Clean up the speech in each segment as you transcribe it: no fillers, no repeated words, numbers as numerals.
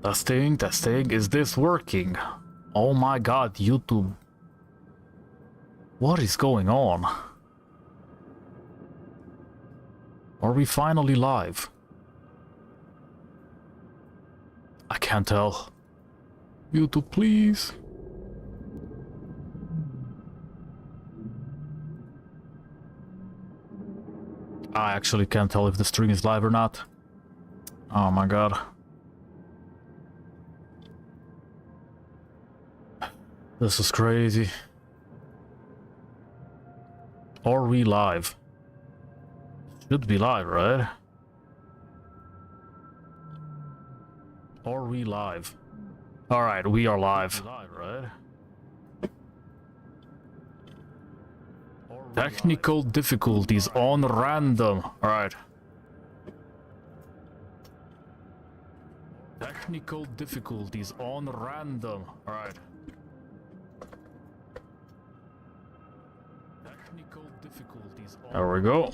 Testing, testing. Is this working? Oh my god, YouTube. What is going on? Are we finally live? I can't tell. YouTube, please. I actually can't tell if the stream is live or not. Oh my god. This is crazy. Are we live? Should be live, right? Are we live? Alright, we are live. Right? Technical difficulties on random. Alright. Technical difficulties on random. Alright. Technical difficulties on There we go.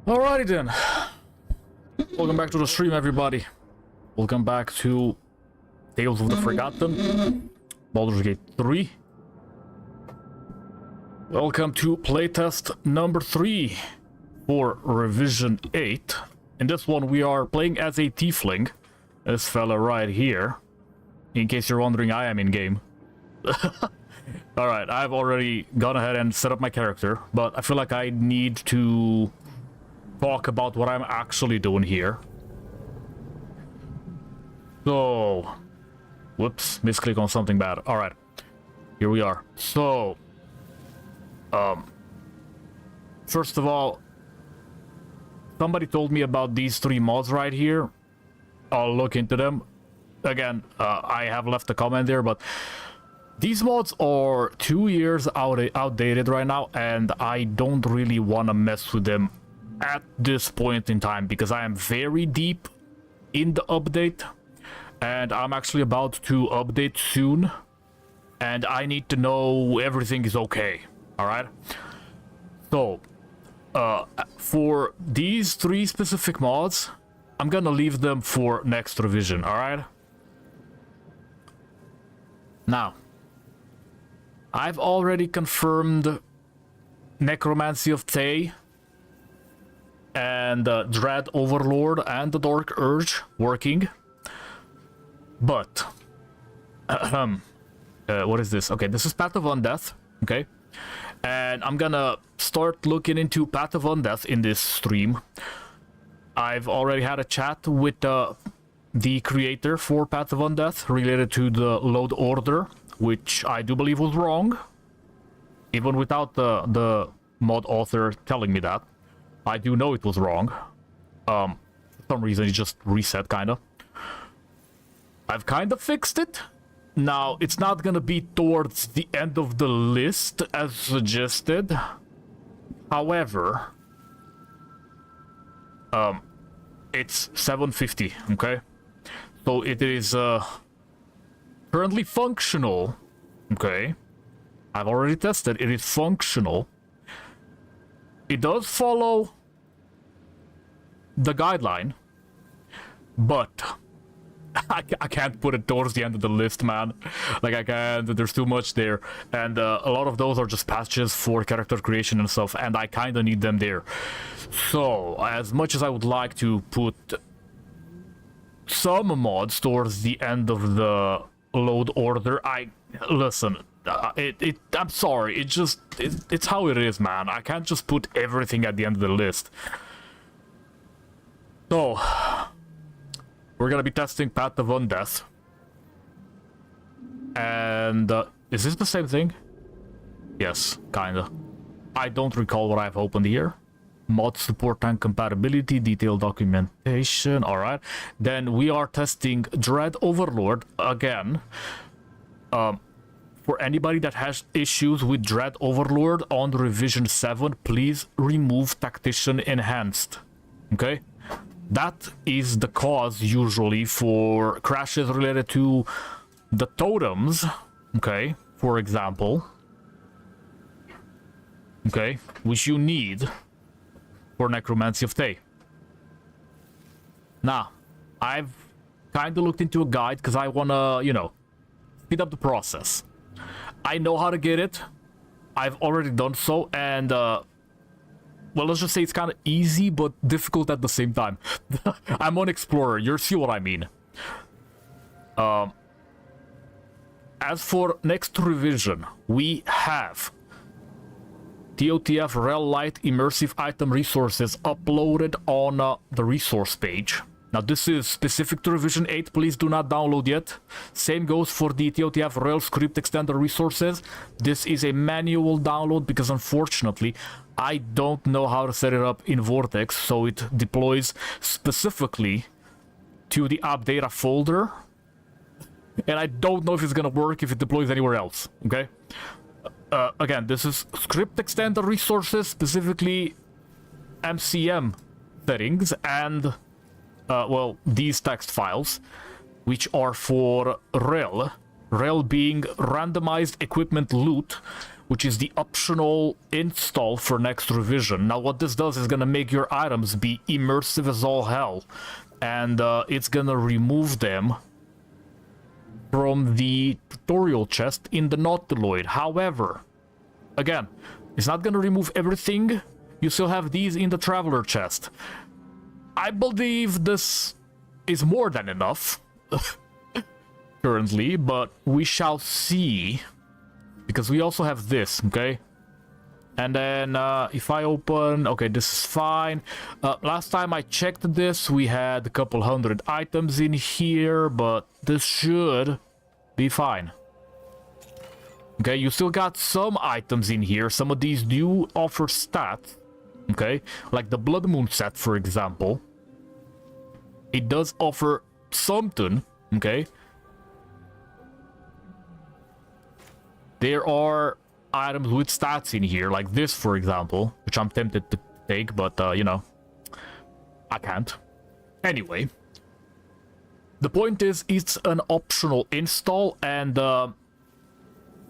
Alrighty then. Welcome back to the stream, everybody. Welcome back to Tales of the Forgotten. Baldur's Gate 3. Welcome to playtest number 3 for revision 8. In this one we are playing as a tiefling. This fella right here. In case you're wondering, I am in game. Alright, I've already gone ahead and set up my character, but I feel like I need to talk about what I'm actually doing here. So, whoops, misclick on something bad. Alright, here we are. So, first of all, somebody told me about these 3 mods right here. I'll look into them. Again, I have left a comment there, but these mods are 2 years outdated right now, and I don't really want to mess with them at this point in time, because I am very deep in the update, and I'm actually about to update soon, and I need to know everything is okay. Alright? So, for these 3 specific mods, I'm gonna leave them for next revision, alright? Now, I've already confirmed Necromancy of Thay and Dread Overlord and the Dark Urge working. But, what is this? Okay, this is Path of Undeath, okay? And I'm gonna start looking into Path of Undeath in this stream. I've already had a chat with the creator for Path of Undeath related to the load order, which I do believe was wrong, even without the mod author telling me that. I do know it was wrong. For some reason it just reset, kinda. I've kinda fixed it. Now, it's not gonna be towards the end of the list as suggested. However, it's 750, okay? So it is currently functional, okay? I've already tested, it is functional. It does follow the guideline, but I can't put it towards the end of the list, man. Like, I can't, there's too much there. And a lot of those are just patches for character creation and stuff, and I kinda need them there. So, as much as I would like to put some mods towards the end of the load order, listen, I'm sorry, it's how it is, man. I can't just put everything at the end of the list. So, we're gonna be testing Path of Undeath. And, is this the same thing? Yes, kinda. I don't recall what I've opened here. Mod support and compatibility, detailed documentation, alright. Then we are testing Dread Overlord again. For anybody that has issues with Dread Overlord on revision 7, please remove Tactician Enhanced. Okay? That is the cause usually for crashes related to the totems. Okay? For example. Okay? Which you need for Necromancy of Thay. Now, I've kind of looked into a guide because I want to, you know, speed up the process. I know how to get it. I've already done so, and, well, let's just say it's kind of easy, but difficult at the same time. I'm an explorer. You'll see what I mean. As for next revision, we have TOTF Rel Lite Immersive Item Resources uploaded on the resource page. Now this is specific to revision 8, please do not download yet. Same goes for the TOTF Rel Script Extender Resources. This is a manual download because unfortunately I don't know how to set it up in Vortex, so it deploys specifically to the app data folder. And I don't know if it's gonna work if it deploys anywhere else, okay? Again, this is Script Extender Resources, specifically MCM settings, and well, these text files, which are for Rel. Rel being randomized equipment loot, which is the optional install for next revision. Now what this does is gonna make your items be immersive as all hell, and it's gonna remove them from the tutorial chest in the Nautiloid. However, again, it's not gonna remove everything. You still have these in the Traveler chest. I believe this is more than enough currently, but we shall see, because we also have this, okay? And then if I open, okay, this is fine. Last time I checked this, we had a couple hundred items in here, but this should be fine. Okay, you still got some items in here. Some of these do offer stats, okay? Like the Blood Moon set, for example. It does offer something, okay? There are items with stats in here, like this, for example, which I'm tempted to take, but, you know, I can't. Anyway, the point is, it's an optional install, and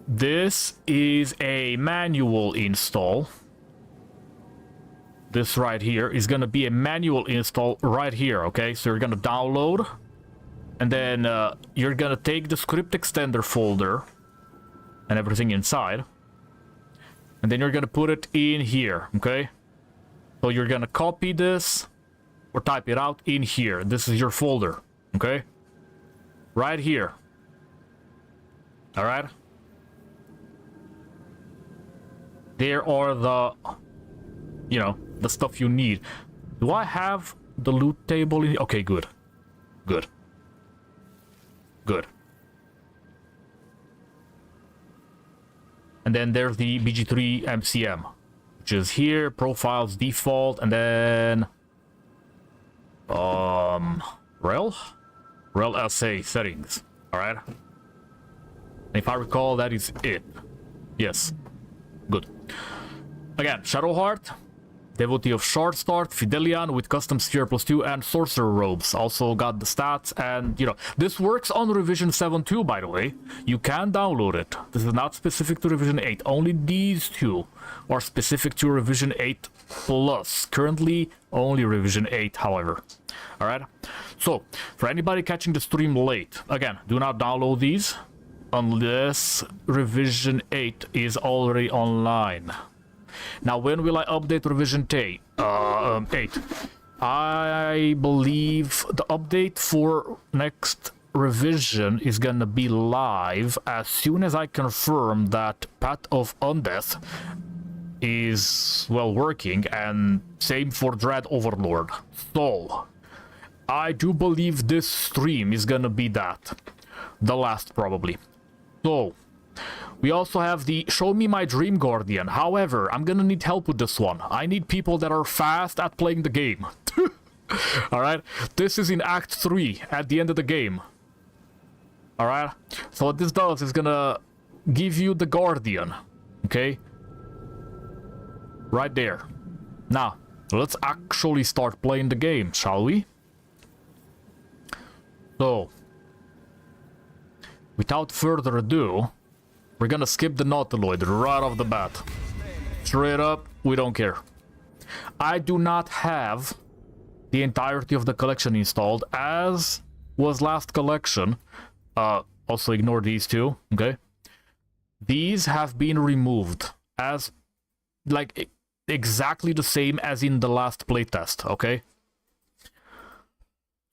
this is a manual install. This right here is gonna be a manual install right here, okay? So you're gonna download, and then you're gonna take the script extender folder and everything inside, and then you're gonna put it in here, okay? So you're gonna copy this or type it out in here. This is your folder, okay? Right here. All right? There are the, you know, the stuff you need. Do I have the loot table in? Okay, good. Good. Good. And then there's the BG3 MCM, which is here, profiles, default, and then Rel SA settings. All right. If I recall, that is it. Yes. Good. Again, Shadowheart, Devotee of Shard Start, Fidelian with custom sphere +2, and Sorcerer Robes. Also got the stats, and, you know, this works on revision 7 too, by the way. You can download it. This is not specific to revision 8. Only these two are specific to revision 8 plus. Currently, only revision 8, however. Alright? So, for anybody catching the stream late, again, do not download these unless revision 8 is already online. Now, when will I update revision 8? I believe the update for next revision is gonna be live as soon as I confirm that Path of Undeath is, well, working, and same for Dread Overlord. So, I do believe this stream is gonna be that. The last, probably. So, we also have the Show Me My Dream Guardian. However, I'm gonna need help with this one. I need people that are fast at playing the game. Alright? This is in Act 3, at the end of the game. Alright? So what this does is gonna give you the Guardian. Okay? Right there. Now, let's actually start playing the game, shall we? So, without further ado, we're gonna skip the Nautiloid right off the bat. Straight up, we don't care. I do not have the entirety of the collection installed, as was last collection. Also ignore these two, okay? These have been removed as, like, exactly the same as in the last playtest, okay?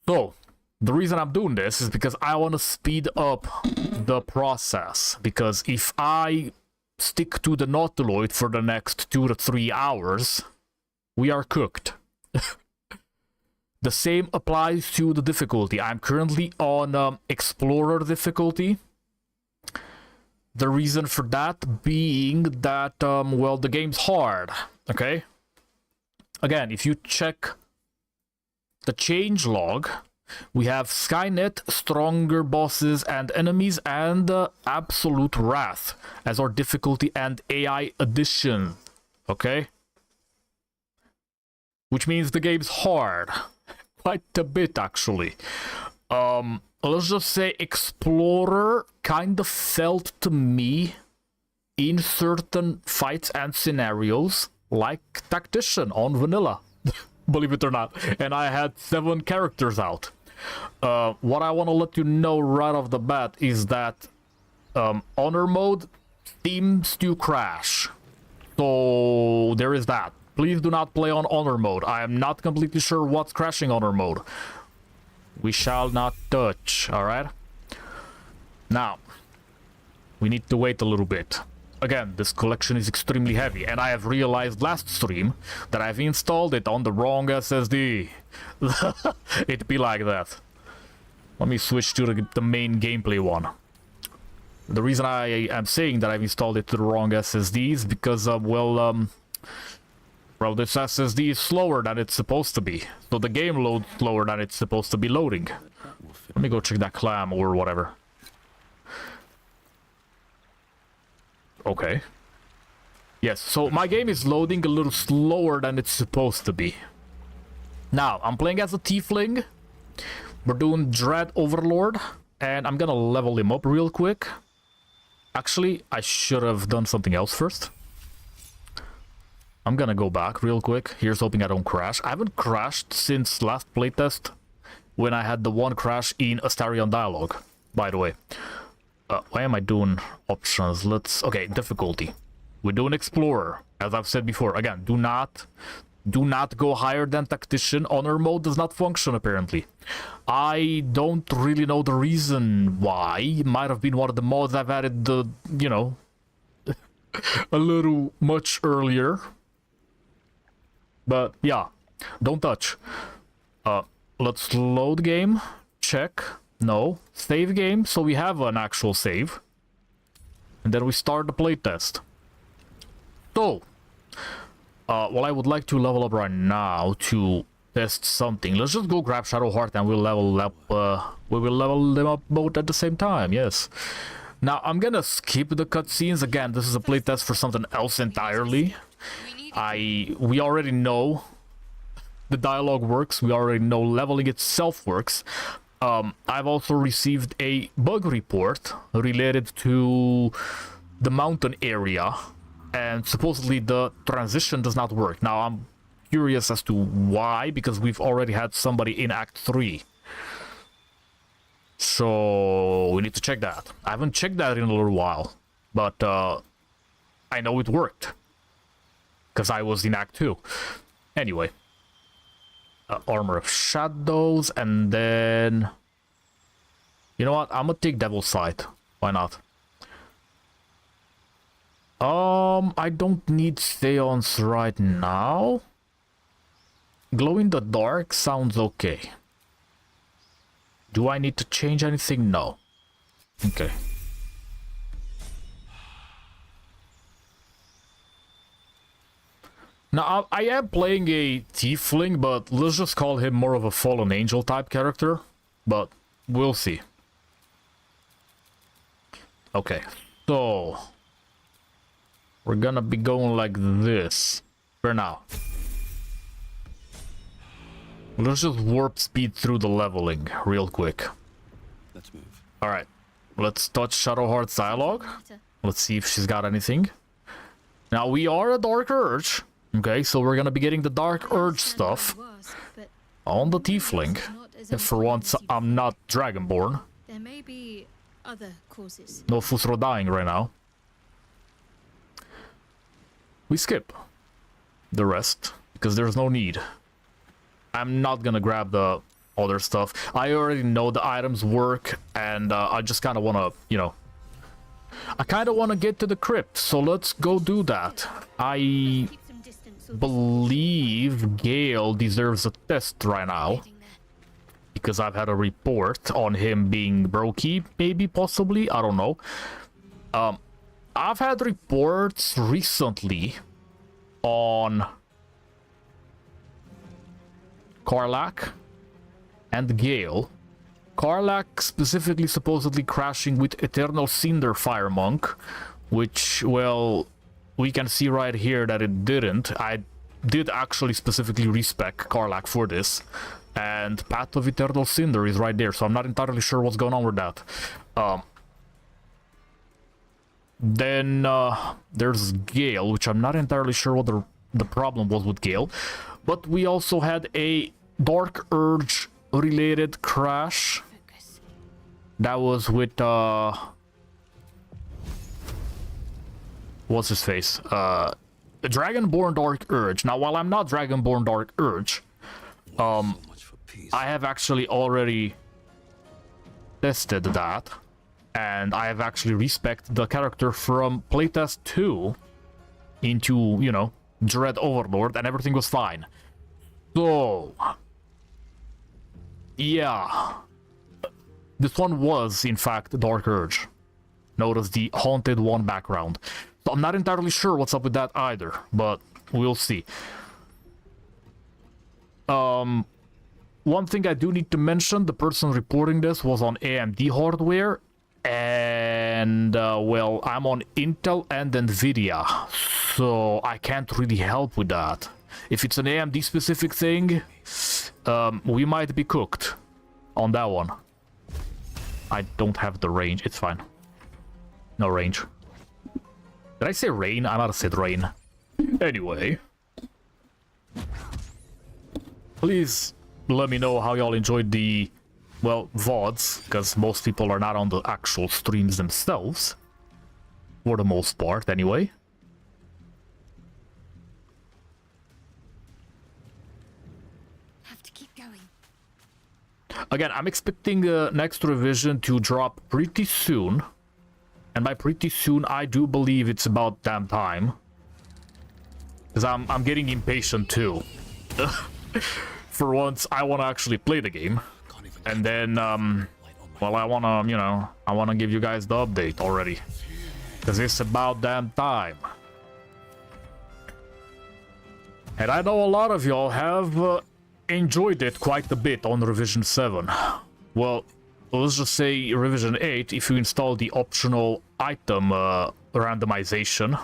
So, the reason I'm doing this is because I want to speed up the process, because if I stick to the Nautiloid for the next 2 to 3 hours, we are cooked. The same applies to the difficulty. I'm currently on Explorer difficulty. The reason for that being that, well, the game's hard, okay? Again, if you check the changelog, we have Skynet, stronger bosses and enemies, and Absolute Wrath as our difficulty and AI addition, okay? Which means the game's hard. Quite a bit, actually. Let's just say Explorer kind of felt to me, in certain fights and scenarios, like Tactician on vanilla. Believe it or not. And I had 7 characters out. What I want to let you know right off the bat is that Honor mode seems to crash. So there is that. Please do not play on Honor mode. I am not completely sure what's crashing Honor mode. We shall not touch, alright? Now, we need to wait a little bit. Again, this collection is extremely heavy, and I have realized last stream that I've installed it on the wrong SSD. It'd be like that. Let me switch to the main gameplay one. The reason I am saying that I've installed it to the wrong SSD is because, well, this SSD is slower than it's supposed to be. So the game loads slower than it's supposed to be loading. Let me go check that clam or whatever. Okay. Yes, so my game is loading a little slower than it's supposed to be. Now, I'm playing as a tiefling. We're doing Dread Overlord, and I'm gonna level him up real quick. Actually, I should have done something else first. I'm gonna go back real quick. Here's hoping I don't crash. I haven't crashed since last playtest, when I had the one crash in Astarion Dialogue, by the way. Why am I doing options? Okay, difficulty. We're doing Explorer, as I've said before. Again, do not go higher than Tactician. Honor mode does not function, apparently. I don't really know the reason why. It might have been one of the mods I've added, you know, a little much earlier. But, yeah, don't touch. Let's load game. Check. No. Save game, so we have an actual save. And then we start the playtest. So, well, I would like to level up right now to test something. Let's just go grab Shadowheart and we'll level up, we will level them up both at the same time, yes. Now, I'm gonna skip the cutscenes. Again, this is a playtest for something else entirely. We already know the dialogue works. We already know leveling itself works. I've also received a bug report related to the mountain area, and supposedly the transition does not work. Now, I'm curious as to why, because we've already had somebody in Act 3. So, we need to check that. I haven't checked that in a little while, but I know it worked, because I was in Act 2. Anyway. Armor of Shadows, and then... You know what? I'm gonna take Devil's Sight. Why not? I don't need Seance right now. Glow in the Dark sounds okay. Do I need to change anything? No. Okay. Now, I am playing a tiefling, but let's just call him more of a fallen angel type character. But we'll see. Okay, so we're gonna be going like this for now. Let's just warp speed through the leveling real quick. Let's move. Alright, let's touch Shadowheart's dialogue. Let's see if she's got anything. Now, we are a Dark Urge. Okay, so we're gonna be getting the Dark Urge stuff. On the Tiefling. If for once I'm not Dragonborn. There may be other causes. No Fusro dying right now. We skip the rest, because there's no need. I'm not gonna grab the other stuff. I already know the items work, and I just kind of want to, you know... I kind of want to get to the crypt, so let's go do that. I believe Gale deserves a test right now. Because I've had a report on him being brokey, maybe, possibly, I don't know. I've had reports recently on Karlach and Gale. Karlach specifically supposedly crashing with Eternal Cinder Fire Monk, which, well, we can see right here that it didn't. I did actually specifically respec Karlach for this. And Path of Eternal Cinder is right there, so I'm not entirely sure what's going on with that. Then there's Gale, which I'm not entirely sure what the problem was with Gale. But we also had a Dark Urge related crash. That was with what's his face? Dragonborn Dark Urge. Now, while I'm not Dragonborn Dark Urge, I have actually already tested that, and I have actually respected the character from Playtest 2 into, you know, Dread Overlord, and everything was fine. So, yeah, this one was, in fact, Dark Urge. Notice the Haunted One background. So I'm not entirely sure what's up with that either, but we'll see. One thing I do need to mention, the person reporting this was on AMD hardware, and, well, I'm on Intel and Nvidia, so I can't really help with that. If it's an AMD specific thing, we might be cooked on that one. I don't have the range, it's fine. No range. Did I say rain? I might have said rain. Anyway. Please let me know how y'all enjoyed the, well, VODs, because most people are not on the actual streams themselves. For the most part, anyway. Have to keep going. Again, I'm expecting the next revision to drop pretty soon. And by pretty soon, I do believe it's about damn time. Because I'm getting impatient too. For once, I want to actually play the game. And then, well, I want to, you know, I want to give you guys the update already. Because it's about damn time. And I know a lot of y'all have enjoyed it quite a bit on Revision 7. Well, let's just say Revision 8, if you install the optional item randomization,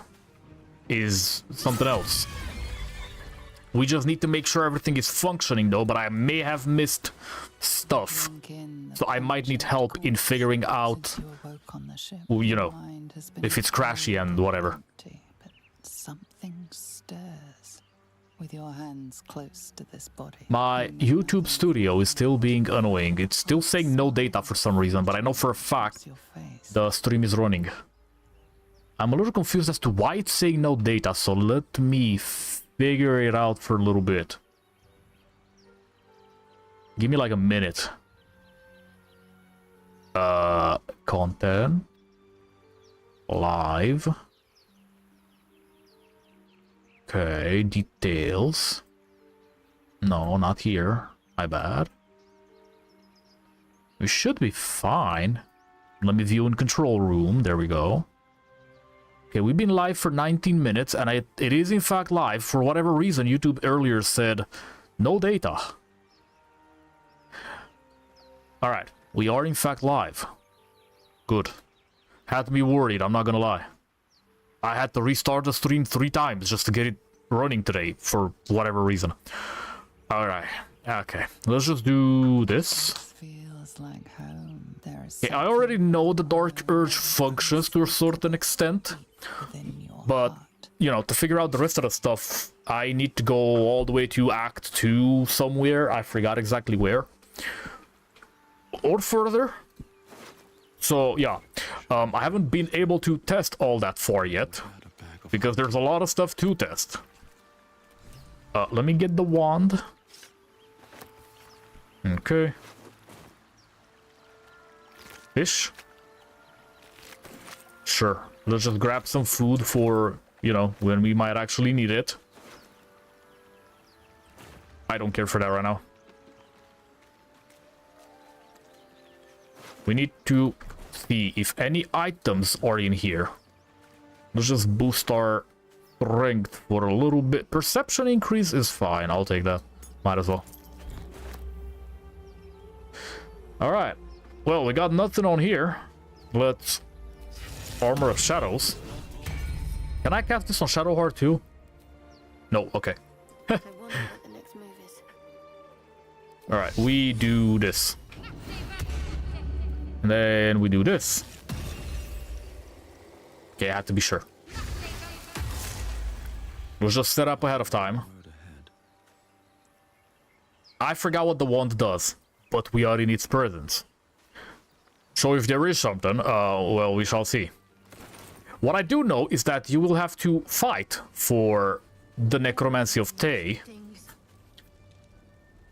is something else. We just need to make sure everything is functioning though, but I may have missed stuff. So I might need help in figuring out, you know, if it's crashy and whatever. Something stirs with your hands close to this body. My YouTube studio is still being annoying. It's still saying no data for some reason, but I know for a fact the stream is running. I'm a little confused as to why it's saying no data, so let me figure it out for a little bit. Give me like a minute. Content. Live. Okay, details. No, not here. My bad. We should be fine. Let me view in control room. There we go. Okay, we've been live for 19 minutes, and it is in fact live. For whatever reason, YouTube earlier said no data. Alright, we are in fact live. Good. Had me worried, I'm not gonna lie. I had to restart the stream 3 times just to get it running today, for whatever reason. Alright, okay. Let's just do this. Feels like home. There is Okay, I already know the Dark Urge functions to a certain extent, but you know, to figure out the rest of the stuff, I need to go all the way to Act 2 somewhere. I forgot exactly where. Or further. So, yeah. I haven't been able to test all that far yet. Because there's a lot of stuff to test. Let me get the wand. Okay. Fish. Sure. Let's just grab some food for, you know, when we might actually need it. I don't care for that right now. We need to see if any items are in here. Let's just boost our strength for a little bit. Perception increase is fine. I'll take that. Might as well. Alright. Well, we got nothing on here. Let's... Armor of Shadows. Can I cast this on Shadowheart too? No, okay. I wonder what the next move is. Alright, we do this. And then we do this. Okay, I have to be sure. We'll just set up ahead of time. I forgot what the wand does, but we are in its presence. So if there is something, well, we shall see. What I do know is that you will have to fight for the Necromancy of Tay.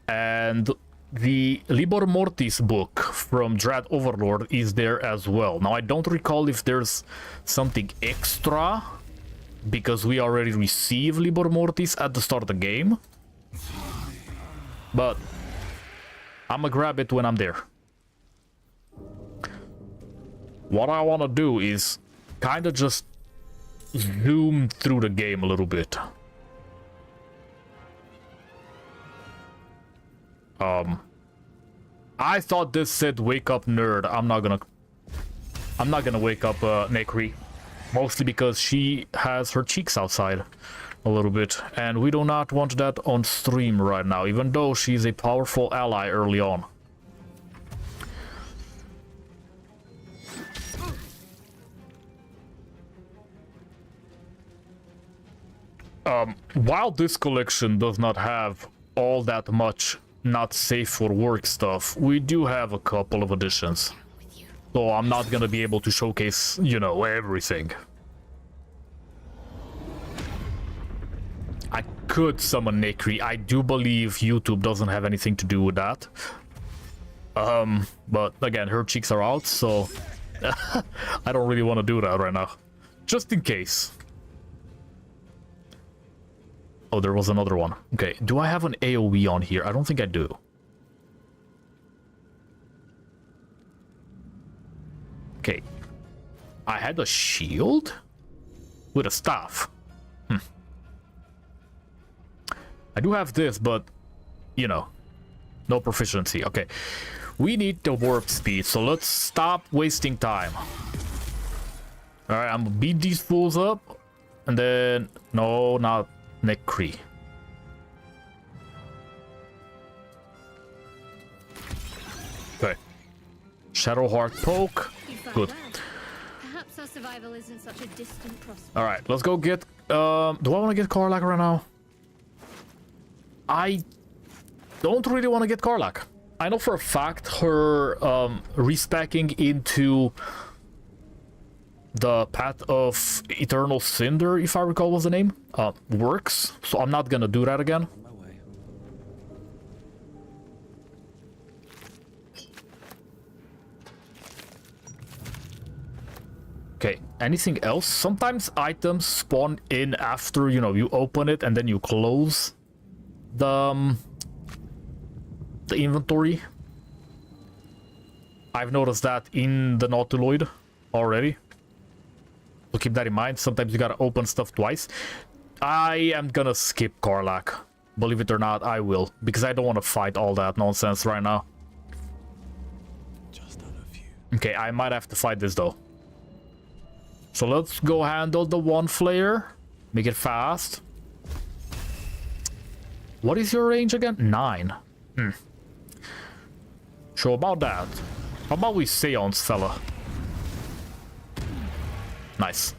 And the Libor Mortis book from Dread Overlord is there as well. Now, I don't recall if there's something extra, because we already receive Libor Mortis at the start of the game. But I'm gonna grab it when I'm there. What I want to do is kind of just zoom through the game a little bit. I thought this said wake up nerd. I'm not gonna wake up Nekri, mostly because she has her cheeks outside a little bit, and we do not want that on stream right now, even though she's a powerful ally early on. While this collection does not have all that much not safe for work stuff, we do have a couple of additions. So I'm not gonna be able to showcase, you know, everything. I could summon Nekri. I do believe YouTube doesn't have anything to do with that. But again, her cheeks are out, so I don't really want to do that right now. Just in case. Oh, there was another one. Okay, do I have an AoE on here? I don't think I do. Okay. I had a shield? With a staff. I do have this, but, you know, no proficiency. Okay. We need the warp speed, so let's stop wasting time. Alright, I'm gonna beat these fools up. And then... No, not... Nekri. Okay. Shadowheart poke. Good. Perhaps our survival isn't such a distant prospect. Alright, let's go get do I want to get Karlach right now? I don't really want to get Karlach. I know for a fact her respecking into the Path of Eternal Cinder, if I recall was the name, works, so I'm not gonna do that again. Okay, anything else? Sometimes items spawn in after, you know, you open it and then you close the inventory. I've noticed that in the Nautiloid already. So keep that in mind. Sometimes you gotta open stuff twice. I am gonna skip Karlach. Believe it or not, I will. Because I don't want to fight all that nonsense right now. Just out of view. Okay, I might have to fight this though. So let's go handle the one flare. Make it fast. What is your range again? 9. So about that. How about we seance, fella? Nice.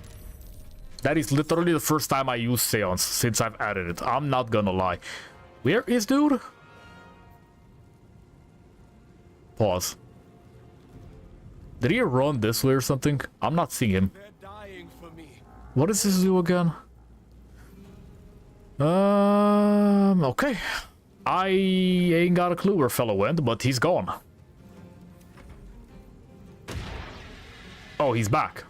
That is literally the first time I use Seance since I've added it. I'm not gonna lie. Where is dude? Pause. Did he run this way or something? I'm not seeing him. What does this do again? Okay. I ain't got a clue where fella went, but he's gone. Oh, he's back.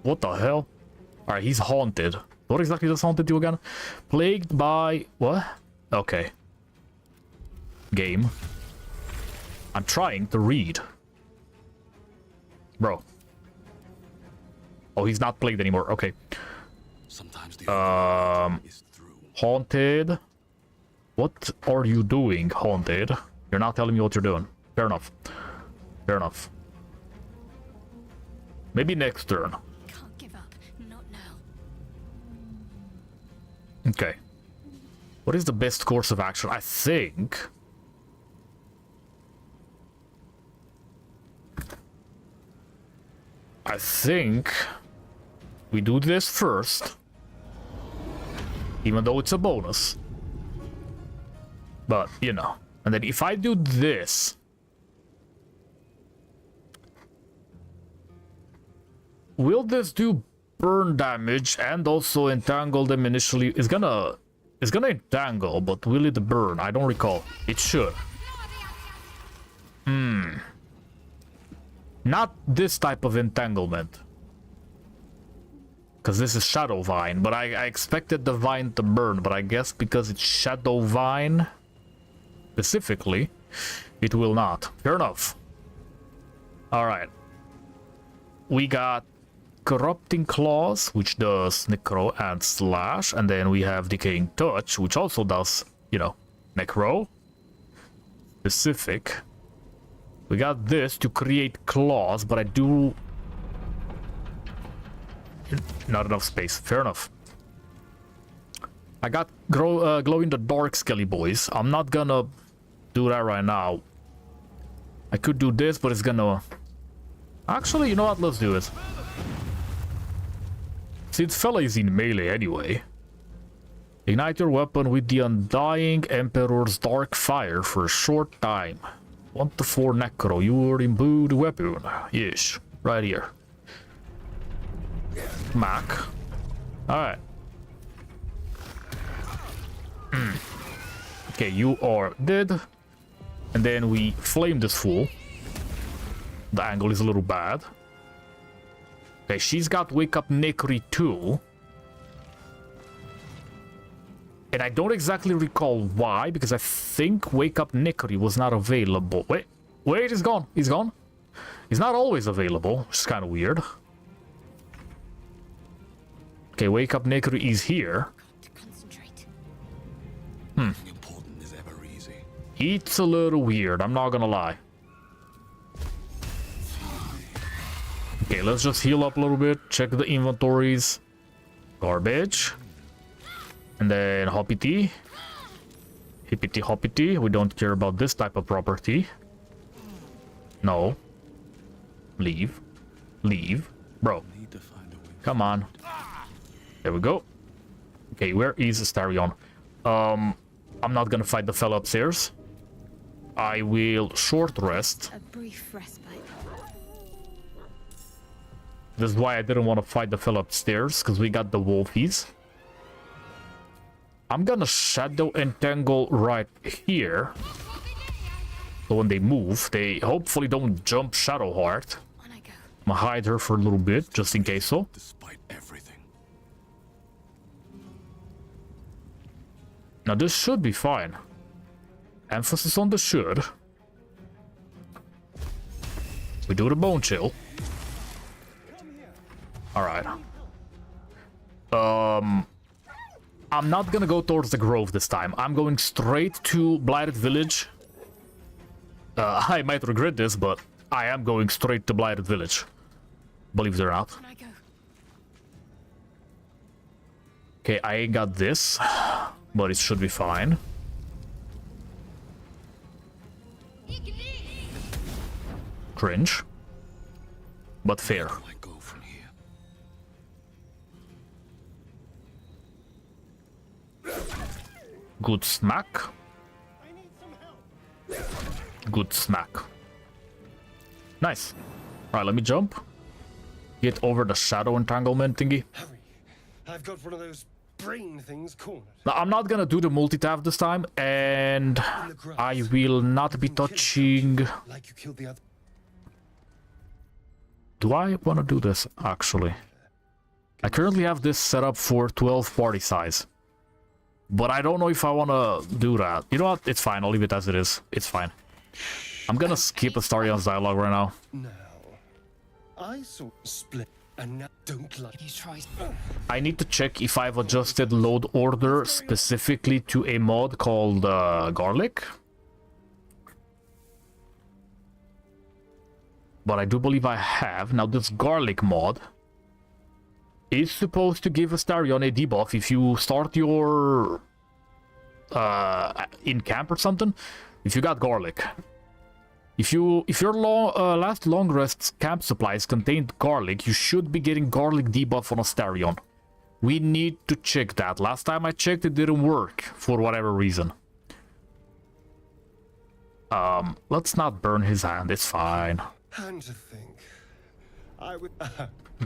What the hell? Alright, he's haunted. What exactly does haunted do again? Plagued by... what? Okay. Game. I'm trying to read. Bro. Oh, he's not plagued anymore. Okay. Sometimes the is through. Haunted. What are you doing, haunted? You're not telling me what you're doing. Fair enough. Fair enough. Maybe next turn. Can't give up. Not now. Okay. What is the best course of action? I think... we do this first. Even though it's a bonus. But, you know. And then if I do this... will this do burn damage and also entangle them initially? It's gonna entangle, but will it burn? I don't recall. It should. Not this type of entanglement. Because this is Shadow Vine, but I expected the vine to burn, but I guess because it's Shadow Vine specifically, it will not. Fair enough. Alright. We got Corrupting Claws, which does Necro and Slash, and then we have Decaying Touch, which also does, you know, Necro. Specific. We got this to create claws, but I do... not enough space. Fair enough. I got Glow in the Dark Skelly Boys. I'm not gonna do that right now. I could do this, but it's gonna... actually, you know what? Let's do it. Since fella is in melee anyway. Ignite your weapon with the Undying Emperor's Dark Fire for a short time. 1 to 4 Necro, your imbued weapon. Yes, right here. Mac. Alright. Okay, you are dead. And then we flame this fool. The angle is a little bad. Okay, she's got Wake Up Necry too. And I don't exactly recall why, because I think Wake Up Necry was not available. Wait, he's gone. He's gone. He's not always available, which is kind of weird. Okay, Wake Up Necry is here. Important is ever easy. It's a little weird, I'm not gonna lie. Okay, let's just heal up a little bit. Check the inventories. Garbage. And then Hoppity. Hippity Hoppity. We don't care about this type of property. No. Leave. Leave. Bro. Come on. There we go. Okay, where is Astarion? I'm not gonna fight the fella upstairs. I will short rest. A brief respite. This is why I didn't want to fight the fella upstairs, because we got the wolfies. I'm gonna shadow entangle right here. So when they move, they hopefully don't jump shadow hard. On I go. I'm gonna hide her for a little bit, just in case so. Despite everything. Now this should be fine. Emphasis on the should. We do the bone chill. Alright. I'm not gonna go towards the grove this time. I'm going straight to Blighted Village. I might regret this, but I am going straight to Blighted Village. Believe it or not. On I go. Okay, I ain't got this, but it should be fine. Cringe. But fair. Where do I go from here? Good smack. Good smack. Nice. Alright, let me jump. Get over the shadow entanglement thingy. Hurry. I've got one of those brain things cornered. Now, I'm not gonna do the multi-tap this time, and I will not be touching... Like you killed the other. Do I want to do this, actually? I currently have this set up for 12 party size. But I don't know if I want to do that. You know what? It's fine. I'll leave it as it is. It's fine. I'm gonna skip Astarion's dialogue right now. Now, I saw split, and now don't like. You try. I need to check if I've adjusted load order specifically to a mod called Garlic. But I do believe I have. Now, this Garlic mod is supposed to give Astarion a debuff if you start your... in camp or something. If you got Garlic. If your last long rest camp supplies contained Garlic, you should be getting Garlic debuff on Astarion. We need to check that. Last time I checked, it didn't work for whatever reason. Let's not burn his hand. It's fine. And to think, I would.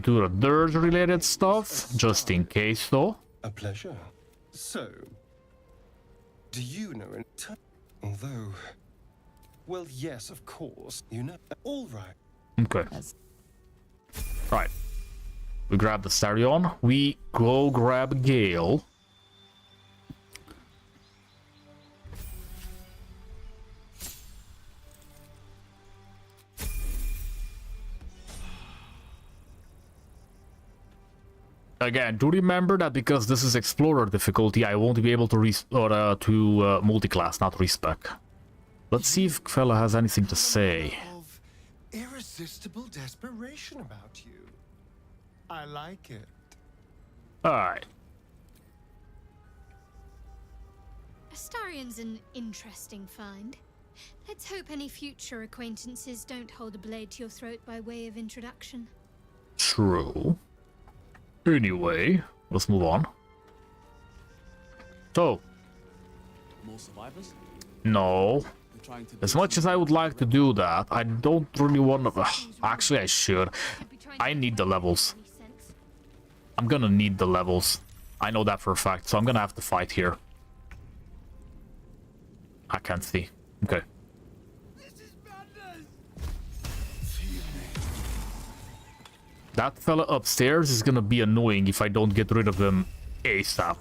Do the dirge-related stuff, just in case, though. A pleasure. So, do you know in time? Although, well, yes, of course. You know. All right. Okay. Right. We grab the Starion. We go grab Gale. Again, do remember that because this is Explorer difficulty, I won't be able to multi-class, not respec. Let's see if fella has anything to say. Of irresistible desperation about you. I like it. Alright. Astarion's an interesting find. Let's hope any future acquaintances don't hold a blade to your throat by way of introduction. True. Anyway, let's move on. So. More survivors? No. As much as I would like to do that, I don't really want to... Actually, I should. I need the levels. I'm gonna need the levels. I know that for a fact, so I'm gonna have to fight here. I can't see. Okay. That fella upstairs is gonna be annoying if I don't get rid of him ASAP.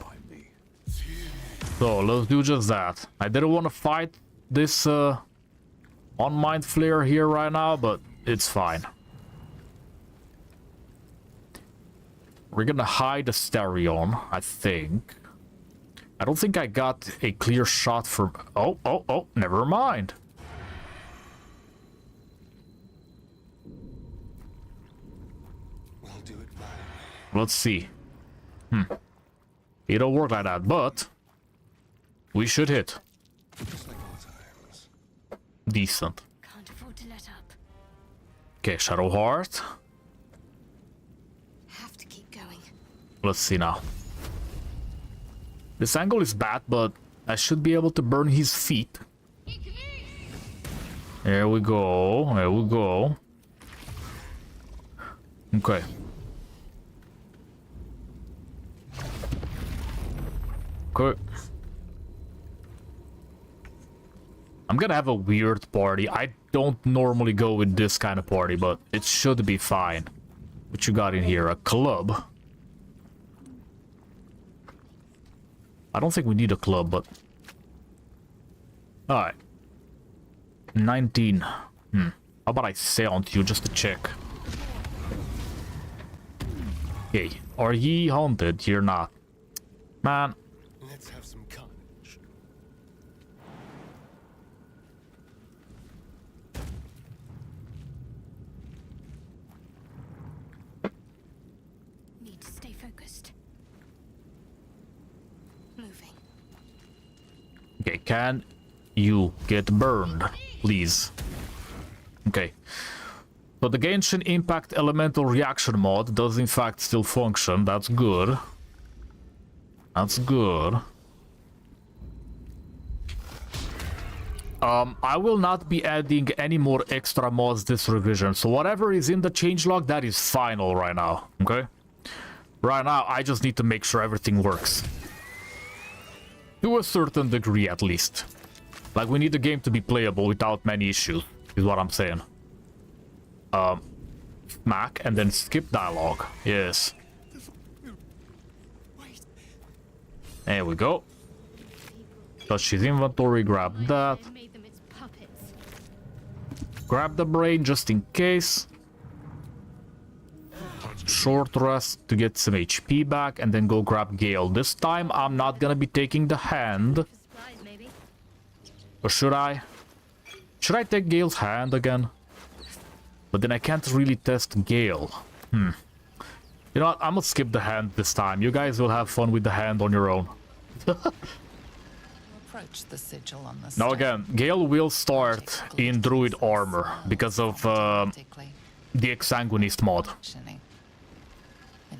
So, let's do just that. I didn't want to fight this on-mind flare here right now, but it's fine. We're gonna hide Astarion, I think. I don't think I got a clear shot for... Oh, never mind. We'll do it right. Let's see. It don't work like that, but... we should hit. Just like old times. Can't Decent. afford to let up. Okay, Shadow Heart. Have to keep going. Let's see now. This angle is bad, but I should be able to burn his feet. There we go. There we go. Okay. Okay. I'm gonna have a weird party. I don't normally go with this kind of party, but it should be fine. What you got in here? A club? I don't think we need a club, but... Alright. 19. How about I sound you just to check? Okay. Are ye haunted? You're not. Man. Let's have some carnage. Need to stay focused. Moving. Okay, can you get burned, please? Okay. So the Genshin Impact Elemental Reaction mod does in fact still function. That's good. That's good. I will not be adding any more extra mods this revision, so whatever is in the changelog, that is final right now, okay? Right now, I just need to make sure everything works. To a certain degree, at least. Like, we need the game to be playable without many issues, is what I'm saying. Smack, and then skip dialogue. Yes. There we go. Touch his inventory, grab that. Grab the brain just in case. Short rest to get some HP back, and then go grab Gale. This time I'm not gonna be taking the hand. Or should I? Should I take Gale's hand again? But then I can't really test Gale. You know what? I'm gonna skip the hand this time. You guys will have fun with the hand on your own. Approach the sigil on the Now stone. again, Gale will start in Druid armor because of the Exsanguinist mod.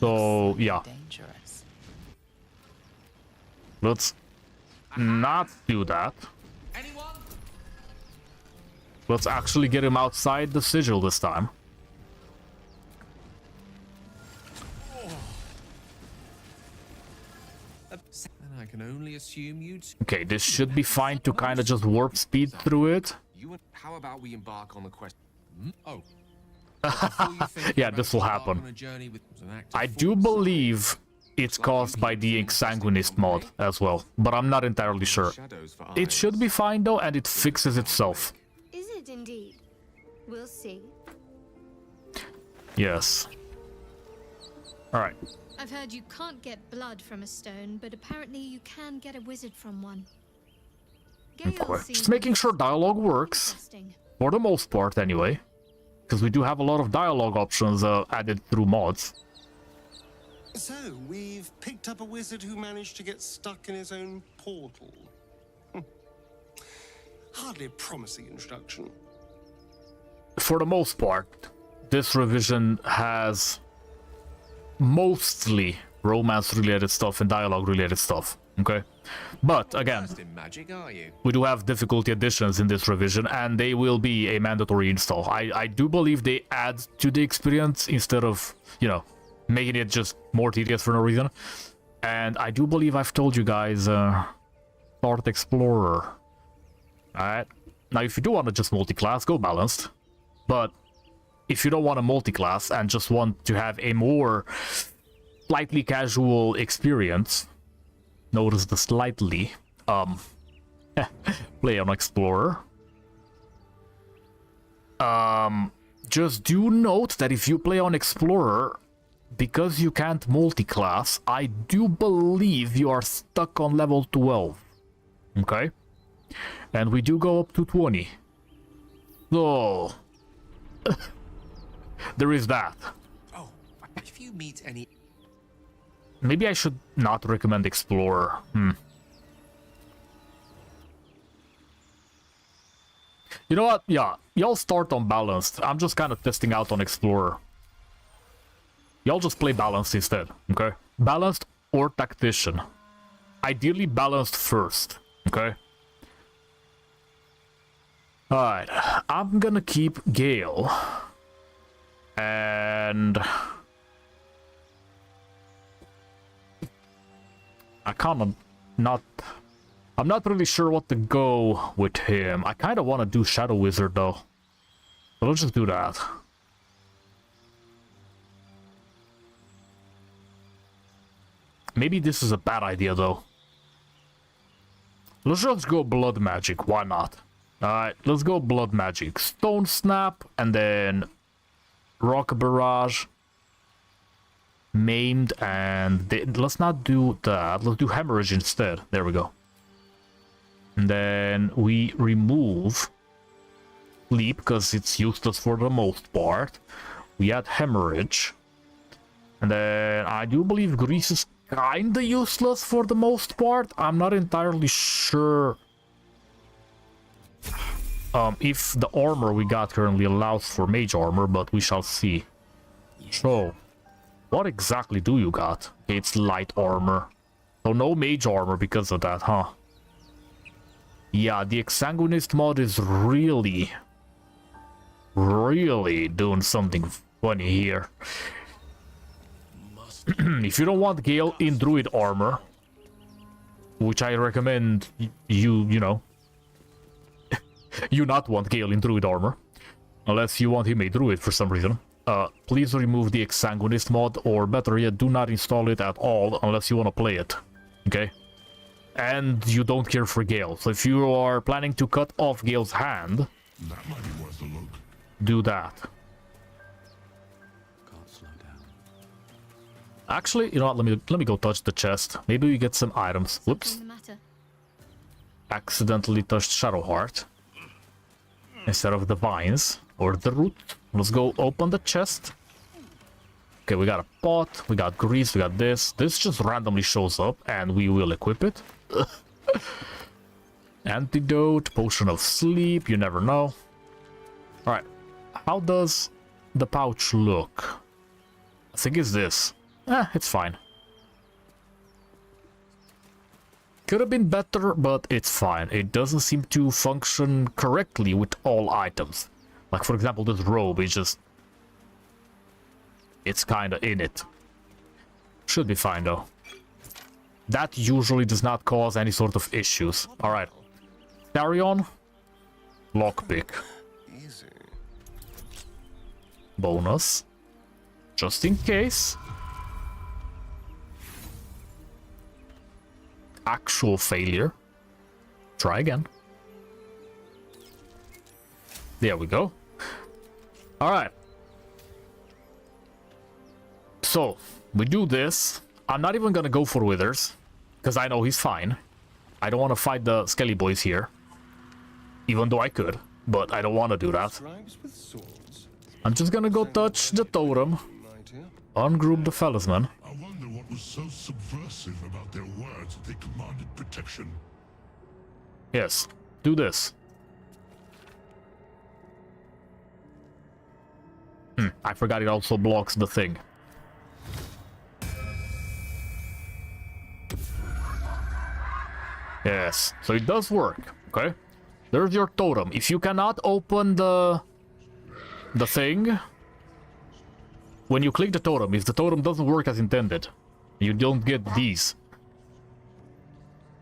So, yeah. Dangerous. Let's not do that. Let's actually get him outside the sigil this time. And I can only assume you'd. Okay, this should be fine to kind of just warp speed through it. How about we embark on the quest? Oh. Yeah, this will happen. I do believe it's caused by the Exsanguinist mod as well, but I'm not entirely sure. It should be fine though, and it fixes itself. Is it indeed? We'll see. Yes. Alright. I've heard you can't get blood from a stone, but apparently you can get a wizard from one. Gale Just making sure dialogue works. interesting. For the most part, anyway. Because we do have a lot of dialogue options added through mods. So, we've picked up a wizard who managed to get stuck in his own portal. Hardly a promising introduction. For the most part, this revision has mostly romance-related stuff and dialogue-related stuff, okay? But, again, In magic, are you? we do have difficulty additions in this revision, and they will be a mandatory install. I do believe they add to the experience instead of, you know, making it just more tedious for no reason. And I do believe I've told you guys, start Explorer. Alright? Now, if you do want to just multi-class, go balanced. But if you don't want a multi-class and just want to have a more slightly casual experience, notice the slightly, play on Explorer. Just do note that if you play on Explorer, because you can't multi-class, I do believe you are stuck on level 12. Okay? And we do go up to 20. So... there is that. Oh, if you meet any. Maybe I should not recommend Explorer. You know what? Yeah, y'all start on Balanced. I'm just kind of testing out on Explorer. Y'all just play Balanced instead, okay? Balanced or Tactician. Ideally Balanced first, okay? Alright, I'm gonna keep Gale. And... I kind of not... I'm not really sure what to go with him. I kind of want to do Shadow Wizard though. But let's just do that. Maybe this is a bad idea though. Let's just go Blood Magic, why not? Alright, let's go Blood Magic. Stone Snap, and then Rock Barrage. Maimed, and let's not do that. Let's do Hemorrhage instead. There we go. And then we remove Sleep, because it's useless for the most part. We add Hemorrhage. And then I do believe Grease is kinda useless for the most part. I'm not entirely sure if the armor we got currently allows for mage armor, but we shall see. So, what exactly do you got? Okay, it's light armor. So no mage armor because of that, huh? Yeah, the Exsanguinist mod is really doing something funny here. If you don't want Gale in Druid armor, which I recommend you know, you not want Gale in Druid armor, unless you want him a Druid for some reason, please remove the Exsanguinist mod, or better yet, do not install it at all unless you want to play it, okay? And you don't care for Gale, so if you are planning to cut off Gale's hand, That might be worth a look. do that. Can't slow down. Actually, you know what, let me go touch the chest. Maybe we get some items. Whoops. Something the matter? Accidentally touched Shadowheart instead of the vines or the root. Let's go open the chest. Okay, we got a pot, we got grease, we got this. This just randomly shows up and we will equip it. Antidote, potion of sleep, you never know. Alright, how does the pouch look? I think it's this. It's fine. Could have been better, but it's fine. It doesn't seem to function correctly with all items. Like, for example, this robe is just... it's kinda in it. Should be fine, though. That usually does not cause any sort of issues. Alright. Carry-on. Lockpick. Easy. Bonus. Just in case. Actual failure. Try again. There we go. Alright. So, we do this. I'm not even gonna go for Withers, because I know he's fine. I don't want to fight the Skelly boys here. Even though I could, but I don't want to do that. Scribes with swords. I'm just gonna go touch the totem, Mightier. ungroup the fellasman. I wonder what was so subversive about their words that they commanded protection. Yes, do this. I forgot it also blocks the thing. Yes, so it does work, okay? There's your totem. If you cannot open the thing, when you click the totem, if the totem doesn't work as intended, you don't get these.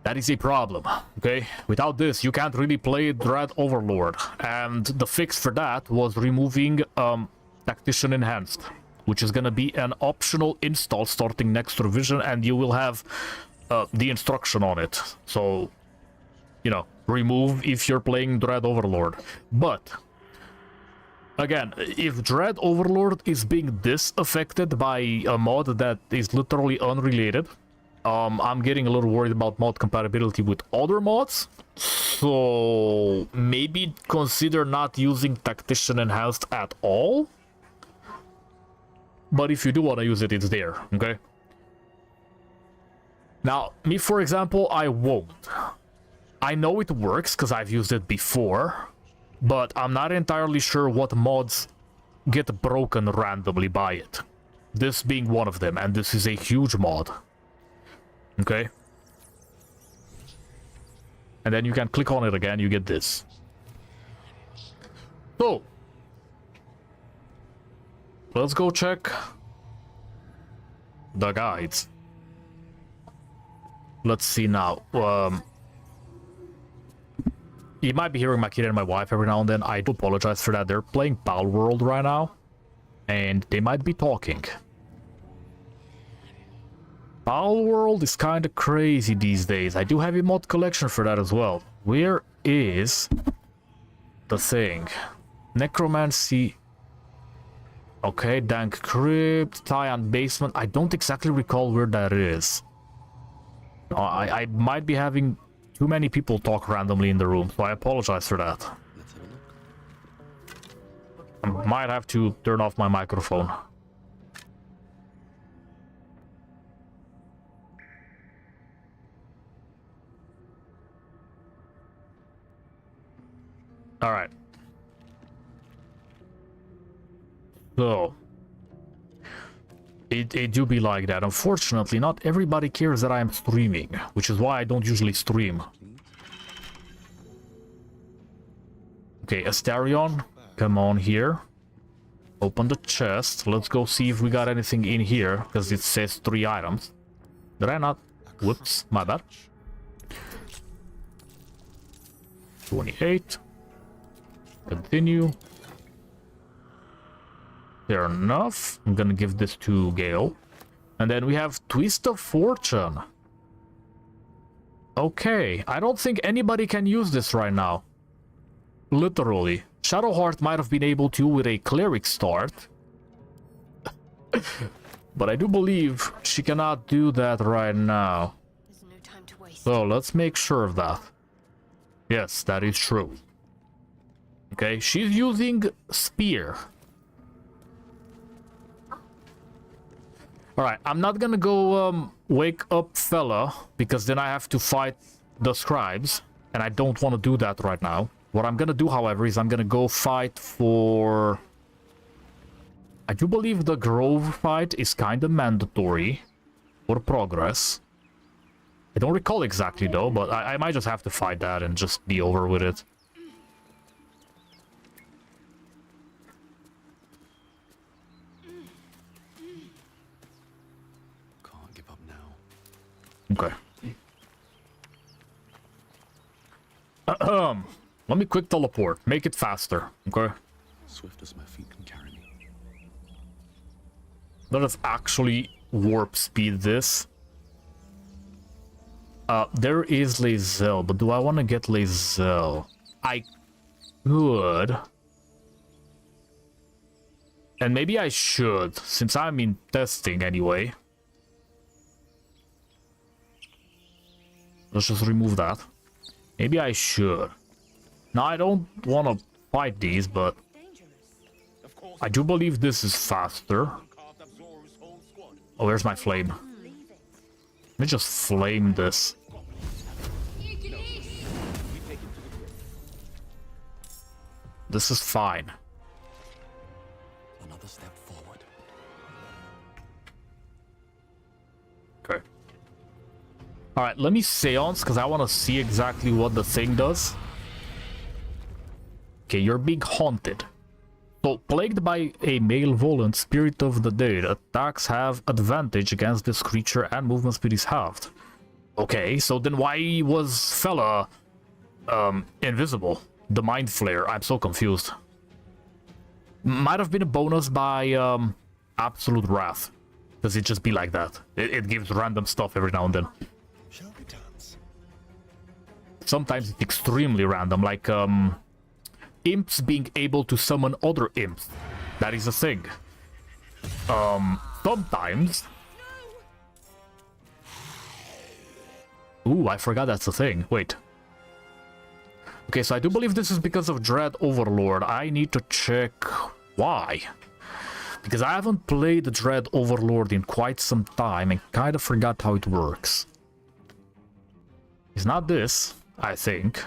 That is a problem, okay? Without this, you can't really play Dread Overlord. And the fix for that was removing Tactician Enhanced, which is gonna be an optional install starting next revision, and you will have the instruction on it. So, you know, remove if you're playing Dread Overlord. But, again, if Dread Overlord is being this affected by a mod that is literally unrelated, I'm getting a little worried about mod compatibility with other mods. So, maybe consider not using Tactician Enhanced at all. But if you do want to use it, it's there, okay? Now, me, for example, I won't. I know it works because I've used it before, but I'm not entirely sure what mods get broken randomly by it. This being one of them, and this is a huge mod. Okay? And then you can click on it again, you get this. So, let's go check the guides. Let's see now. You might be hearing my kid and my wife every now and then. I do apologize for that. They're playing Baldur right now, and they might be talking. Baldur is kind of crazy these days. I do have a mod collection for that as well. Where is the thing? Necromancy. Okay, Dank Crypt, Tyan Basement. I don't exactly recall where that is. I might be having too many people talk randomly in the room, so I apologize for that. Let's have a look. I might have to turn off my microphone. Alright. So, it do be like that. Unfortunately, not everybody cares that I am streaming, which is why I don't usually stream. Okay, Asterion, come on here. Open the chest. Let's go see if we got anything in here, because it says 3 items. Did I not? Whoops, my bad. 28. Continue. Fair enough. I'm gonna give this to Gale. And then we have Twist of Fortune. Okay, I don't think anybody can use this right now. Literally. Shadowheart might have been able to with a cleric start. But I do believe she cannot do that right now. There's no time to waste. So let's make sure of that. Yes, that is true. Okay, she's using Spear. Alright, I'm not gonna go wake up fella, because then I have to fight the scribes, and I don't want to do that right now. What I'm gonna do, however, is I'm gonna go fight for... I do believe the Grove fight is kinda mandatory for progress. I don't recall exactly though, but I might just have to fight that and just be over with it. Okay. Let me quick teleport. Make it faster. Okay. Swift as my feet can carry me. Let us actually warp speed this. There is Lae'zel, but do I want to get Lae'zel? I could. And maybe I should, since I'm in testing anyway. Let's just remove that. Maybe I should. Now, I don't want to fight these, but I do believe this is faster. Oh, where's my flame? Let me just flame this. This is fine. Another step forward. Okay. Alright, let me seance, because I want to see exactly what the thing does. Okay, you're being haunted. So, plagued by a malevolent spirit of the dead, attacks have advantage against this creature and movement speed is halved. Okay, so then why was fella invisible? The mind flare, I'm so confused. Might have been a bonus by Absolute Wrath. Does it just be like that? It gives random stuff every now and then. Shall we dance? Sometimes it's extremely random, like imps being able to summon other imps. That is a thing. Sometimes... Ooh, I forgot that's a thing. Wait. Okay, so I do believe this is because of Dread Overlord. I need to check why. Because I haven't played Dread Overlord in quite some time and kind of forgot how it works. It's not this, I think.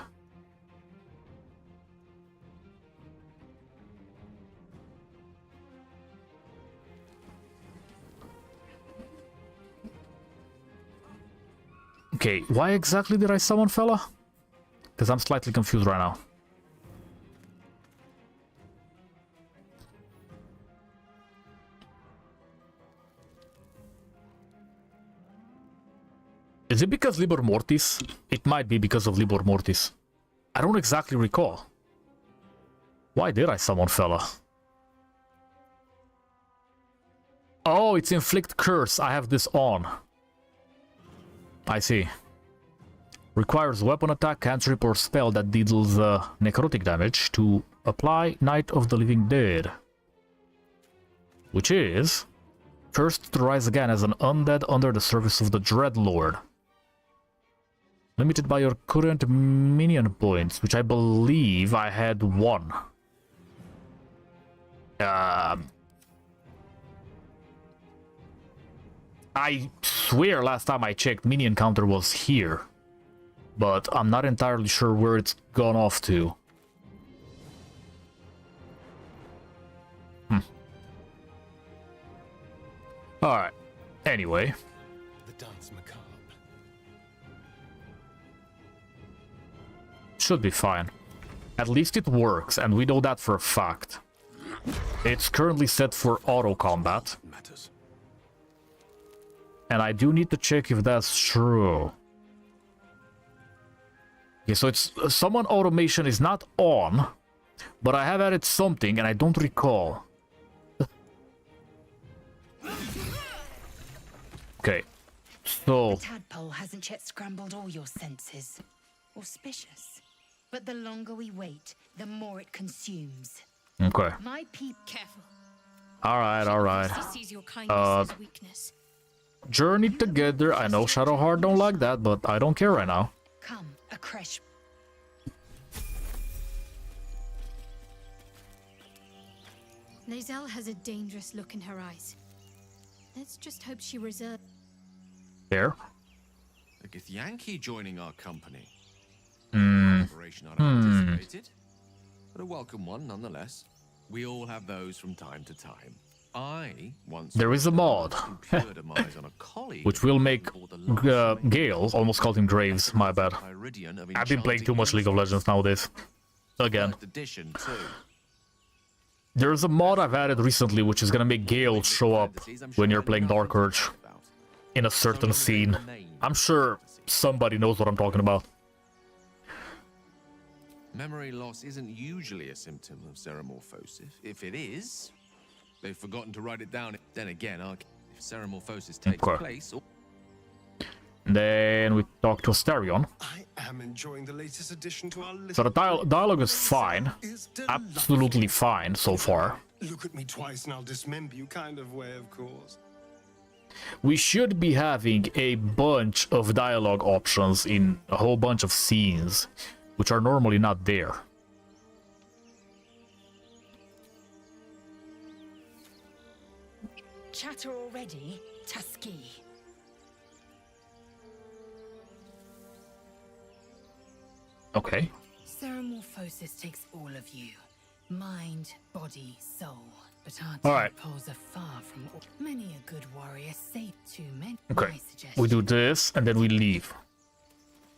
Okay, why exactly did I summon fella? Because I'm slightly confused right now. Is it because Libor Mortis? It might be because of Libor Mortis. I don't exactly recall. Why did I summon fella? Oh, it's Inflict Curse. I have this on. I see. Requires weapon attack, cantrip, or spell that deals necrotic damage to apply Night of the Living Dead. Which is... Cursed to rise again as an undead under the service of the Dreadlord. Limited by your current minion points, which I believe I had 1. I swear last time I checked, minion counter was here. But I'm not entirely sure where it's gone off to. Alright. Anyway. The dance macabre. Should be fine. At least it works, and we know that for a fact. It's currently set for auto combat. Matters. And I do need to check if that's true. Okay, so it's summon automation is not on, but I have added something and I don't recall. Okay, so The tadpole hasn't yet scrambled all your senses. Auspicious. But the longer we wait, the more it consumes. okay, My careful. all right. She sees your kindness as weakness. Journey together. I know Shadowheart don't like that, but I don't care right now. Come, a creche. Lae'zel has a dangerous look in her eyes. Let's just hope she reserves. There. A Githyanki joining our company. Hmm. Operation unanticipated, but a welcome one nonetheless. We all have those from time to time. I once There is a mod, impure demise on a colleague which will make called the last Gale, almost called him Graves, my bad. Iridian of I've been playing too much League of Legends nowadays. Again. First edition too. There's a mod I've added recently which is gonna make Gale show up when you're playing Dark Urge in a certain scene. I'm sure somebody knows what I'm talking about. Memory loss isn't usually a symptom of ceremorphosis. If it is, they've forgotten to write it down. Then again, if ceremorphosis takes Okay. place, or Then we talk to Asterion. I am enjoying the latest addition to our list. So the dialogue is fine. Is Absolutely fine so far. Look at me twice and I'll dismember you kind of way, of course. We should be having a bunch of dialogue options in a whole bunch of scenes, which are normally not there. Chatter already, Tusky. Okay. Ceremorphosis takes all of you. Mind, body, soul. But our All right. tadpoles are far from all. Many a good warrior say too many. Okay. My suggestion. We do this and then we leave.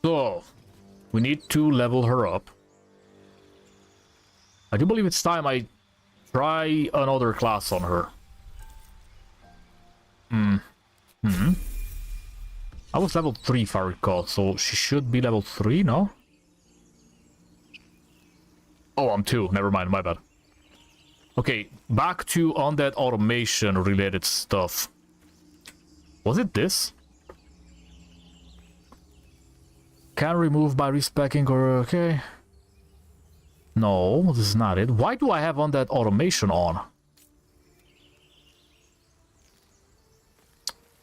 So, we need to level her up. I do believe it's time I try another class on her. I was level 3 if I recall, so she should be level 3, no? Oh, I'm 2. Never mind, my bad. Okay, back to Undead automation related stuff. Was it this? Can remove by respecking or okay. No, this is not it. Why do I have Undead automation on?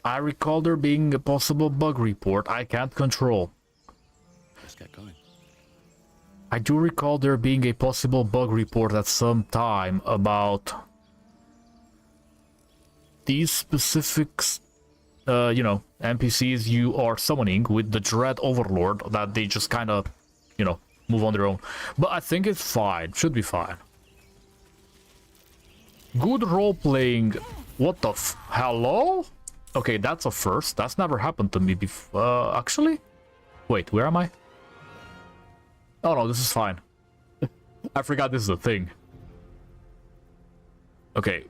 I recall there being a possible bug report I can't control. Let's get going. I do recall there being a possible bug report at some time about these specifics, you know, NPCs you are summoning with the Dread Overlord, that they just kind of, you know, move on their own. But I think it's fine. Should be fine. Good role-playing. What the hello? Okay, that's a first. That's never happened to me before. Actually? Wait, where am I? Oh no, this is fine. I forgot this is a thing. Okay.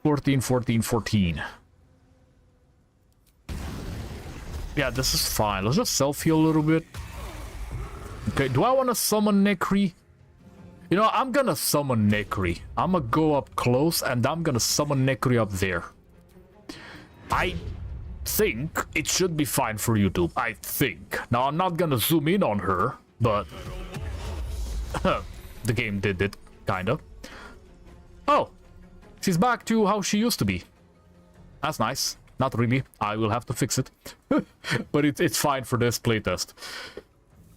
14, 14, 14. Yeah, this is fine. Let's just self-heal a little bit. Okay, do I want to summon Nekri? You know, I'm gonna summon Nekri. I'm gonna go up close and I'm gonna summon Nekri up there. I think it should be fine for YouTube. I think. Now, I'm not gonna zoom in on her, but the game did it, kind of. Oh, she's back to how she used to be. That's nice. Not really. I will have to fix it. But it's fine for this playtest.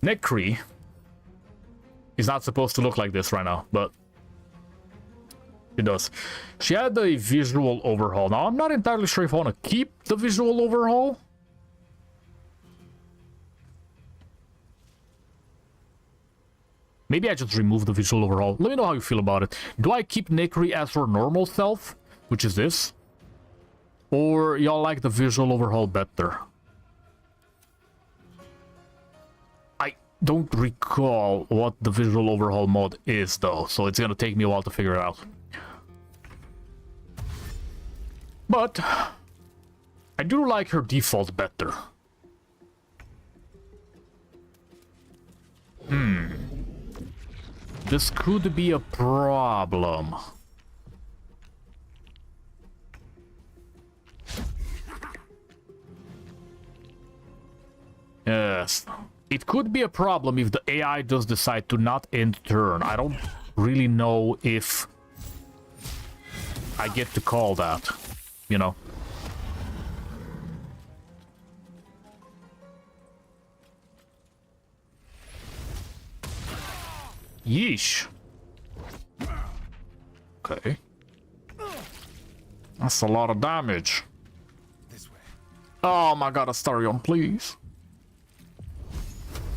Nekri is not supposed to look like this right now, but it does. She had a visual overhaul. Now, I'm not entirely sure if I want to keep the visual overhaul. Maybe I just remove the visual overhaul. Let me know how you feel about it. Do I keep Nekri as her normal self, which is this? Or y'all like the visual overhaul better? don't recall what the visual overhaul mod is though, so it's gonna take me a while to figure it out. But I do like her default better. This could be a problem. Yes. It could be a problem if the AI does decide to not end turn. I don't really know if I get to call that, you know. Yeesh. Okay. That's a lot of damage. Oh my god, Astarion, please.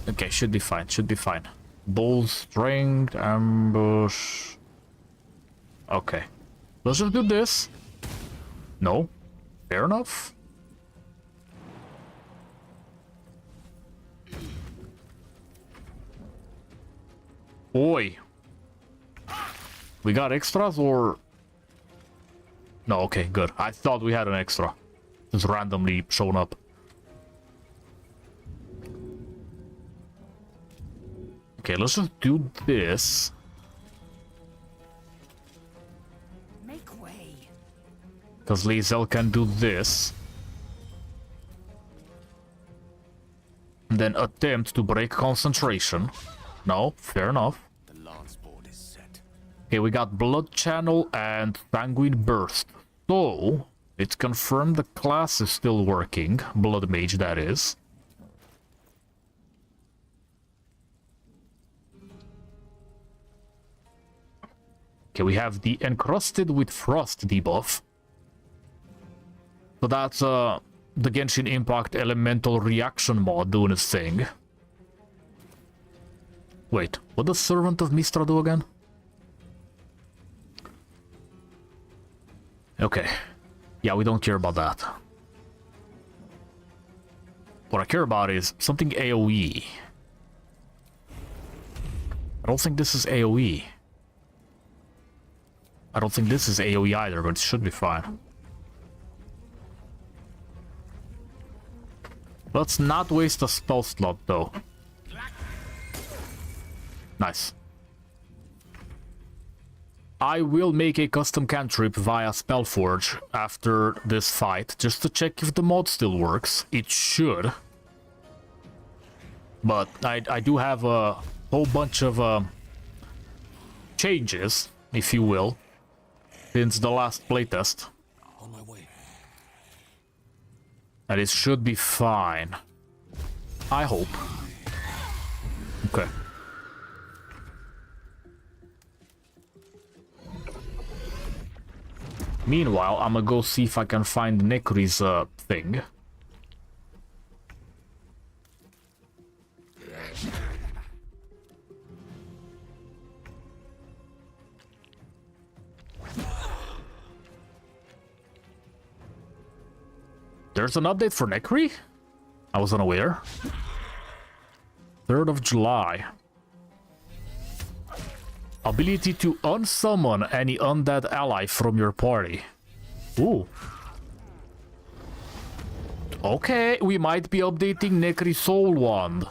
Okay, should be fine, should be fine. Bull strength, ambush. Okay. Let's just do this. No. Fair enough. Oi. We got extras or... No, okay, good. I thought we had an extra. Just randomly shown up. Okay, let's just do this. Make way. Because Liesel can do this. And then attempt to break concentration. No, fair enough. The lance board is set. Okay, we got Blood Channel and Sanguine Burst. So, it's confirmed the class is still working. Blood Mage, that is. Okay, we have the Encrusted with Frost debuff. So that's the Genshin Impact Elemental Reaction mod doing its thing. Wait, what does Servant of Mistra do again? Okay. Yeah, we don't care about that. What I care about is something AoE. I don't think this is AoE. I don't think this is AoE either, but it should be fine. Let's not waste a spell slot, though. Nice. I will make a custom cantrip via Spellforge after this fight, just to check if the mod still works. It should. But I do have a whole bunch of changes, if you will, since the last playtest. On my way. And it should be fine. I hope. Okay. Meanwhile, I'm gonna go see if I can find Nekri's thing. There's an update for Nekri? I was unaware. 3rd of July. Ability to unsummon any undead ally from your party. Ooh. Okay, we might be updating Nekri's Soul Wand.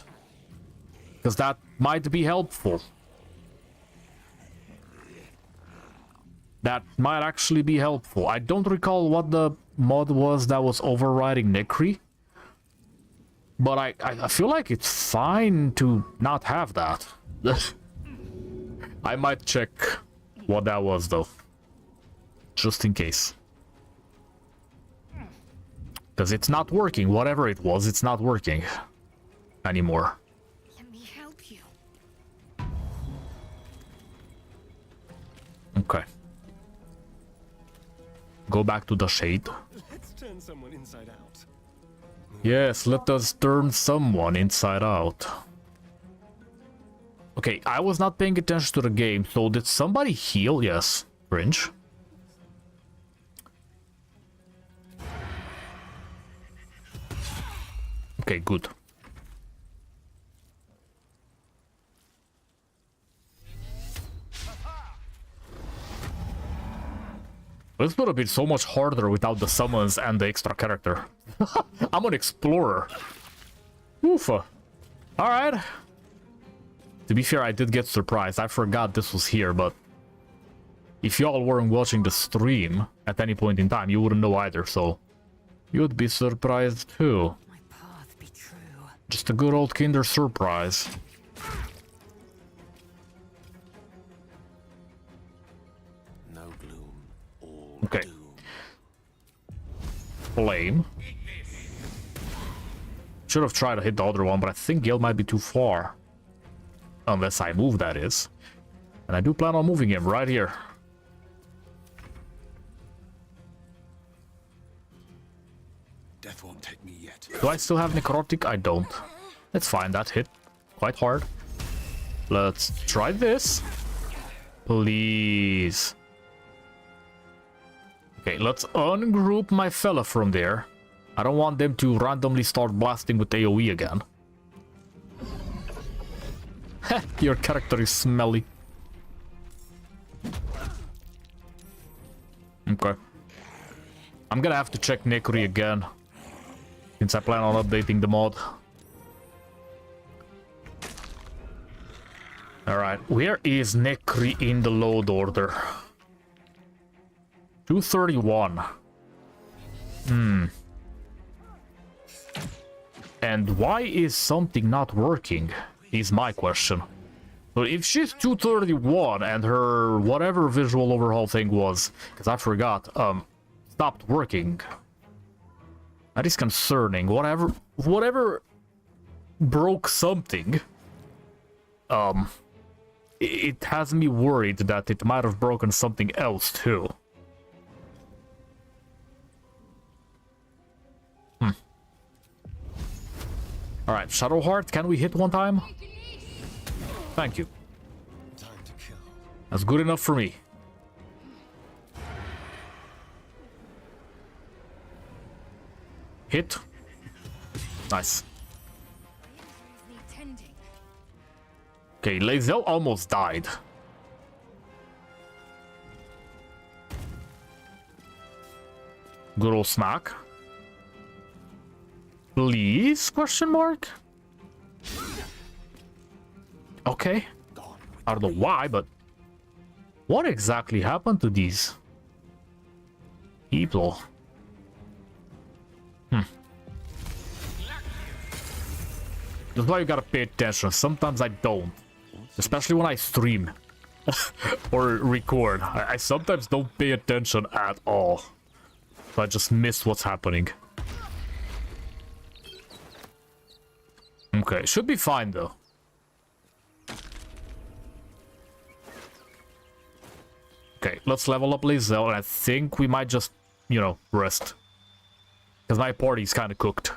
Because that might be helpful. That might actually be helpful. I don't recall what the mod was that was overriding Nekri. But I feel like it's fine to not have that. I might check what that was, though. Just in case. Because it's not working. Whatever it was, it's not working anymore. Let me help you. Okay. Go back to the shade. Let's turn someone inside out. Yes, let us turn someone inside out. Okay, I was not paying attention to the game, so did somebody heal? Yes, Fringe. Okay, good. This would have been so much harder without the summons and the extra character. I'm an explorer. Oofa. Alright. To be fair, I did get surprised. I forgot this was here, but if y'all weren't watching the stream at any point in time, you wouldn't know either, so you'd be surprised too. My path be true. Just a good old Kinder surprise. No gloom, all Okay. doom. Flame. Should have tried to hit the other one, but I think Gale might be too far. Unless I move, that is. And I do plan on moving him right here. Death won't take me yet. Do I still have necrotic? I don't. That's fine, that hit quite hard. Let's try this. Please. Okay, let's ungroup my fella from there. I don't want them to randomly start blasting with AoE again. Heh, your character is smelly. Okay. I'm gonna have to check Necri again, since I plan on updating the mod. Alright, where is Necri in the load order? 231. And why is something not working, is my question. So if she's 231 and her whatever visual overhaul thing was, because I forgot, stopped working, that is concerning. Whatever broke something, it has me worried that it might have broken something else too. Alright, Shadowheart, can we hit one time? Thank you. Time to kill. That's good enough for me. Hit. Nice. Okay, Lae'zel almost died. Good old smack. Please? Question mark? Okay. I don't know why, but what exactly happened to these people? That's why you gotta pay attention. Sometimes I don't. Especially when I stream. Or record. I sometimes don't pay attention at all. So I just miss what's happening. Okay, should be fine though. Okay, let's level up Lae'zel, and I think we might just, you know, rest. Because my party's kind of cooked.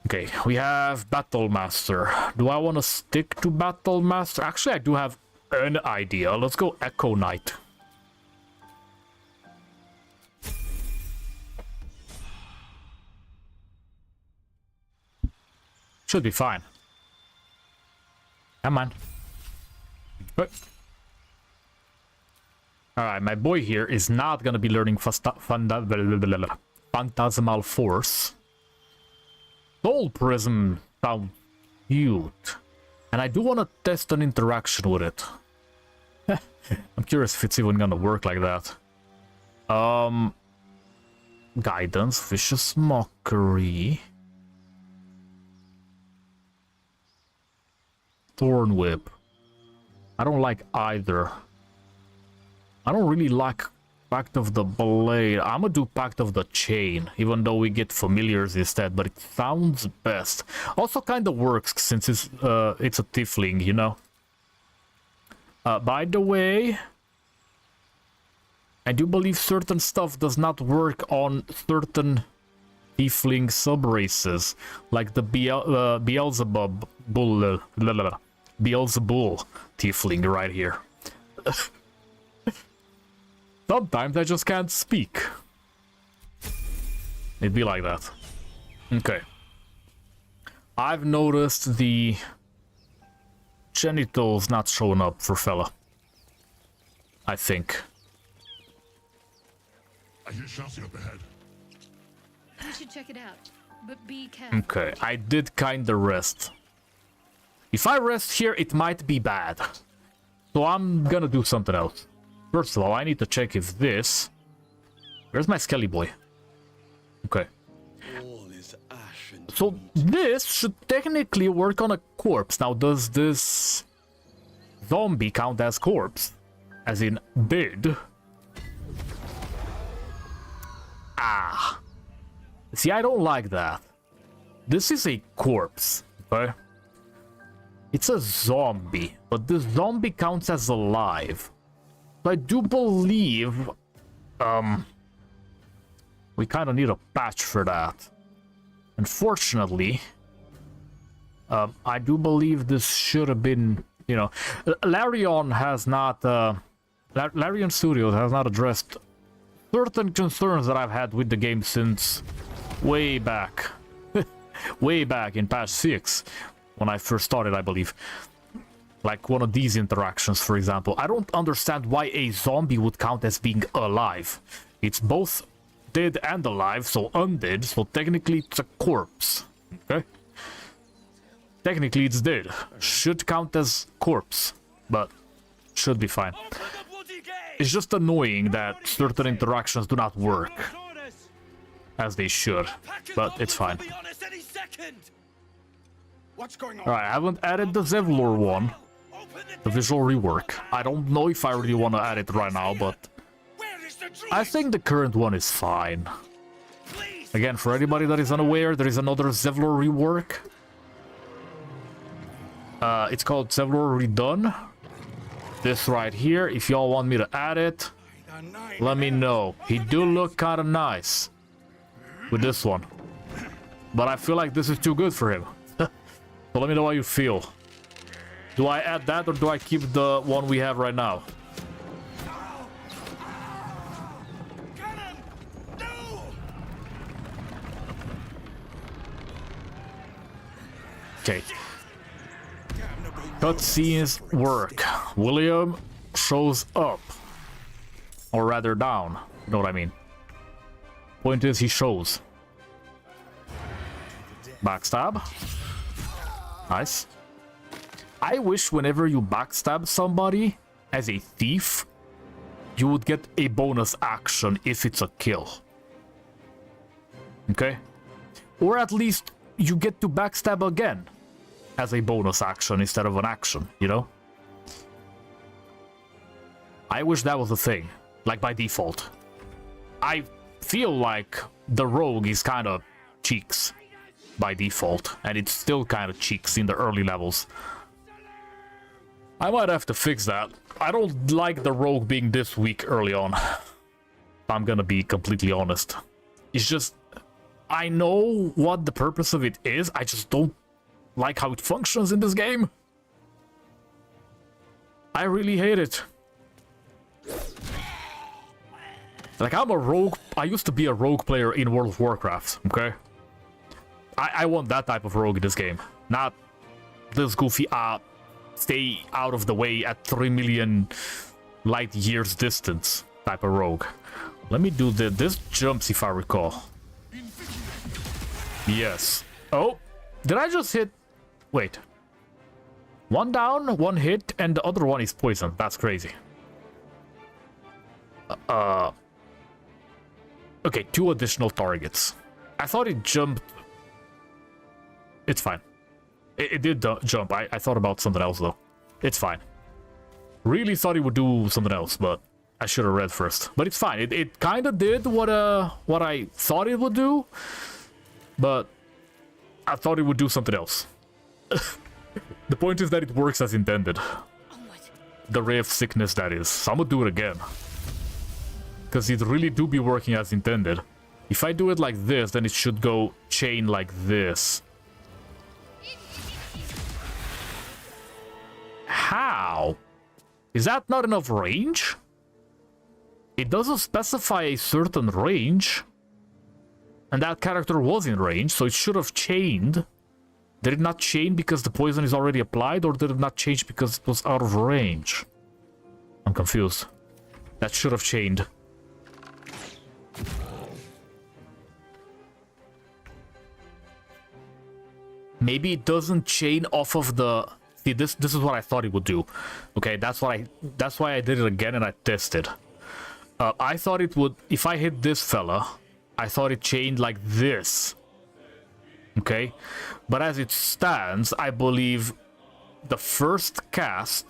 Okay, we have Battle Master. Do I want to stick to Battle Master? Actually, I do have an idea. Let's go Echo Knight. Should be fine. Come on. Alright, my boy here is not gonna be learning Phantasmal Force. Soul Prism sounds cute. And I do want to test an interaction with it. I'm curious if it's even gonna work like that. Guidance, Vicious Mockery. Thorn Whip. I don't like either. I don't really like Pact of the Blade. I'm gonna do Pact of the Chain, even though we get familiars instead, but it sounds best. Also kind of works since it's a tiefling, you know? By the way, I do believe certain stuff does not work on certain tiefling sub-races, like the Beelzebub tiefling right here. Sometimes I just can't speak. It'd be like that. Okay. I've noticed the genitals not showing up for fella. I think. I hear shouting up ahead. We should check it out, but be careful. Okay, I did kinda rest. If I rest here, it might be bad. So I'm gonna do something else. First of all, I need to check if this... Where's my Skelly boy? Okay. So this should technically work on a corpse. Now, does this zombie count as corpse? As in dead? Ah. See, I don't like that. This is a corpse, okay? It's a zombie, but the zombie counts as alive. So I do believe, we kind of need a patch for that. Unfortunately, I do believe this should have been, you know, Larion has not, Larion Studios has not addressed certain concerns that I've had with the game since way back. Way back in patch 6, when I first started, I believe. Like one of these interactions, for example. I don't understand why a zombie would count as being alive. It's both dead and alive, so undead, so technically it's a corpse. Okay? Technically it's dead. Should count as corpse, but should be fine. It's just annoying that certain interactions do not work as they should, but it's fine. Alright, I haven't added the Zevlor one, the visual rework. I don't know if I really want to add it right now, but I think the current one is fine. Again, for anybody that is unaware, there is another Zevlor rework. It's called Zevlor Redone. This right here, if y'all want me to add it, let me know. He do look kind of nice with this one, but I feel like this is too good for him. So let me know how you feel. Do I add that or do I keep the one we have right now? Okay. Cutscenes work. William shows up. Or rather down. You know what I mean? Point is, he shows. Backstab. Nice. I wish whenever you backstab somebody as a thief, you would get a bonus action if it's a kill. Okay? Or at least you get to backstab again as a bonus action instead of an action, you know? I wish that was a thing, like by default. I feel like the rogue is kind of cheeks by default, and it's still kind of cheeks in the early levels. I might have to fix that. I don't like the rogue being this weak early on. I'm gonna be completely honest. It's just, I know what the purpose of it is, I just don't like how it functions in this game. I really hate it. Like, I'm a rogue, I used to be a rogue player in World of Warcraft, okay? I want that type of rogue in this game. Not this goofy, stay out of the way at 3 million light years distance type of rogue. Let me do this jumps if I recall. Yes. Oh, did I just hit? Wait. One down, one hit, and the other one is poisoned. That's crazy. Okay, 2 additional targets. I thought it jumped. It's fine. It did jump. I thought about something else, though. It's fine. Really thought it would do something else, but I should have read first. But it's fine. It kind of did what I thought it would do, but I thought it would do something else. The point is that it works as intended. The ray of sickness, that is. So I'm gonna do it again. Because it really do be working as intended. If I do it like this, then it should go chain like this. How? Is that not enough range? It doesn't specify a certain range. And that character was in range, so it should have chained. Did it not chain because the poison is already applied, or did it not change because it was out of range? I'm confused. That should have chained. maybe it doesn't chain off of the... See, this is what I thought it would do. Okay, that's why I did it again and I tested. I thought it would... If I hit this fella, I thought it chained like this. Okay? But as it stands, I believe the first cast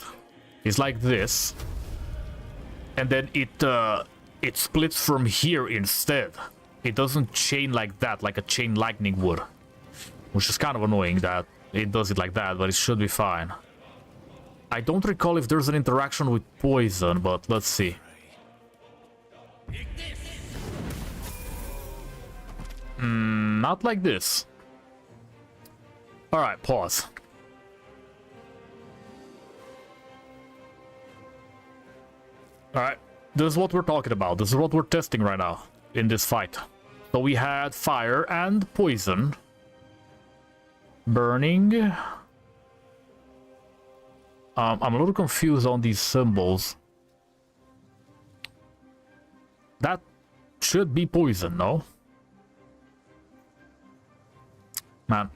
is like this. And then it splits from here instead. It doesn't chain like that, like a chain lightning would. Which is kind of annoying that it does it like that, but it should be fine. I don't recall if there's an interaction with poison, but let's see. Not like this. Alright, pause. Alright, this is what we're talking about. This is what we're testing right now in this fight. So we had fire and poison. Burning. I'm a little confused on these symbols. That should be poison, no? Man.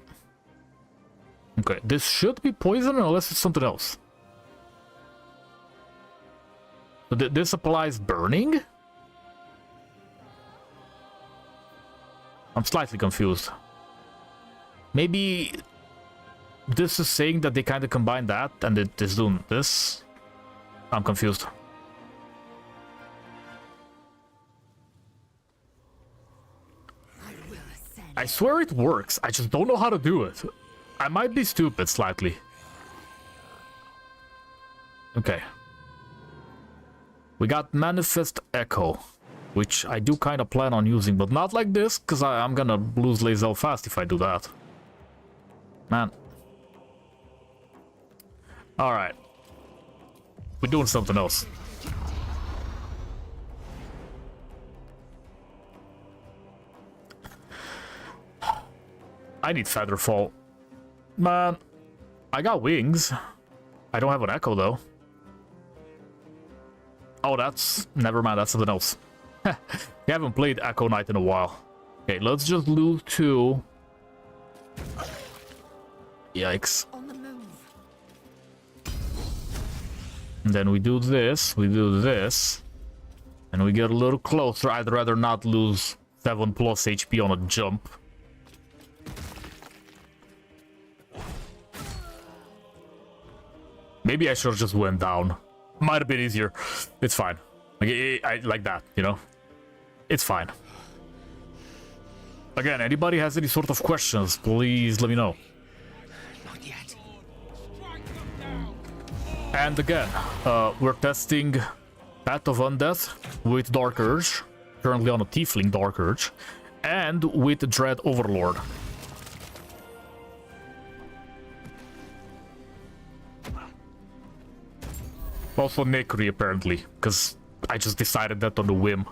Okay, this should be poison unless it's something else. So this applies burning? I'm slightly confused. Maybe this is saying that they kind of combine that and it is doing this. I'm confused. I swear it works. I just don't know how to do it. I might be stupid slightly. Okay. We got Manifest Echo, which I do kind of plan on using, but not like this, because I'm gonna lose Lae'zel fast if I do that. Man. Alright. We're doing something else. I need Featherfall. Man. I got wings. I don't have an echo, though. Oh, that's... Never mind, that's something else. We haven't played Echo Knight in a while. Okay, let's just lose 2. Yikes. On the move. And then we do this, and we get a little closer. I'd rather not lose 7+ HP on a jump. Maybe I should have just went down. Might have been easier. It's fine. I like that, you know? It's fine. Again, anybody has any sort of questions, please let me know. Not yet. And again, we're testing Path of Undeath with Dark Urge, currently on a Tiefling Dark Urge, and with Dread Overlord. Also Necri, apparently, because I just decided that on the whim.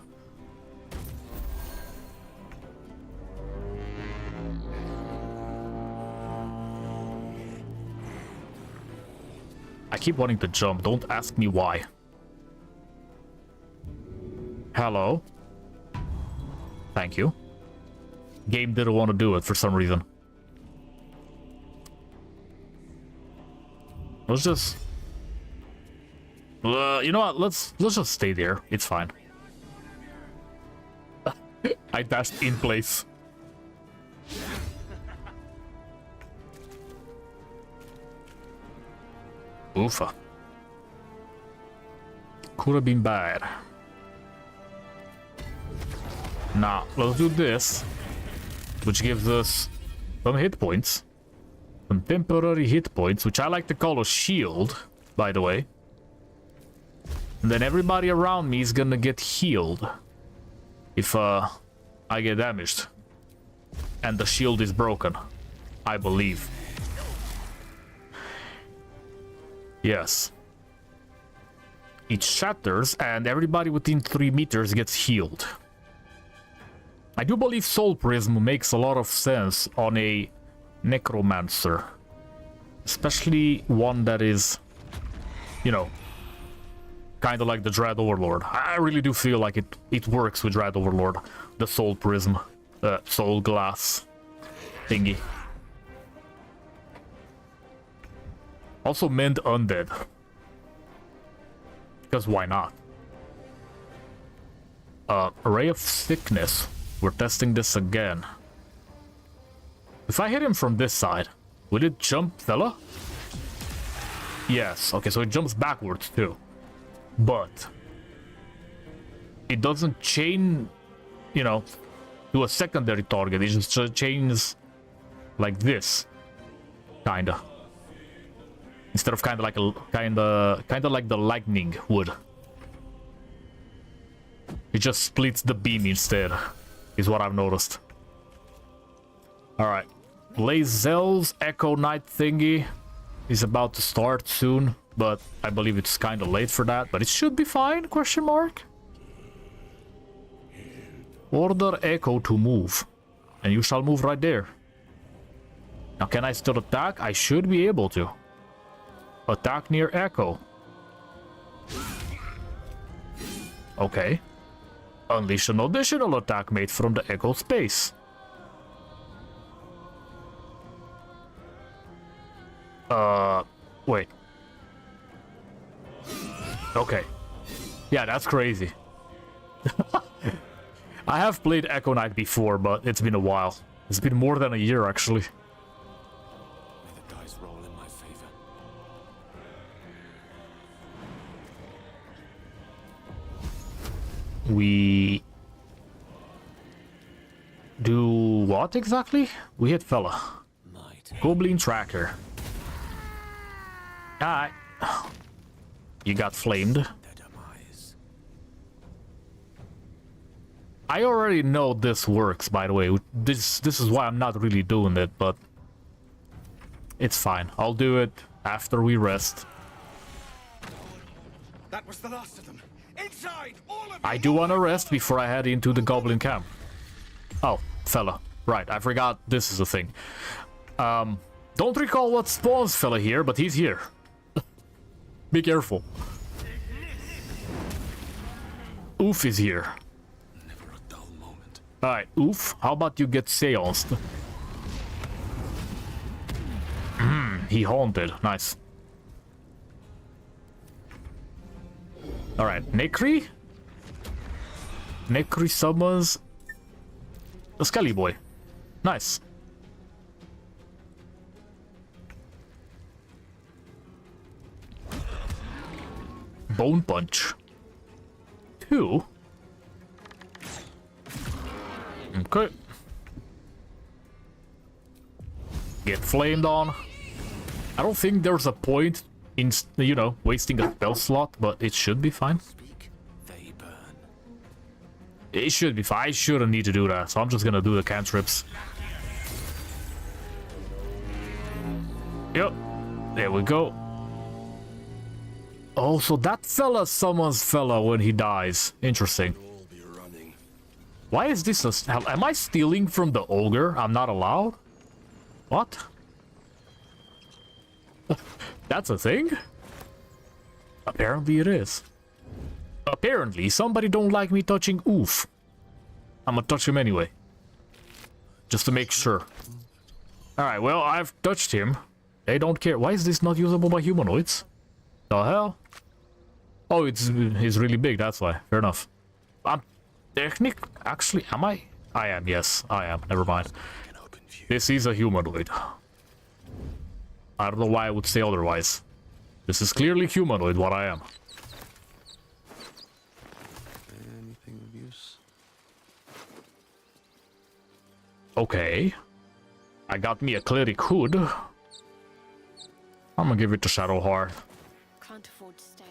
I keep wanting to jump, don't ask me why. Hello? Thank you. Game didn't want to do it for some reason. Let's just... you know what? Let's just stay there. It's fine. I dashed in place. Oofa. Could have been bad. Now, let's do this, which gives us some hit points. Some temporary hit points, which I like to call a shield, by the way. And then everybody around me is gonna get healed if I get damaged. And the shield is broken, I believe. Yes. It shatters and everybody within 3 meters gets healed. I do believe Soul Prism makes a lot of sense on a Necromancer. Especially one that is, you know, kind of like the Dread Overlord. I really do feel like it works with Dread Overlord. The Soul Prism, Soul Glass thingy. Also mint undead. Because why not? Ray of Sickness. We're testing this again. If I hit him from this side, will it jump, fella? Yes. Okay, so it jumps backwards too. But it doesn't chain, you know, to a secondary target. It just chains like this, kinda. Instead of kinda like the lightning would. It just splits the beam instead, is what I've noticed. Alright. Lazel's Echo Knight thingy is about to start soon, but I believe it's kinda late for that, but it should be fine, question mark? Order Echo to move, and you shall move right there. Now can I still attack? I should be able to. Attack near Echo. Okay. Unleash an additional attack made from the Echo space. Wait. Okay. Yeah, that's crazy. I have played Echo Knight before, but it's been a while. It's been more than a year, actually. May the dice roll in my favor. We do what exactly? We hit fella. Might. Goblin tracker. Alright. You got flamed. Their demise. I already know this works, by the way. This is why I'm not really doing it, but it's fine. I'll do it after we rest. That was the last of them. Inside, all of you. I do want to rest before I head into the goblin camp. Oh, fella. Right, I forgot this is a thing. Don't recall what spawns fella here, but he's here. Be careful. Oof is here. Never a dull moment. Alright, Oof, how about you get seanced? He haunted. Nice. Alright, Nekri? Nekri summons a Skelly Boy. Nice. Bone Punch. 2. Okay. Get flamed on. I don't think there's a point in, you know, wasting a spell slot, but it should be fine. Speak, they burn. It should be fine. I shouldn't need to do that, so I'm just gonna do the cantrips. Yep. There we go. Oh, so that fella summons fella when he dies. Interesting. All be running. Why is this a... Am I stealing from the ogre? I'm not allowed? What? That's a thing? Apparently it is. Apparently, somebody don't like me touching Oof. I'm gonna touch him anyway. Just to make sure. Alright, well, I've touched him. They don't care. Why is this not usable by humanoids? The hell? Oh, he's really big, that's why. Fair enough. I'm actually, am I? I am, yes, I am. Never mind. An open view. This is a humanoid. I don't know why I would say otherwise. This is clearly humanoid, what I am. Anything of use? Okay. I got me a cleric hood. I'm gonna give it to Shadowheart. Can't afford to stay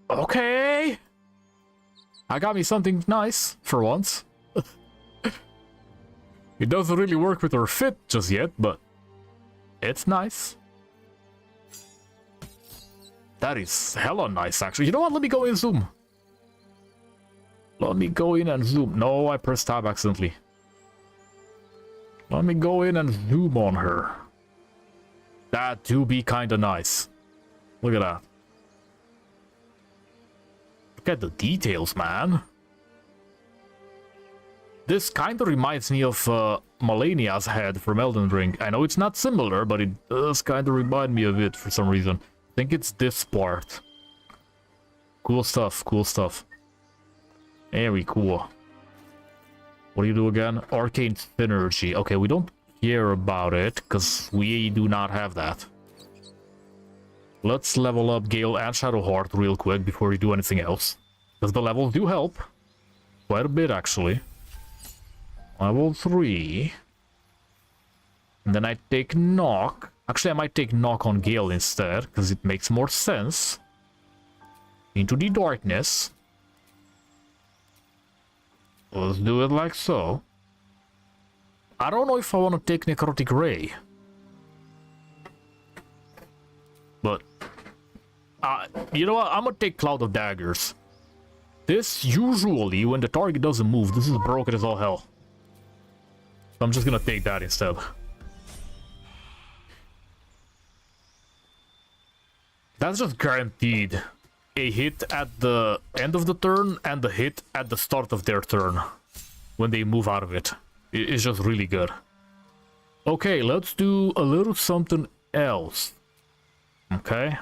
idle. Okay. I got me something nice for once. It doesn't really work with her fit just yet, but it's nice. That is hella nice, actually. You know what? Let me go in and zoom. Let me go in and zoom. No, I pressed tab accidentally. Let me go in and zoom on her. That do be kinda nice. Look at that. Look at the details, man. This kind of reminds me of Malenia's head from Elden Ring. I know it's not similar, but it does kind of remind me of it for some reason. I think it's this part. Cool stuff, cool stuff. Very cool. What do you do again? Arcane Synergy. Okay, we don't care about it, because we do not have that. Let's level up Gale and Shadowheart real quick before we do anything else. Because the levels do help. Quite a bit, actually. Level 3. And then I take Knock. Actually, I might take Knock on Gale instead, because it makes more sense. Into the darkness. Let's do it like so. I don't know if I want to take Necrotic Ray. But, you know what? I'm gonna take Cloud of Daggers. This, usually, when the target doesn't move, this is broken as all hell. So I'm just gonna take that instead. That's just guaranteed. A hit at the end of the turn and a hit at the start of their turn. When they move out of it. It's just really good. Okay, let's do a little something else. Okay.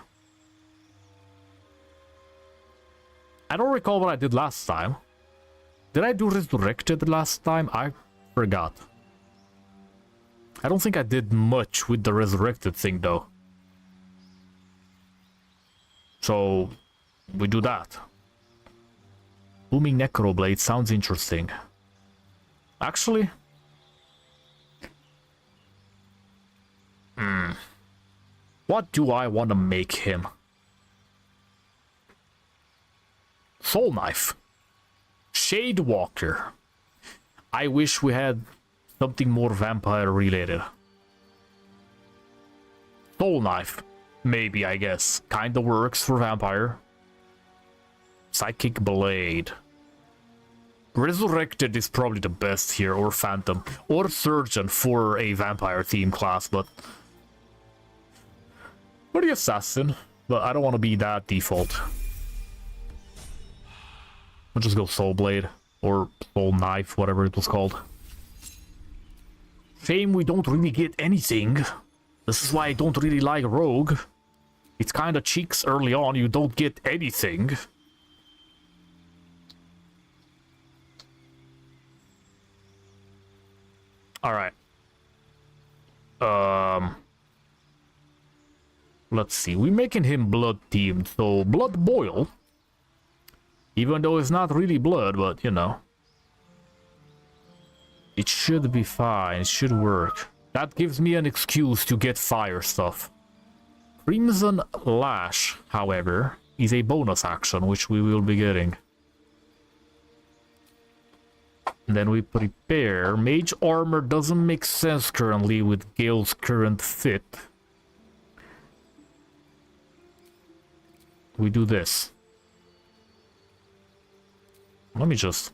I don't recall what I did last time. Did I do Resurrected last time? I forgot. I don't think I did much with the Resurrected thing though. So, we do that. Booming Necroblade sounds interesting. Actually... What do I want to make him? Soul Knife. Shade Walker. I wish we had something more vampire related. Soul Knife. Maybe, I guess. Kinda works for vampire. Psychic Blade. Resurrected is probably the best here, or Phantom. Or Surgeon for a vampire theme class, but... Or the Assassin, but I don't want to be that default. I'll just go Soul Blade, or Soul Knife, whatever it was called. Shame we don't really get anything. This is why I don't really like Rogue. It's kinda cheeks early on, you don't get anything. Alright. Let's see, we're making him blood themed, so Blood Boil. Even though it's not really blood, but you know. It should be fine, it should work. That gives me an excuse to get fire stuff. Crimson Lash, however, is a bonus action, which we will be getting. And then we prepare. Mage Armor doesn't make sense currently with Gale's current fit. We do this. Let me just...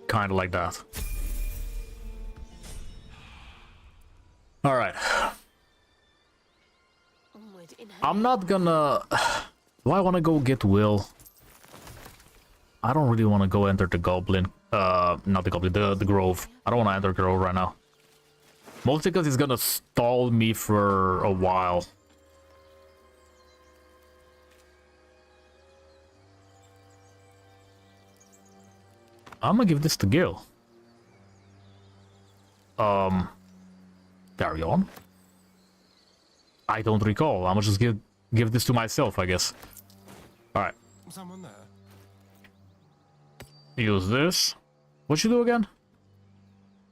Kinda like that. Alright. I'm not gonna... Do I want to go get Will? I don't really want to go enter the Goblin. Not the Goblin, the Grove. I don't want to enter Grove right now. Mostly because it's gonna stall me for a while. I'm gonna give this to Gil. Carry on. I don't recall. I'm gonna just give this to myself, I guess. Alright. Someone there. Use this. What you do again?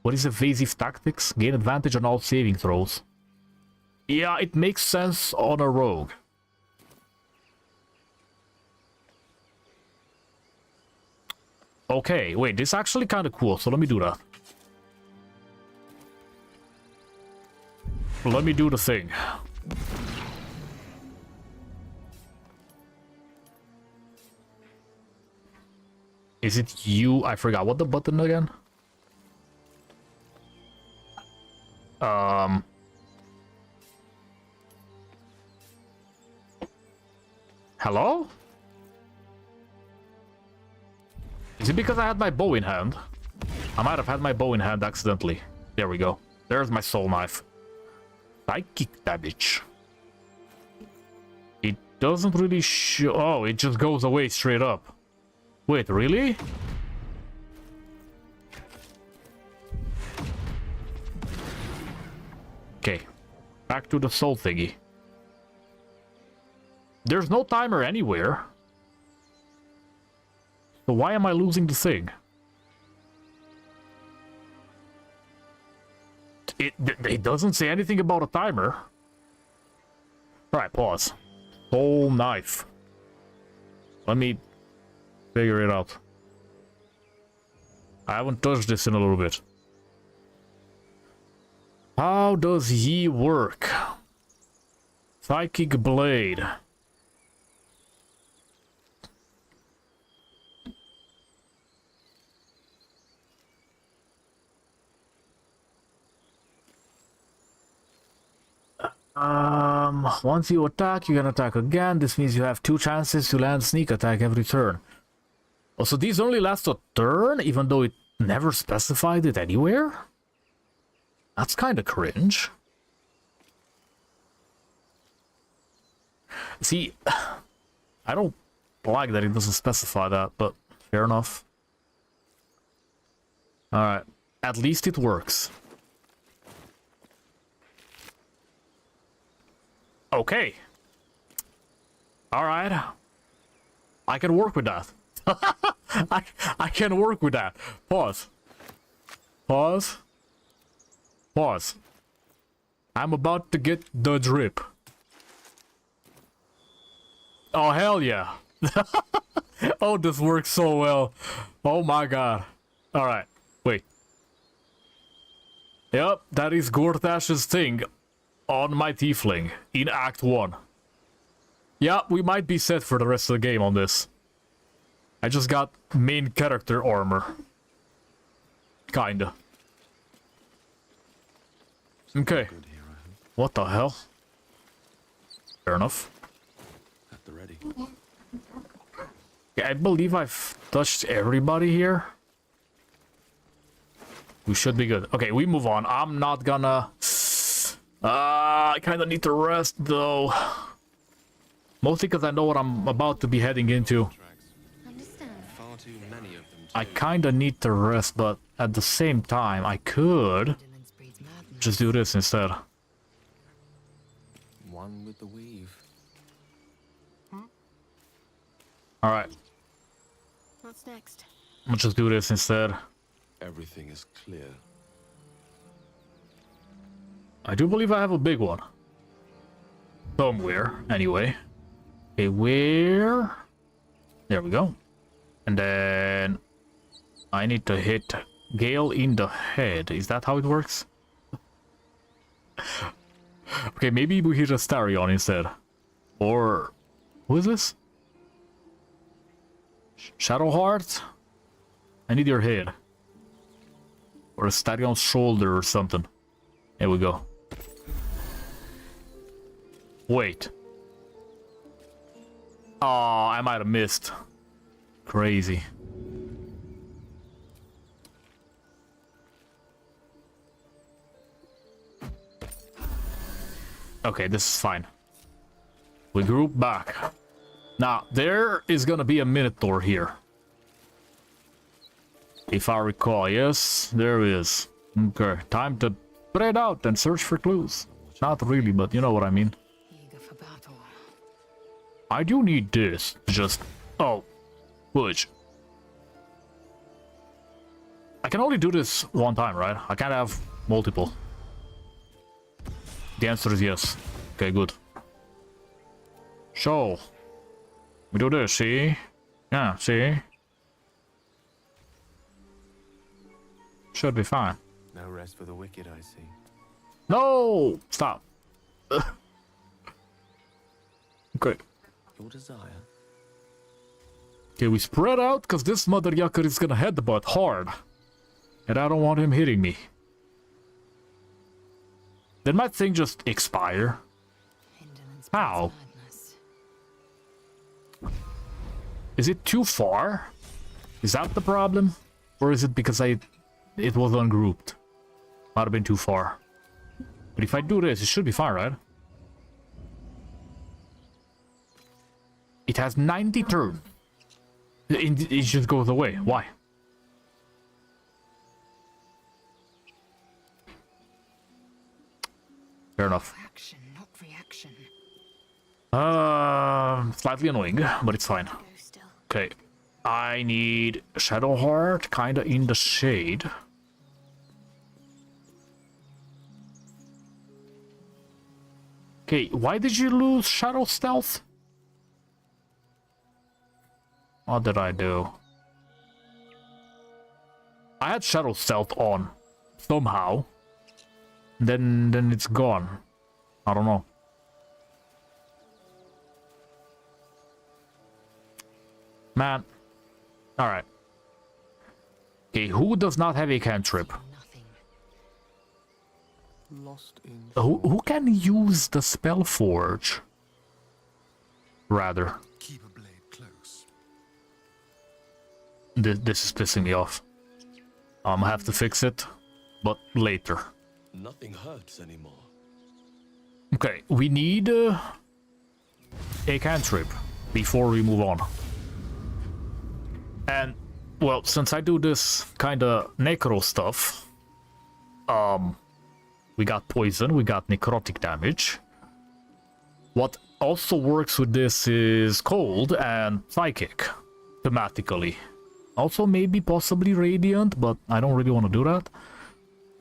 What is evasive tactics? Gain advantage on all saving throws. Yeah, it makes sense on a rogue. Okay, wait, this is actually kind of cool, so let me do that. Let me do the thing. Is it you? I forgot. What the button again? Hello? Is it because I had my bow in hand? I might have had my bow in hand accidentally. There we go. There's my soul knife. Psychic damage. It doesn't really show... Oh, it just goes away straight up. Wait, really? Okay. Back to the soul thingy. There's no timer anywhere. So why am I losing the thing? It doesn't say anything about a timer. Alright, pause. Soul knife. Let me figure it out. I haven't touched this in a little bit. How does he work? Psychic blade. Once you attack, you can attack again. This means you have 2 chances to land sneak attack every turn. Oh, so these only last a turn, even though it never specified it anywhere? That's kind of cringe. See, I don't like that it doesn't specify that, but fair enough. Alright, at least it works. Okay. Alright. I can work with that. I can work with that. Pause. Pause. Pause. I'm about to get the drip. Oh, hell yeah. Oh, this works so well. Oh my god. Alright. Wait. Yep, that is Gortash's thing. On my tiefling in Act 1. Yeah, we might be set for the rest of the game on this. I just got main character armor. Kinda. Okay. What the hell? Fair enough. At the ready. Yeah, I believe I've touched everybody here. We should be good. Okay, we move on. I'm not gonna... I kind of need to rest, though. Mostly because I know what I'm about to be heading into. Far too many of them. I kind of need to rest, but at the same time, I could just do this instead. One with the weave. Alright, What's next? I'll just do this instead. Everything is clear. I do believe I have a big one. Somewhere, anyway. Okay, where? There we go. And then... I need to hit Gale in the head. Is that how it works? Okay, maybe we hit Astarion instead. Or... Who is this? Shadowheart? I need your head. Or Astarion's shoulder or something. There we go. Wait. Oh, I might have missed. Crazy. Okay, this is fine. We group back. Now, there is gonna be a Minotaur here. If I recall, yes, there is. Okay, time to spread out and search for clues. Not really, but you know what I mean. I do need this. Just... Oh. Which? I can only do this one time, right? I can't have multiple. The answer is yes. Okay, good. So... We do this, see? Yeah, see? Should be fine. No rest for the wicked, I see. No! Stop. Okay. Your desire. Okay, we spread out because this mother yucker is gonna headbutt hard. And I don't want him hitting me. Did my thing just expire? How? Is it too far? Is that the problem? Or is it because it was ungrouped? Might have been too far. But if I do this, it should be fine, right? It has 90 turn. It just goes away. Why? Fair enough. Action, not reaction. Slightly annoying, but it's fine. Okay. I need Shadowheart, kinda in the shade. Okay, why did you lose Shadow Stealth? What did I do? I had Shadow Stealth on somehow. Then it's gone. I don't know. Man. Alright. Okay, who does not have a cantrip? Who can use the Spellforge? Rather. Keep a blade close. This is pissing me off. I have to fix it, but later. Nothing hurts anymore. Okay, we need a cantrip before we move on. And, well, since I do this kinda necro stuff, we got poison, we got necrotic damage. What also works with this is cold and psychic, thematically. Also maybe possibly radiant, but I don't really want to do that.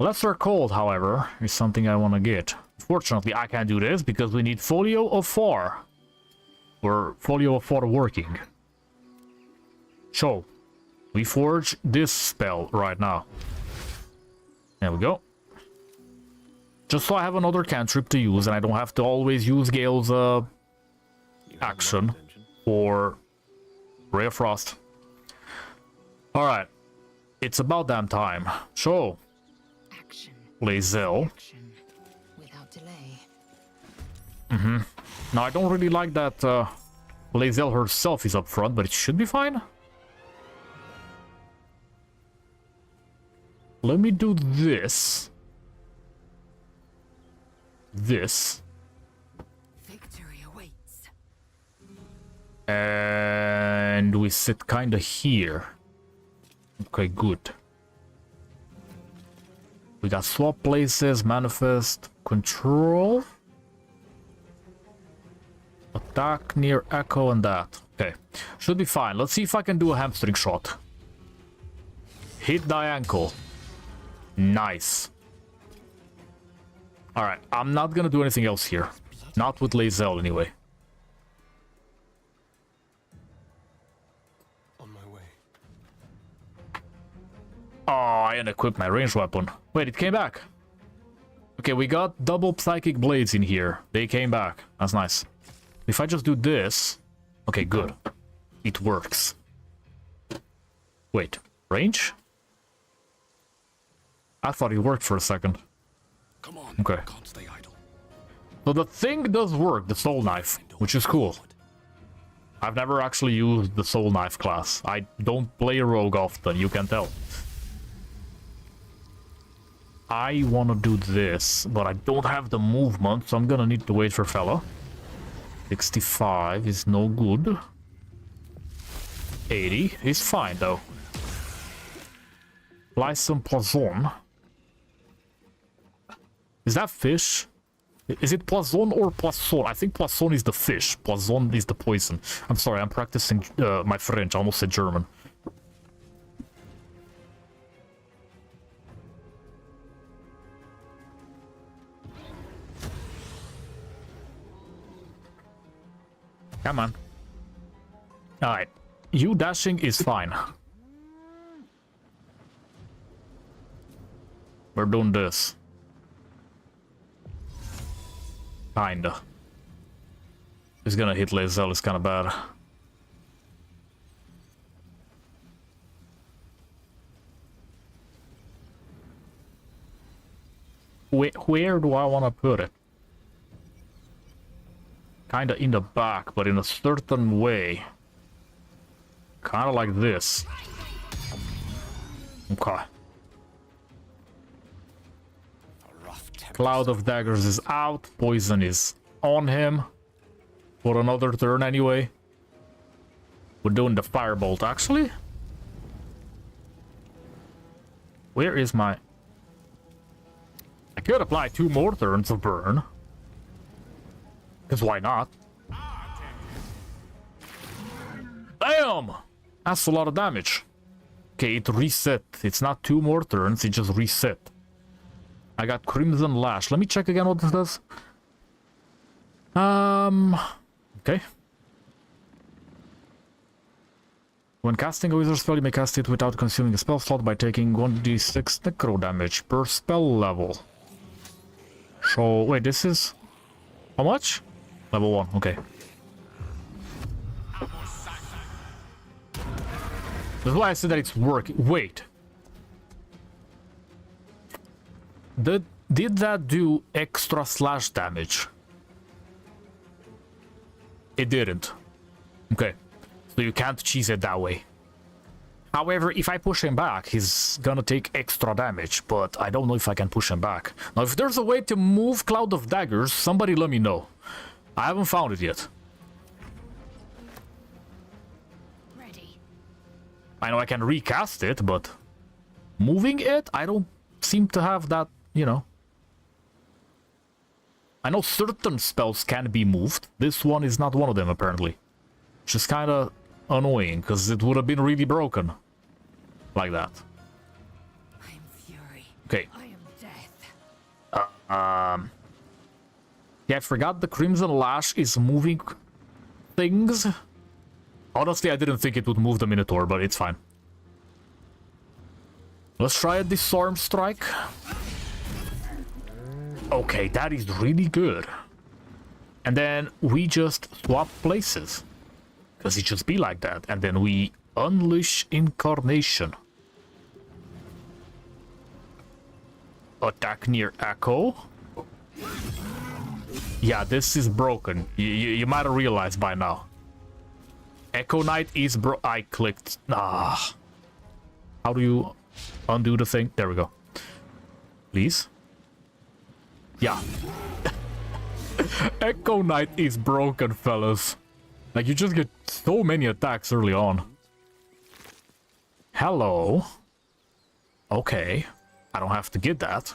Lesser cold, however, is something I want to get. Fortunately, I can't do this because we need Folio of 4. Or Folio of 4 working. So, we forge this spell right now. There we go. Just so I have another cantrip to use and I don't have to always use Gale's action or Ray of Frost. Alright. It's about damn time. So, Lae'zel. Without delay. Now, I don't really like that Lae'zel herself is up front, but it should be fine. Let me do this. This. Victory awaits. And we sit kinda here. Okay, good. We got swap places, manifest, control. Attack near echo and that. Okay, should be fine. Let's see if I can do a hamstring shot. Hit the ankle. Nice. Alright, I'm not gonna do anything else here. Not with Lae'zel anyway. On my way. Oh, I unequipped my ranged weapon. Wait, it came back. Okay, we got double psychic blades in here. They came back. That's nice. If I just do this... Okay, good. It works. Wait, range? I thought it worked for a second. Come on. Okay. Can't stay idle. So the thing does work, the soul knife, which is cool. I've never actually used the soul knife class. I don't play rogue often, you can tell. I want to do this, but I don't have the movement, so I'm gonna need to wait for fella. 65 is no good. 80 is fine, though. Apply some poison. Is that fish? Is it poison or poisson? I think poisson is the fish. Poison is the poison. I'm sorry, I'm practicing my French. I almost said German. Come on. Alright. You dashing is fine. We're doing this. Kinda. He's gonna hit Lae'zel, it's kinda bad. Where do I wanna put it? kinda in the back, but in a certain way. Kinda like this. Okay. Cloud of Daggers is out. Poison is on him. For another turn anyway. We're doing the Firebolt, actually. Where is my... I could apply 2 more turns of burn. Because why not? Damn! That's a lot of damage. Okay, it reset. It's not 2 more turns, it just reset. I got Crimson Lash. Let me check again what this does. Okay. When casting a wizard spell, you may cast it without consuming a spell slot by taking 1d6 necro damage per spell level. So, wait, this is... How much? Level 1, okay. That's why I said that it's working. Wait. Did that do extra slash damage? It didn't. Okay. So you can't cheese it that way. However, if I push him back, he's gonna take extra damage, but I don't know if I can push him back. Now, if there's a way to move Cloud of Daggers, somebody let me know. I haven't found it yet. Ready. I know I can recast it, but moving it, I don't seem to have that, you know. I know certain spells can be moved. This one is not one of them, apparently. Which is kind of annoying, because it would have been really broken. Like that. I am fury. Okay. I am death. Yeah, I forgot the Crimson Lash is moving things. Honestly, I didn't think it would move the Minotaur, but it's fine. Let's try a Disarm Strike. Okay, that is really good. And then we just swap places. Because it just be like that. And then we unleash Incarnation. Attack near Echo. Yeah, this is broken. You might have realized by now. Echo Knight is I clicked. Ah. How do you undo the thing? There we go. Please. Yeah. Echo Knight is broken, fellas. Like, you just get so many attacks early on. Hello. Okay. I don't have to get that.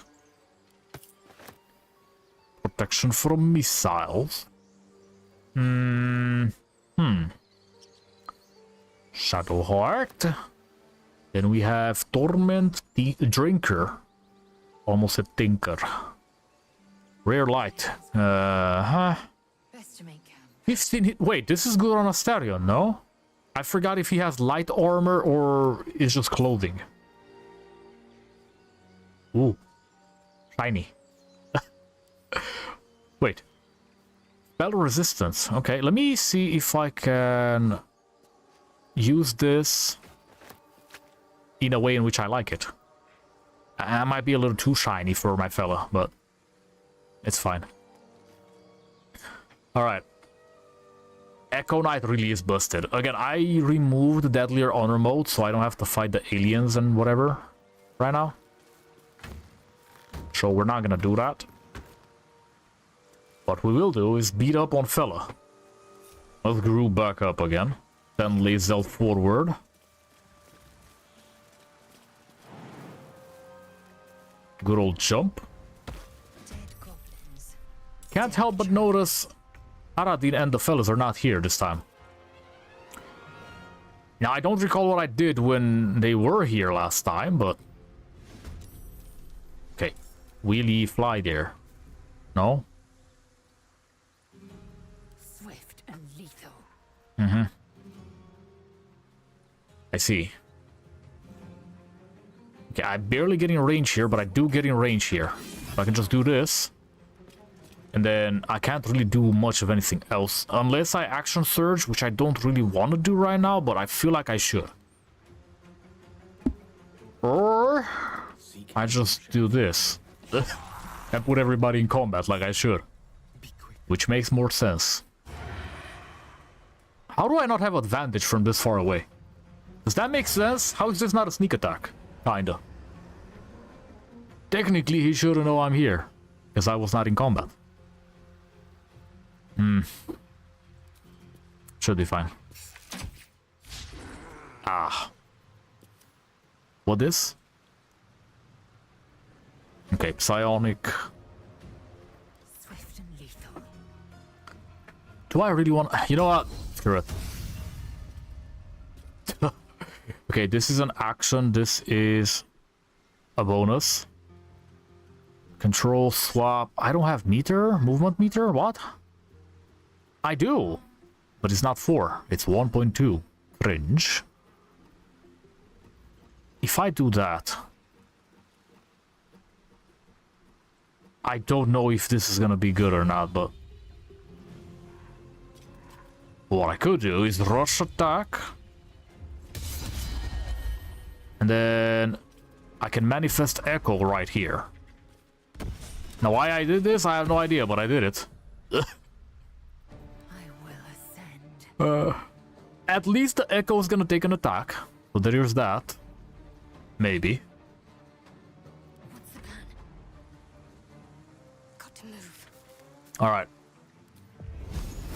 Protection from missiles. Shadowheart. Then we have Torment the Drinker. Almost a Tinker. Rare Light. Best to make 15 hit. Wait, this is good on Astarion, no? I forgot if he has light armor or is just clothing. Ooh. Shiny. Wait. Spell resistance. Okay, let me see if I can use this in a way in which I like it. I might be a little too shiny for my fella, but it's fine. Alright. Echo Knight really is busted. Again, I removed Deadlier Honor mode, so I don't have to fight the aliens and whatever right now. So we're not gonna do that. What we will do is beat up on fella. Let's group back up again. Then Lazel forward. Good old jump. Can't help but notice Aradin and the fellas are not here this time. Now, I don't recall what I did when they were here last time, but... Okay. Wheelie fly there. No? Swift and lethal. Mm-hmm. I see. Okay, I'm barely getting range here, but I do get in range here. I can just do this. And then I can't really do much of anything else. Unless I action surge, which I don't really want to do right now, but I feel like I should. Or I just do this. And put everybody in combat like I should. Which makes more sense. How do I not have advantage from this far away? Does that make sense? How is this not a sneak attack? Kinda. Technically, he shouldn't know I'm here, because I was not in combat. Should be fine. Ah. What is? Okay, psionic. Swift and lethal. Do I really want... You know what? Screw it. Okay, this is an action. This is a bonus. Control, swap. I don't have meter? Movement meter? What? I do. But it's not 4. It's 1.2. Cringe. If I do that... I don't know if this is gonna be good or not, but... What I could do is rush attack. And then... I can manifest Echo right here. Now why I did this, I have no idea, but I did it. I will ascend. At least the Echo is gonna take an attack. So there's that. Maybe. What's the plan? Got to move. Alright.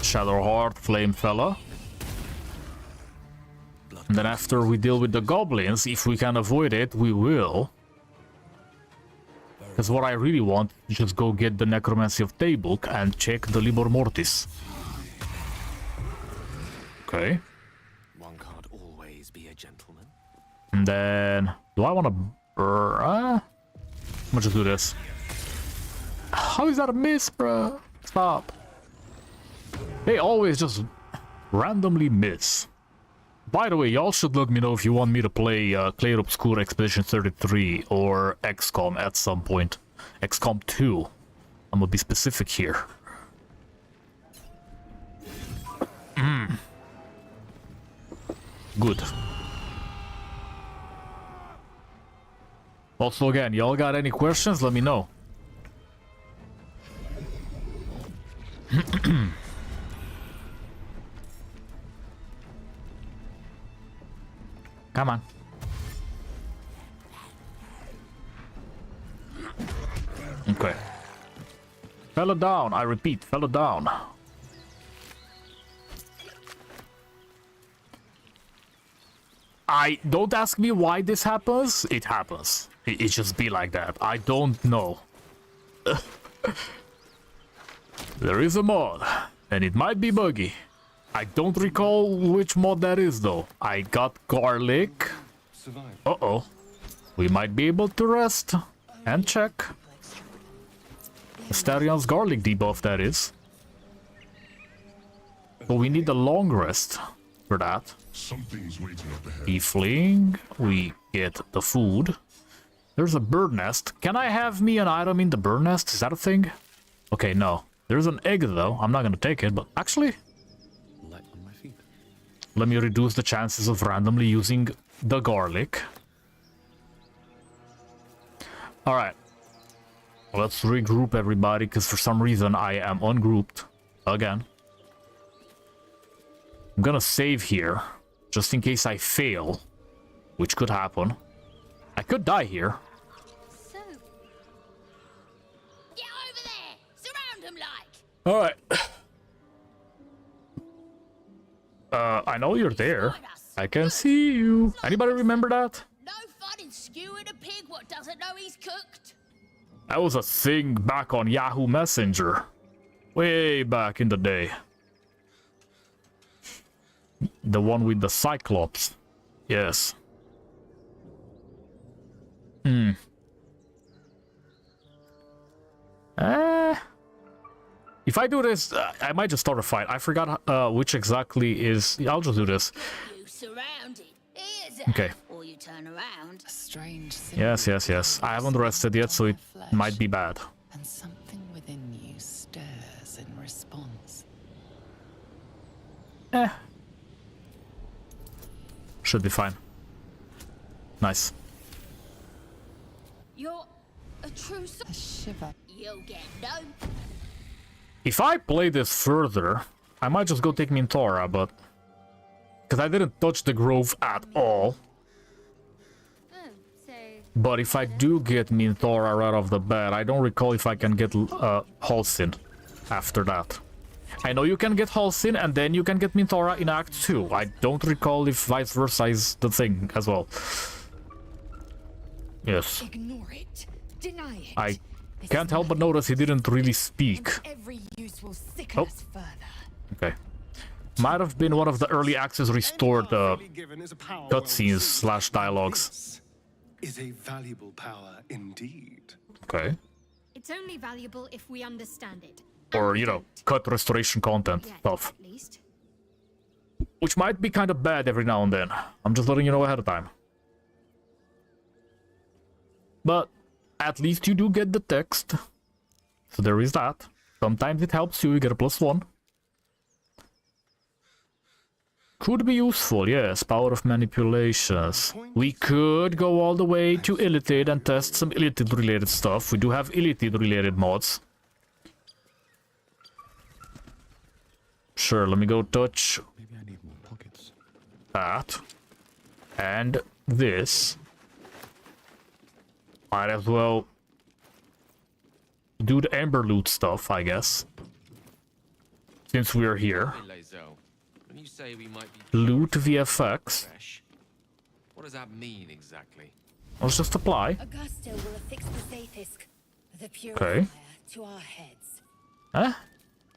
Shadowheart, Flame Fella. And then after we deal with the goblins, if we can avoid it, we will. Because what I really want is just go get the Necromancy of Daybook and check the Libor Mortis. Okay. One can't always be a gentleman. And then... Do I want to... I'm gonna just do this. How is that a miss, bruh? Stop. They always just randomly miss. By the way, y'all should let me know if you want me to play Clair Obscur Expedition 33 or XCOM at some point. XCOM 2. I'm gonna be specific here. Good. Also, again, y'all got any questions? Let me know. Come on. Okay. Fell down, I repeat, fell down. Don't ask me why this happens. It happens. It just be like that. I don't know. There is a mod, and it might be buggy. I don't recall which mod that is though. I got garlic. Uh-oh. We might be able to rest and check. Astarion's garlic debuff, that is. But we need a long rest for that. Something's waiting up ahead. Tiefling. We get the food. There's a bird nest. Can I have me an item in the bird nest? Is that a thing? Okay, no. There's an egg though. I'm not gonna take it, but actually... Light on my feet. Let me reduce the chances of randomly using the garlic. Alright. Let's regroup everybody, because for some reason I am ungrouped. Again. I'm gonna save here, just in case I fail. Which could happen. I could die here. So, Get over there! Surround him like! Alright. I know you're there. I can see you. Anybody remember that? No fun in skewing a pig what doesn't know he's cooked. That was a thing back on Yahoo Messenger. Way back in the day. The one with the Cyclops. Yes. If I do this, I might just start a fight. I forgot which exactly is... I'll just do this. You surrounded. Here's Okay. or you turn around. A strange Yes, yes, yes. I haven't rested yet, so it might be bad. And something within you stirs in response. Should be fine. Nice. You're a true A shiver. You'll get no. If I play this further, I might just go take Mintora, but Because I didn't touch the grove at all. Oh, so But if I do get Minthora right off the bat, I don't recall if I can get Halsin after that. I know you can get Halsin and then you can get Minthora in Act 2. I don't recall if vice versa is the thing as well. Yes. Ignore it. Deny it. I can't help but notice he didn't really speak. Every use will sicken us further. Okay. Might have been one of the early access restored cutscenes / dialogues. Is a valuable power indeed. Okay. It's only valuable if we understand it. Or, you know, cut restoration content stuff. At least. Which might be kind of bad every now and then. I'm just letting you know ahead of time. But at least you do get the text. So there is that. Sometimes it helps you get a +1. Could be useful, yes. Power of manipulations. We could go all the way to Illithid and test some Illithid related stuff. We do have Illithid related mods. Sure, let me go touch Maybe I need more pockets. that. And this. Might as well do the Amber Loot stuff, I guess. Since we're here. When you say we might be Loot VFX. fresh, what does that mean exactly? Let's just apply. Augusto will affix the Zaithisk, the Okay. purifier, to our heads. Huh?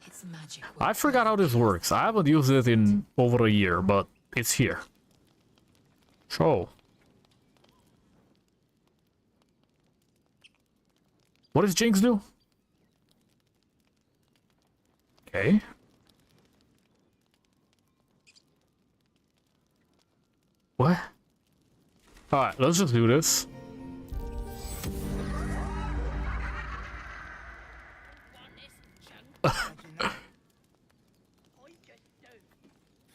Its magic. I forgot how this works. I haven't used it in over a year, but it's here. So. What does Jinx do? Okay. What? Alright, let's just do this.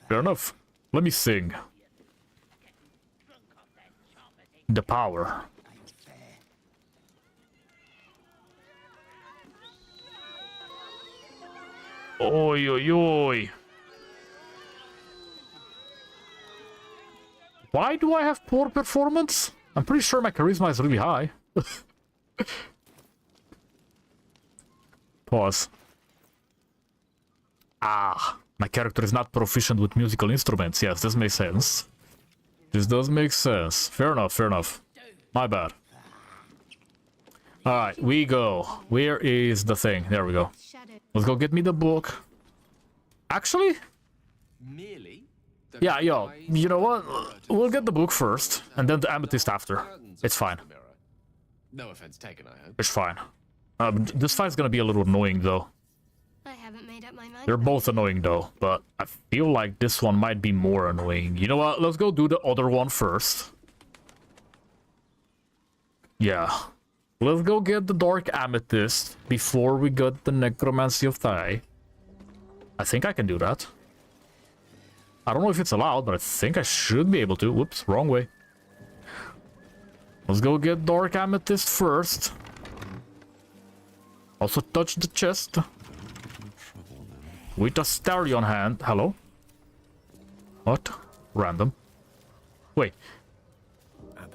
Fair enough. Let me sing. The power. Oi, oi, oi. Why do I have poor performance? I'm pretty sure my charisma is really high. Pause. Ah, my character is not proficient with musical instruments. Yes, this makes sense. This does make sense. Fair enough, fair enough. My bad. Alright, we go. Where is the thing? There we go. Let's go get me the book. Actually? Merely? Yeah, yo, you know what? We'll get the book first, and then the amethyst after. It's fine. No offense taken, I hope. It's fine. This fight's gonna be a little annoying, though. I haven't made up my mind. They're both annoying, though, but I feel like this one might be more annoying. You know what? Let's go do the other one first. Yeah. Let's go get the Dark Amethyst before we get the Necromancy of Thai. I think I can do that. I don't know if it's allowed, but I think I should be able to. Whoops, wrong way. Let's go get Dark Amethyst first. Also touch the chest. With a stereo on hand. Hello? What? Random. Wait.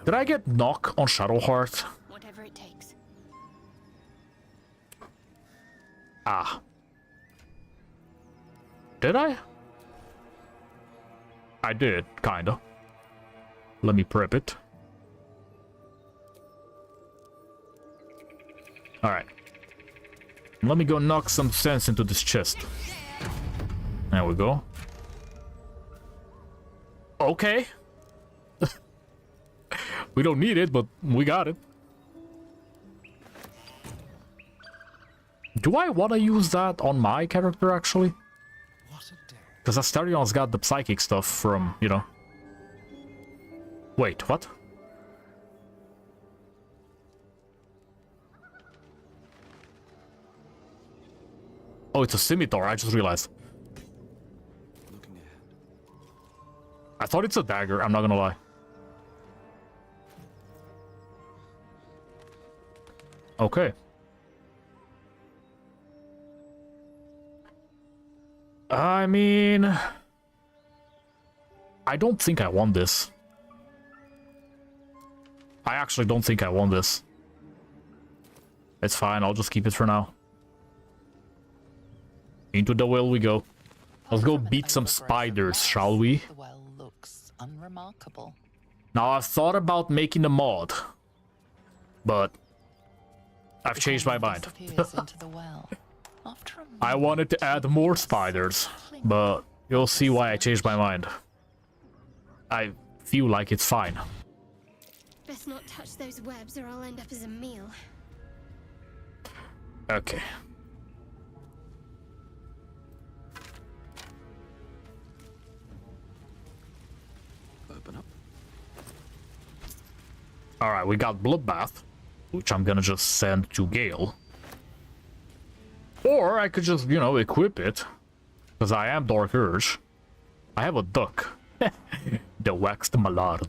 Did I get knock on Shadowheart? Whatever it takes. Ah. Did I? I did, kinda. Let me prep it. Alright. Let me go knock some sense into this chest. There we go. Okay. We don't need it, but we got it. Do I want to use that on my character, actually? Because Astarion's got the psychic stuff from, you know... Wait, what? Oh, it's a scimitar, I just realized. I thought it's a dagger, I'm not gonna lie. Okay. I mean... I don't think I want this. I actually don't think I want this. It's fine, I'll just keep it for now. Into the well we go. Let's go beat some spiders, shall we? The well looks unremarkable. Now, I've thought about making a mod, but I've changed my mind. I wanted to add more spiders, but you'll see why I changed my mind. I feel like it's fine. Best not touch those webs or I'll end up as a meal. Okay. Open up. Alright, we got Bloodbath, which I'm gonna just send to Gale. Or I could just, you know, equip it, because I am Dark Urge. I have a duck. The waxed mallard.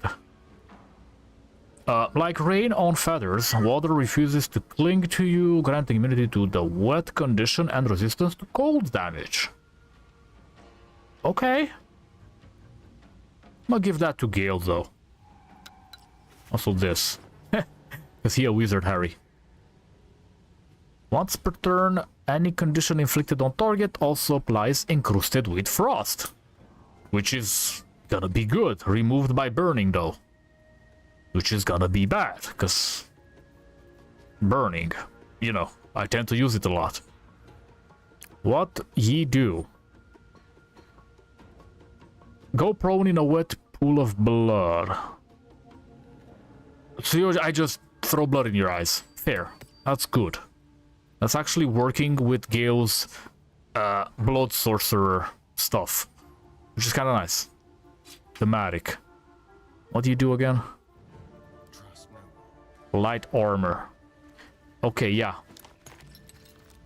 Like rain on feathers, water refuses to cling to you, granting immunity to the wet condition and resistance to cold damage. Okay. I'm gonna give that to Gale, though. Also this. Is he a wizard, Harry? Once per turn, any condition inflicted on target also applies encrusted with frost. Which is gonna be good. Removed by burning, though. Which is gonna be bad, because... burning. You know, I tend to use it a lot. What ye do? Go prone in a wet pool of blood. So I just throw blood in your eyes. Fair. That's good. That's actually working with Gale's blood sorcerer stuff. Which is kind of nice. Thematic. What do you do again? Light armor. Okay, yeah.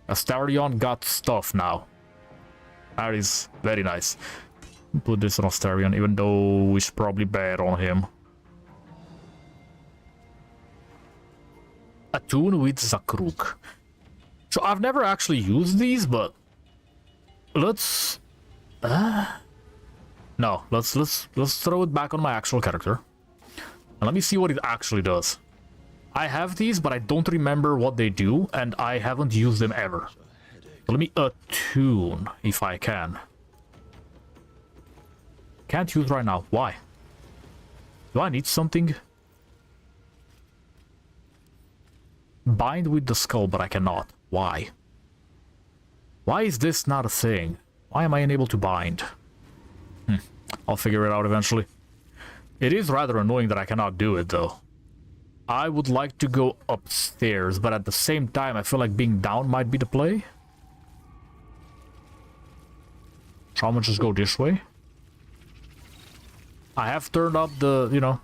Astarion got stuff now. That is very nice. Put this on Astarion, even though we should probably bet on him. Attune with Zakruk. So I've never actually used these, but let's no, let's throw it back on my actual character. And let me see what it actually does. I have these, but I don't remember what they do, and I haven't used them ever. So let me attune if I can. Can't use right now. Why? Do I need something? Bind with the skull, but I cannot. Why? Why is this not a thing? Why am I unable to bind? I'll figure it out eventually. It is rather annoying that I cannot do it, though. I would like to go upstairs, but at the same time, I feel like being down might be the play. So I'm gonna just go this way. I have turned up the, you know,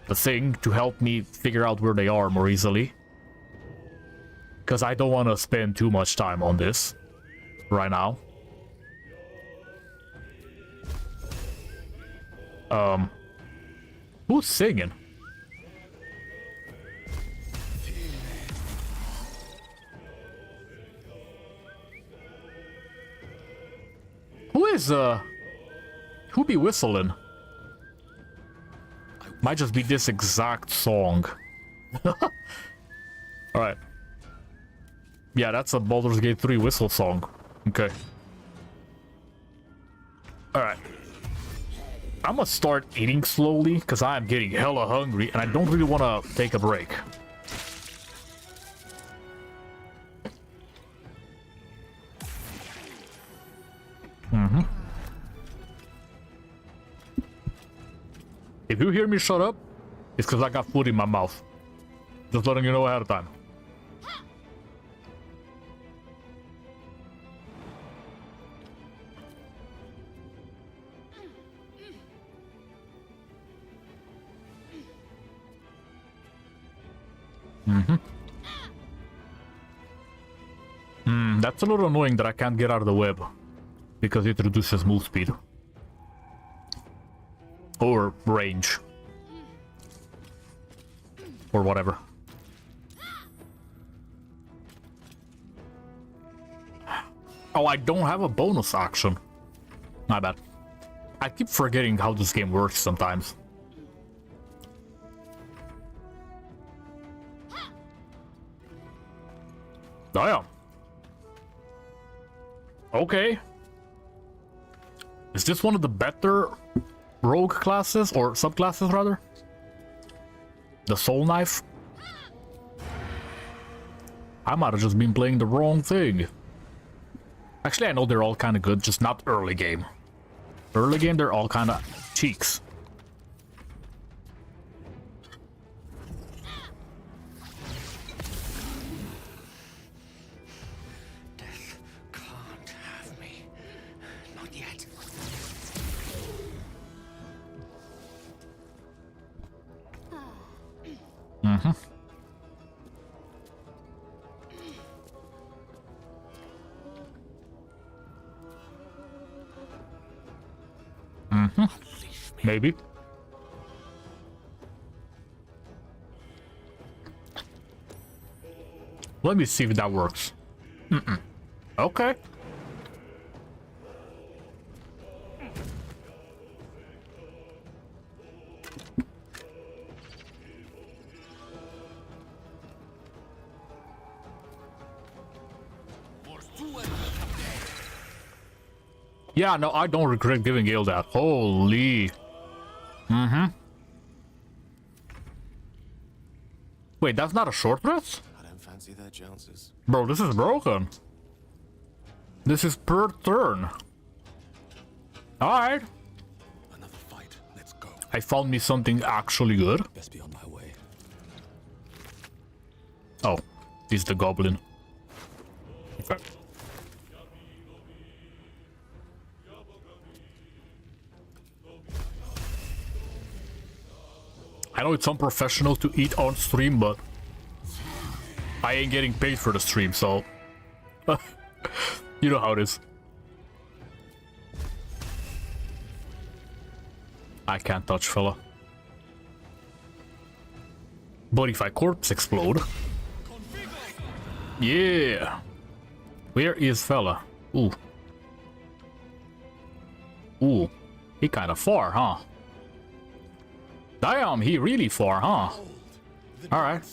the thing to help me figure out where they are more easily. Because I don't want to spend too much time on this right now. Who's singing? Who be whistling? Might just be this exact song. Alright. Yeah, that's a Baldur's Gate 3 whistle song. Okay. Alright. I'm gonna start eating slowly, because I am getting hella hungry, and I don't really want to take a break. If you hear me shut up, it's because I got food in my mouth. Just letting you know ahead of time. That's a little annoying that I can't get out of the web. Because it reduces move speed. Or range. Or whatever. Oh, I don't have a bonus action. My bad. I keep forgetting how this game works sometimes. Damn. Okay. Is this one of the better rogue classes, or subclasses rather? The soul knife? I might have just been playing the wrong thing. Actually, I know they're all kind of good, just not early game. Early game, they're all kind of cheeks. Death can't have me. Not yet. Mm-hmm. Mm-hmm. Maybe. Let me see if that works. Mm-mm. Okay. Yeah, no, I don't regret giving Gale that. Holy. Mm-hmm. Wait, that's not a short rest? I don't fancy their chances. Bro, this is broken. This is per turn. Alright. Another fight. Let's go. I found me something actually good. Best be on my way. Oh, this is the goblin. Okay. I know it's unprofessional to eat on stream, but I ain't getting paid for the stream, so you know how it is. I can't touch fella. But if I corpse explode... Yeah! Where is fella? Ooh. Ooh. He kinda far, huh? Damn, he really far, huh? Alright.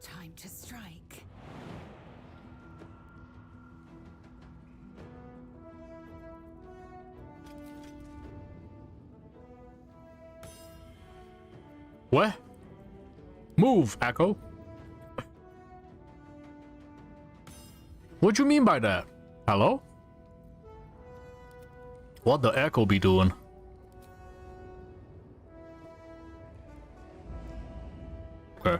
Time to strike. What? Move, Echo. What you mean by that? Hello? What the Echo be doing? Okay.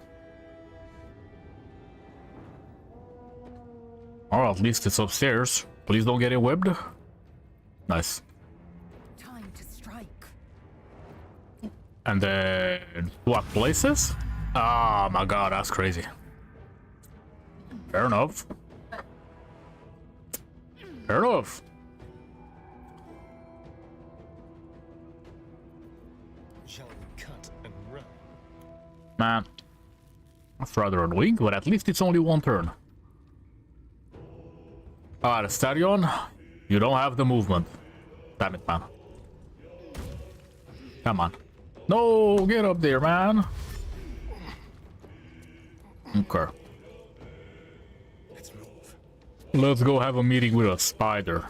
Or at least it's upstairs. Please don't get it whipped. Nice. Time to strike. And then what places? Oh my god, that's crazy. Fair enough. Fair enough. Shall we cut and run? Man, that's rather annoying, but at least it's only one turn. Alright, Stadion, you don't have the movement. Damn it, man. Come on. No, get up there, man. Okay. Let's move. Let's go have a meeting with a spider.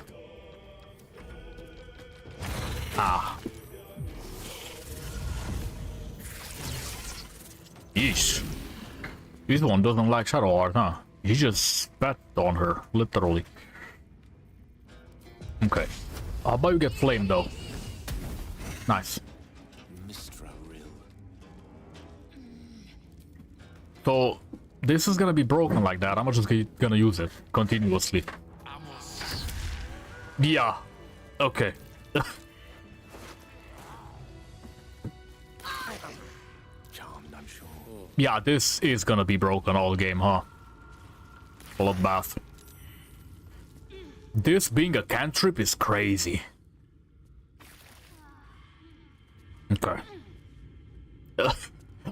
Ah. Yeesh. This one doesn't like Shadow Art, huh? He just spat on her, literally. Okay. How about you get flamed, though? Nice. So, this is gonna be broken like that. I'm just gonna use it continuously. Yeah. Okay. Charmed, I'm sure. Yeah, this is gonna be broken all game, huh? Bloodbath. This being a cantrip is crazy.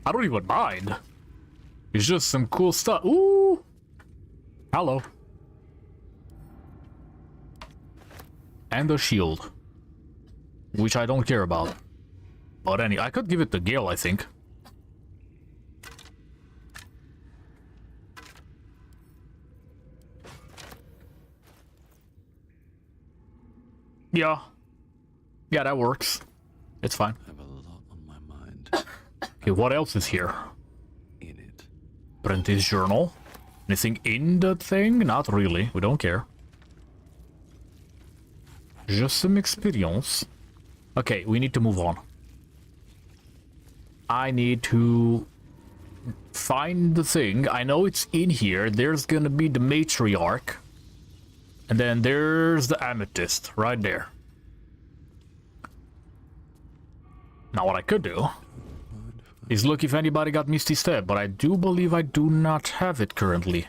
I don't even mind. It's just some cool stuff. Ooh! Hello. And a shield. Which I don't care about. But anyway, I could give it to Gale, I think. Yeah. Yeah, that works. It's fine. I have a lot on my mind. Okay, what else is here? In it. Apprentice journal. Anything in the thing? Not really. We don't care. Just some experience. Okay, we need to move on. I need to find the thing. I know it's in here. There's gonna be the matriarch. And then there's the amethyst right there. Now what I could do is look if anybody got Misty Step, but I do believe I do not have it currently.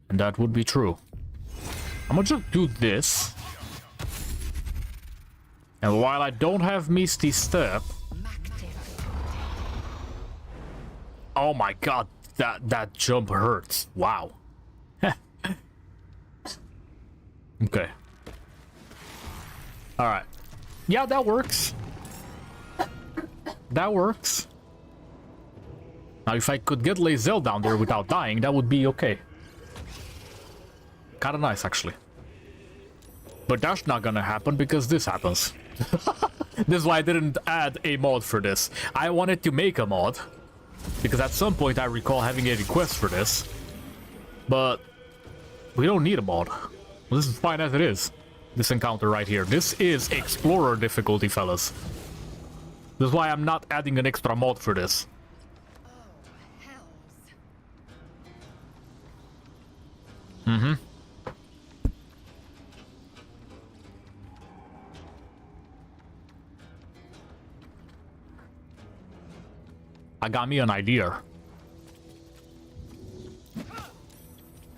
And that would be true. I'm gonna just do this. And while I don't have Misty Step... Oh my god, that jump hurts. Wow. Okay. Alright. Yeah, that works. That works. Now, if I could get Lae'zel down there without dying, that would be okay. Kinda nice, actually. But that's not gonna happen because this happens. This is why I didn't add a mod for this. I wanted to make a mod. Because at some point I recall having a request for this. But we don't need a mod. This is fine as it is. This encounter right here. This is Explorer difficulty, fellas. This is why I'm not adding an extra mod for this. Mm-hmm. I got me an idea.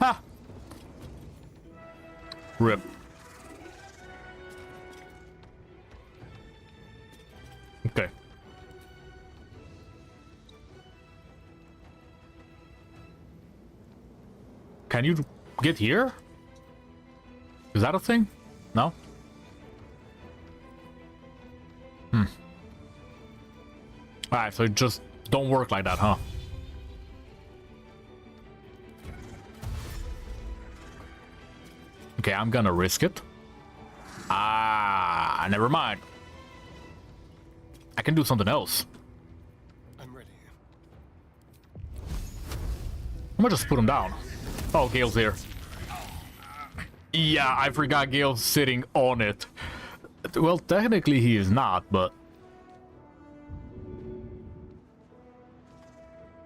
Ha! Rip. Okay. Can you get here? Is that a thing? No? Alright, so it just don't work like that, huh? Okay, I'm gonna risk it. Ah, never mind. I can do something else. I'm ready. I'm gonna just put him down. Oh, Gale's here. Yeah, I forgot Gale's sitting on it. Well, technically he is not, but...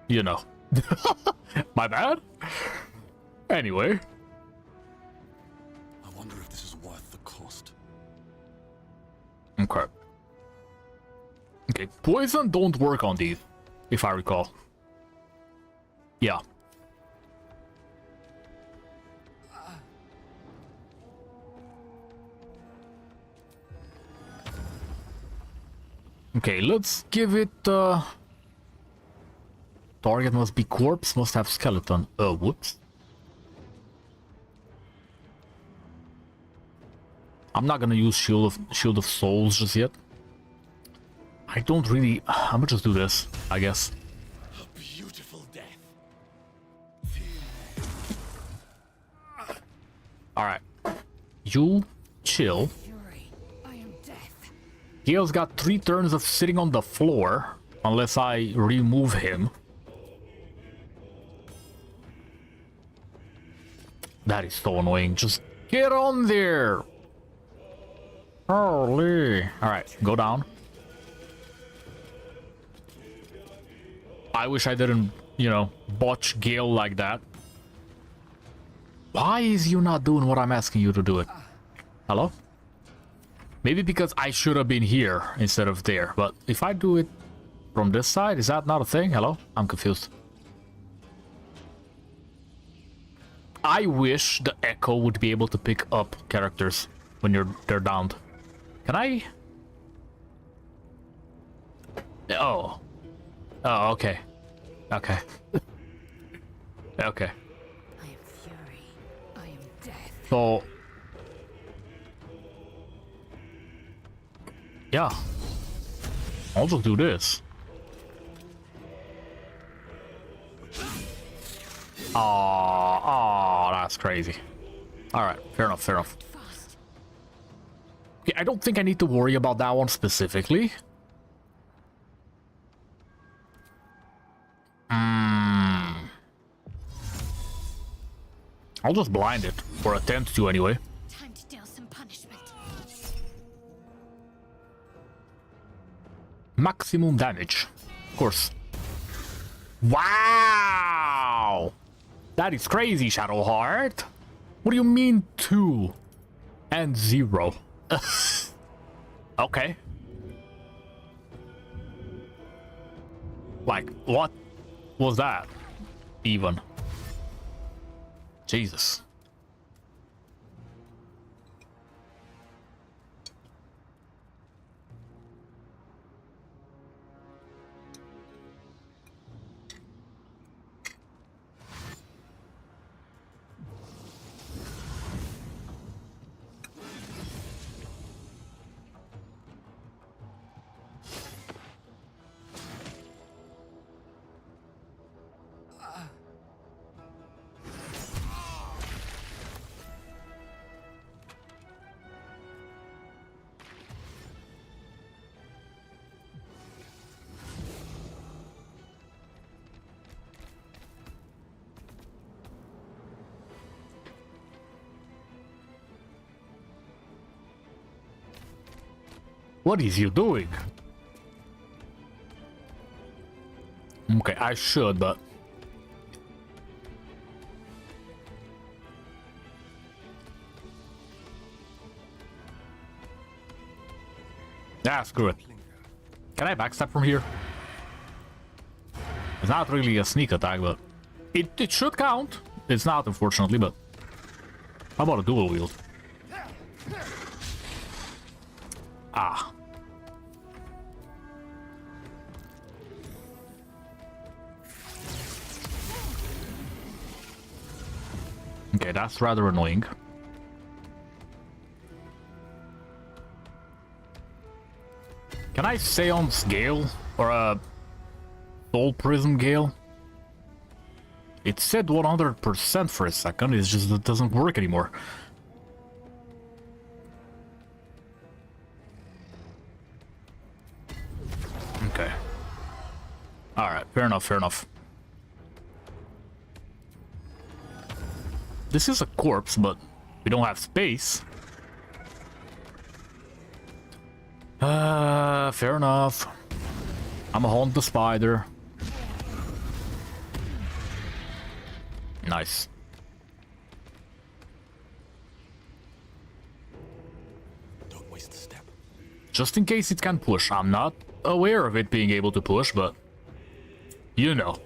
You know. My bad? Anyway. I wonder if this is worth the cost. Okay. Okay, poison don't work on these, if I recall. Yeah. Okay, let's give it, target must be corpse, must have skeleton. Whoops. I'm not gonna use Shield of Souls just yet. I don't really... I'm gonna just do this, I guess. A beautiful death. Alright. You chill. Gale's got 3 turns of sitting on the floor, unless I remove him. That is so annoying. Just get on there! Holy. Alright, go down. I wish I didn't, you know, botch Gale like that. Why is you not doing what I'm asking you to do it? Hello? Maybe because I should have been here instead of there. But if I do it from this side, is that not a thing? Hello? I'm confused. I wish the Echo would be able to pick up characters when they're downed. Can I? Oh. Oh, okay. Okay. Okay. I am fury. I am death. So... yeah. I'll just do this. Oh, that's crazy. Alright, fair enough, fair enough. Okay, I don't think I need to worry about that one specifically. I'll just blind it, or attempt to anyway. Time to deal some punishment. Maximum damage. Of course. Wow! That is crazy, Shadowheart. What do you mean 2 and 0? Okay. Like, what was that? Even. Jesus. What is you doing? Okay, I should, but... yeah, screw it. Can I backstab from here? It's not really a sneak attack, but... It should count. It's not, unfortunately, but... how about a dual wield? Ah. Okay, that's rather annoying. Can I Seance Gale? Or a Soul Prism Gale? It said 100% for a second, it's just that it doesn't work anymore. Okay. Alright, fair enough, fair enough. This is a corpse, but we don't have space. Fair enough. I'ma haunt the spider. Nice. Don't waste a step. Just in case it can push. I'm not aware of it being able to push, but you know.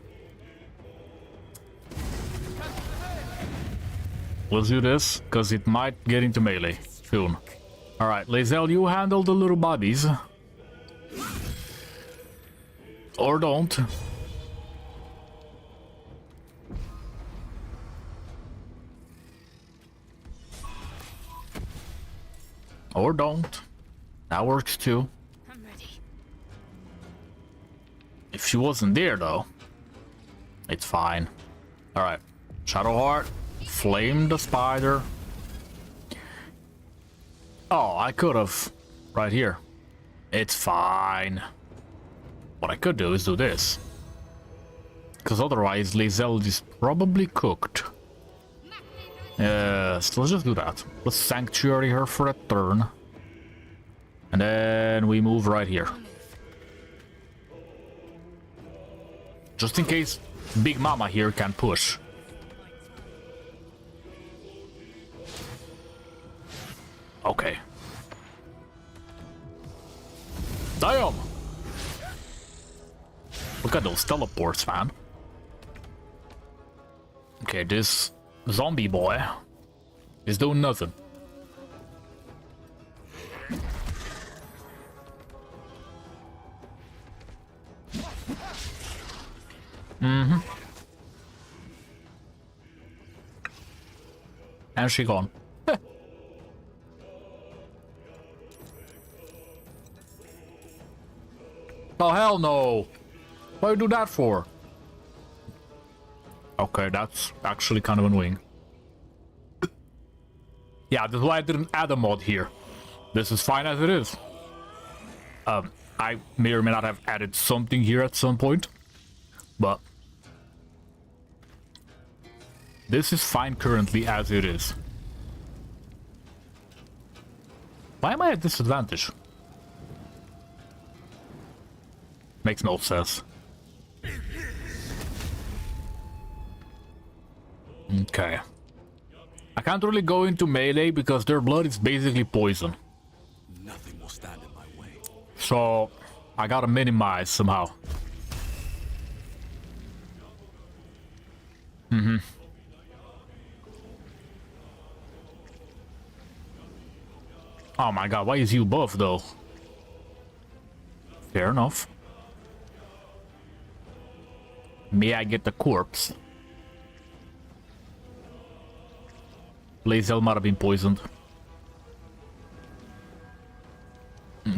Let's do this, because it might get into melee soon. Alright, Lae'zel, you handle the little bodies. Or don't. Or don't. That works too. I'm ready. If she wasn't there, though, it's fine. Alright. Shadowheart. Flame the spider. Oh, I could have. Right here. It's fine. What I could do is do this. Because otherwise, Lae'zel is probably cooked. Yes, let's just do that. Let's sanctuary her for a turn. And then we move right here. Just in case Big Mama here can push. Okay. Damn! Look at those teleports, man. Okay, this zombie boy is doing nothing. Mm-hmm. And she gone. Oh, hell no! What do you do that for? Okay, that's actually kind of annoying. Yeah, that's why I didn't add a mod here. This is fine as it is. I may or may not have added something here at some point, but this is fine currently as it is. Why am I at disadvantage? Makes no sense. Okay. I can't really go into melee because their blood is basically poison. Nothing will stand in my way. So I gotta minimize somehow. Mm-hmm. Oh my god, why is you buff though? Fair enough. May I get the corpse? Lazel might have been poisoned.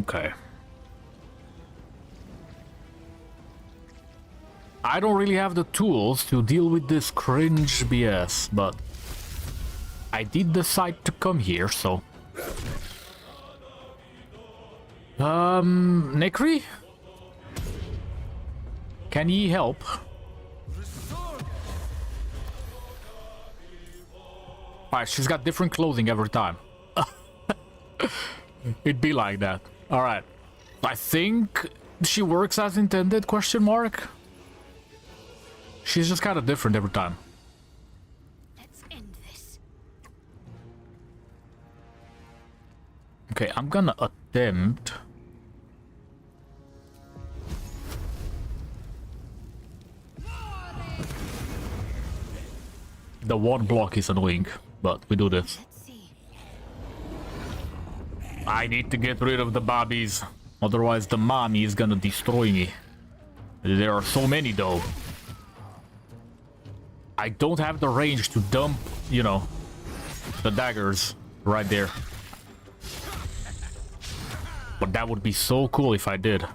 Okay. I don't really have the tools to deal with this cringe BS, but I did decide to come here, so... Nekri? Can ye help? Alright, she's got different clothing every time. It'd be like that. Alright. I think she works as intended, question mark? She's just kind of different every time. Let's end this. Okay, I'm gonna attempt... The one block is annoying, but we do this. Let's see. I need to get rid of the bobbies, otherwise the mommy is gonna destroy me. There are so many though. I don't have the range to dump, you know, the daggers right there. But that would be so cool if I did.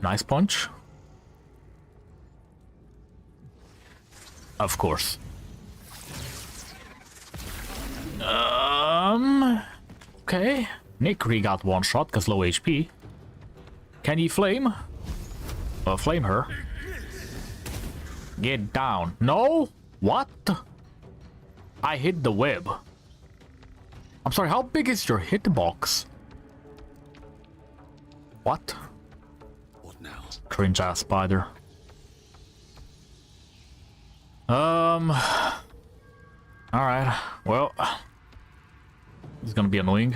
Nice punch. Of course. Okay. Nikri got one shot because low HP. Can he flame? Flame her. Get down. No? What? I hit the web. I'm sorry, how big is your hitbox? What? What now? Cringe ass spider. Alright. Well, this is gonna be annoying.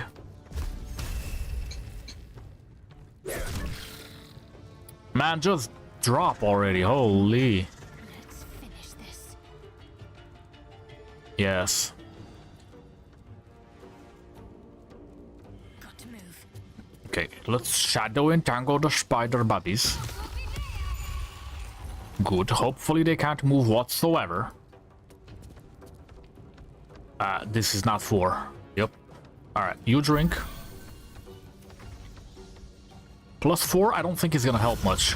Man, just drop already. Holy. Let's finish this. Yes. Got to move. Okay, let's shadow entangle the spider bobbies. Good. Hopefully they can't move whatsoever. This is not 4. Yep. Alright, you drink. +4, I don't think is gonna help much.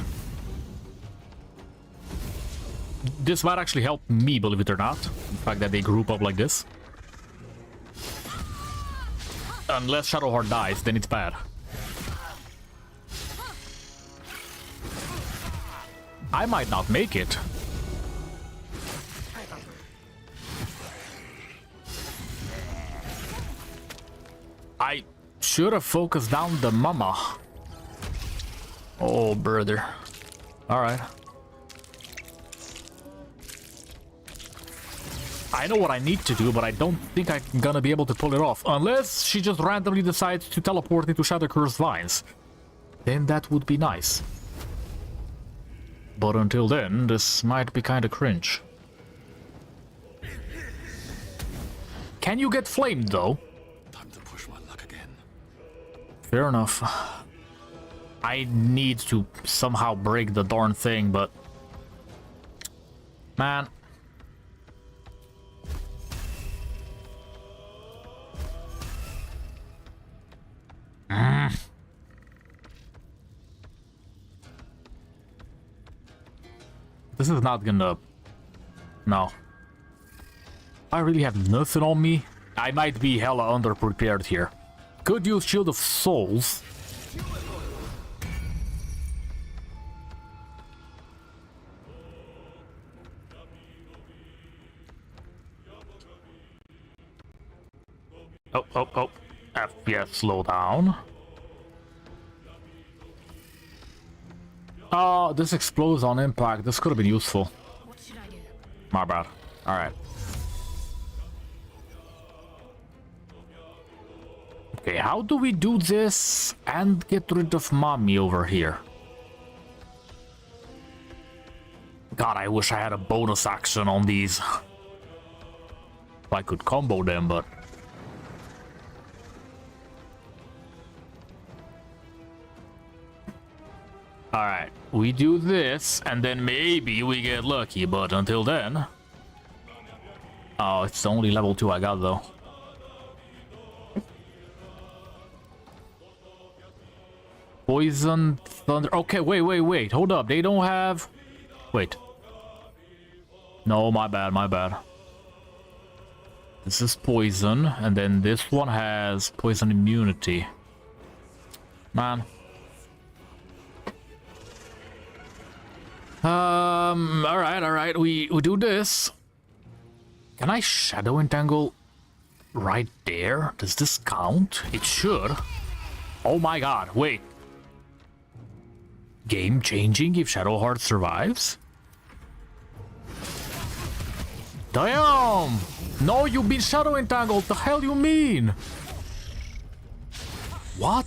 This might actually help me, believe it or not. The fact that they group up like this. Unless Shadowheart dies, then it's bad. I might not make it. I should have focused down the mama. Oh, brother. Alright. I know what I need to do, but I don't think I'm gonna be able to pull it off. Unless she just randomly decides to teleport into Shadowcurse Vines. Then that would be nice. But until then, this might be kinda cringe. Can you get flamed, though? Time to push my luck again. Fair enough. I need to somehow break the darn thing, but... Man. This is not gonna... No. I really have nothing on me. I might be hella underprepared here. Could use Shield of Souls. Oh. FPS slow down. Oh, this explodes on impact. This could have been useful. What should I do? My bad. Alright. Okay, how do we do this and get rid of mommy over here? God, I wish I had a bonus action on these. I could combo them, but... Alright, we do this, and then maybe we get lucky, but until then... Oh, it's the only level 2 I got, though. Poison, thunder... Okay, wait, hold up, they don't have... Wait. No, my bad. This is poison, and then this one has poison immunity. Man. Alright, we do this. Can I shadow entangle right there? Does this count? It should. Oh my god, wait. Game changing if Shadowheart survives? Damn! No, you've been shadow entangled. The hell you mean? What?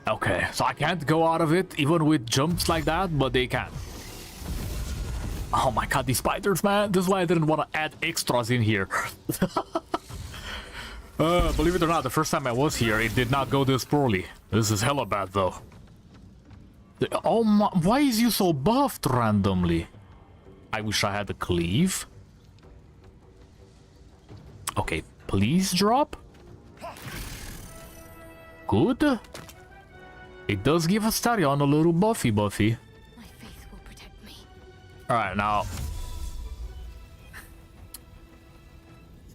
Okay, so I can't go out of it even with jumps like that, but they can. Oh my god, these spiders, man. This is why I didn't want to add extras in here. Believe it or not, the first time I was here, it did not go this poorly. This is hella bad, though. Oh my, why is you so buffed randomly? I wish I had a cleave. Okay, please drop. Good. It does give Astarion a little buffy. My faith will protect me. Alright, now...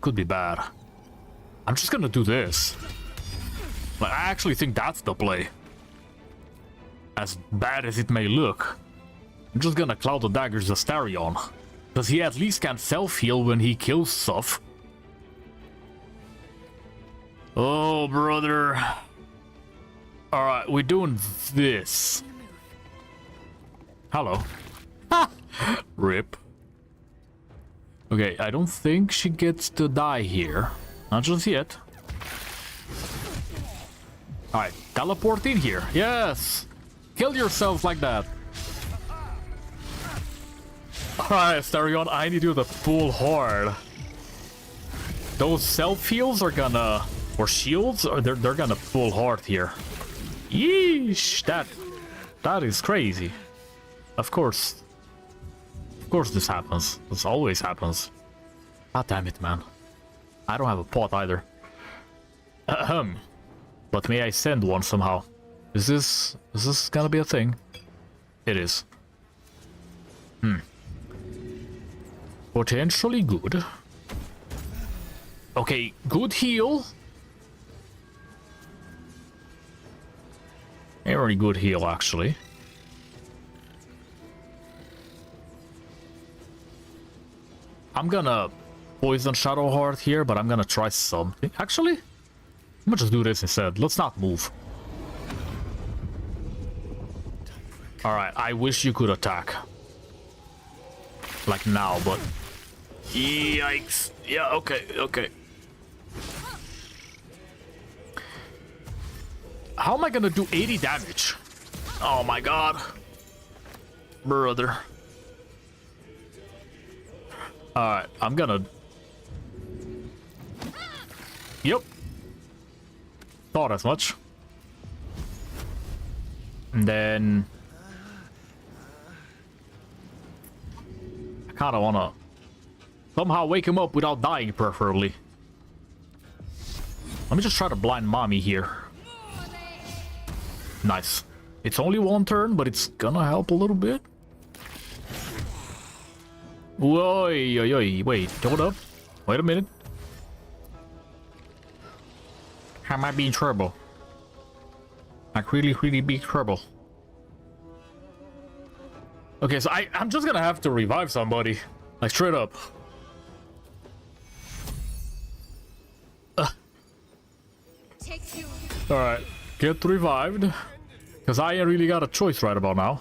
Could be bad. I'm just gonna do this. Like, I actually think that's the play. As bad as it may look. I'm just gonna Cloud the Daggers Astarion. Because he at least can self-heal when he kills stuff. Oh, brother. Alright, we're doing this. Hello. Ha! Rip. Okay, I don't think she gets to die here. Not just yet. Alright, teleport in here. Yes! Kill yourself like that. Alright, Astarion, I need you to pull hard. Those self-heals are gonna... Or shields, or they're gonna pull hard here. Yeesh, that is crazy. Of course this happens. This always happens. God damn it, man. I don't have a pot either. Ahem. But may I send one somehow? Is this gonna be a thing? It is. Potentially good. Okay, good heal. Very good heal, actually. I'm gonna poison Shadowheart here, but I'm gonna try something. Actually, I'm gonna just do this instead. Let's not move. Alright, I wish you could attack. Like now, but... Yikes. Yeah, okay. How am I gonna do 80 damage? Oh my god. Brother. Alright, I'm gonna... Yep. Thought as much. And then... I kinda wanna... somehow wake him up without dying, preferably. Let me just try to blind mommy here. Nice. It's only one turn, but it's gonna help a little bit. Whoa, wait, hold up. Wait a minute. I might be in trouble. Like really big trouble. Okay, so I'm just gonna have to revive somebody. Like straight up. Alright, get revived. Because I ain't really got a choice right about now.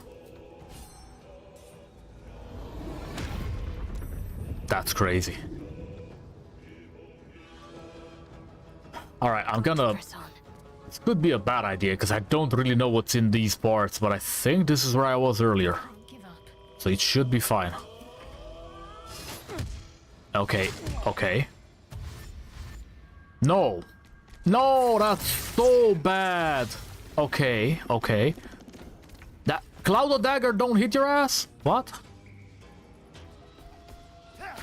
That's crazy. Alright, I'm gonna... this could be a bad idea because I don't really know what's in these parts, but I think this is where I was earlier. So it should be fine. Okay, okay. No! No, that's so bad! Okay, okay. That Cloud of Dagger don't hit your ass? What?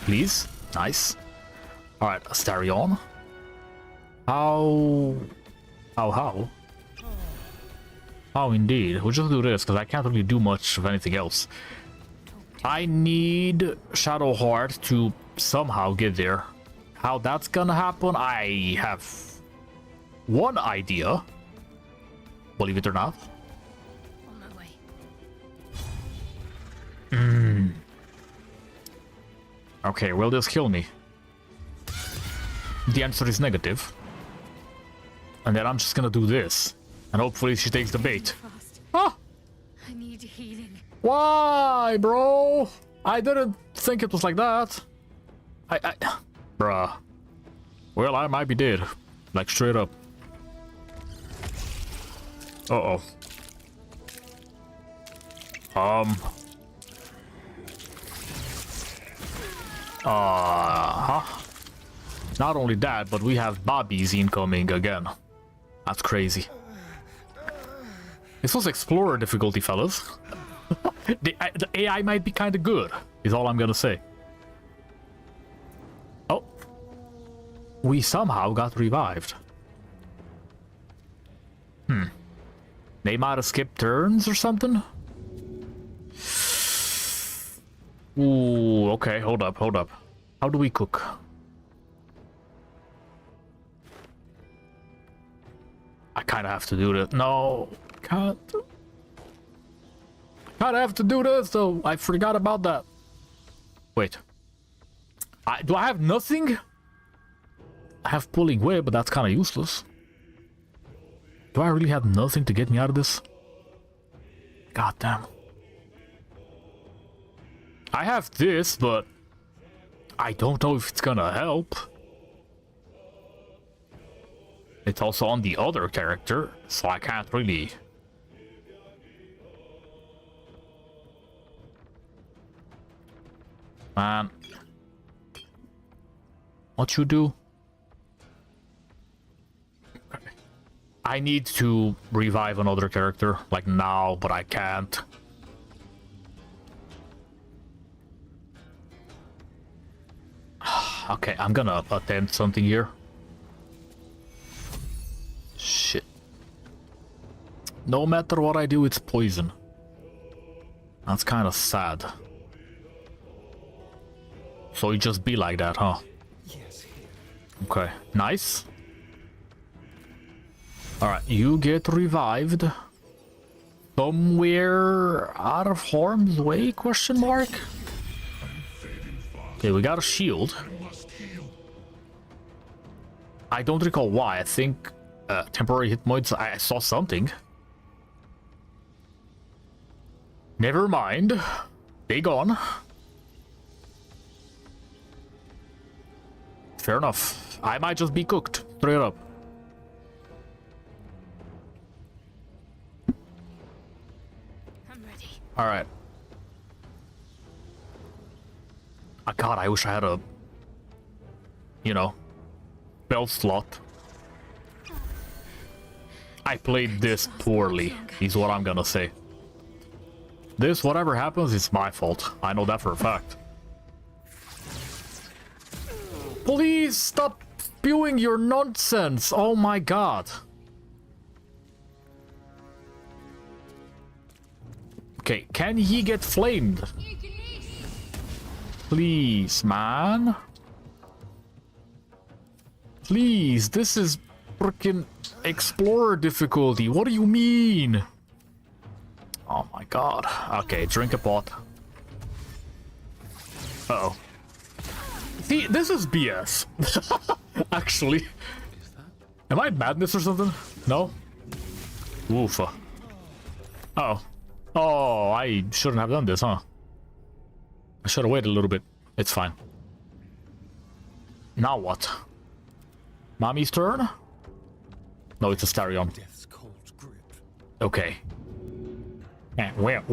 Please? Nice. Alright, Astarion. How indeed. We'll just do this, because I can't really do much of anything else. I need Shadowheart to somehow get there. How that's gonna happen, I have one idea. Believe it or not. On my way. Okay, will this kill me? The answer is negative. And then I'm just gonna do this. And hopefully she takes the bait. Ah! I need healing. Why, bro? I didn't think it was like that. Bruh. Well, I might be dead. Like, straight up. Uh-oh. Not only that, but we have Bobbies incoming again. That's crazy. This was Explorer difficulty, fellas. The AI might be kind of good, is all I'm gonna say. Oh. We somehow got revived. They might have skipped turns or something? Ooh, okay, hold up. How do we cook? I kinda have to do this. No, can't. Kinda have to do this, though. I forgot about that. Wait. Do I have nothing? I have pulling away, but that's kinda useless. Do I really have nothing to get me out of this? God damn. I have this, but I don't know if it's gonna help. It's also on the other character, so I can't really... Man. What you do? I need to revive another character, like now, but I can't. Okay, I'm gonna attempt something here. Shit. No matter what I do, it's poison. That's kind of sad. So it just be like that, huh? Yes. Okay, nice. Alright, you get revived. Somewhere out of harm's way, question mark? Okay, we got a shield. I don't recall why. I think temporary hit points. I saw something. Never mind. They gone. Fair enough. I might just be cooked. Straight up. I'm ready. Alright. God, I wish I had a... you know... belt slot. I played this poorly, is what I'm gonna say. This, whatever happens, it's my fault. I know that for a fact. Please stop spewing your nonsense! Oh my god. Okay, can he get flamed? Please, man. Please, this is freaking Explorer difficulty. What do you mean? Oh my god. Okay, drink a pot. Uh-oh. See, this is BS. Actually. Am I madness or something? No? Oof. Uh-oh. Oh, I shouldn't have done this, huh? I should have waited a little bit. It's fine. Now what? Mommy's turn? No, it's a Starion. Death's cold grip. Okay. Well.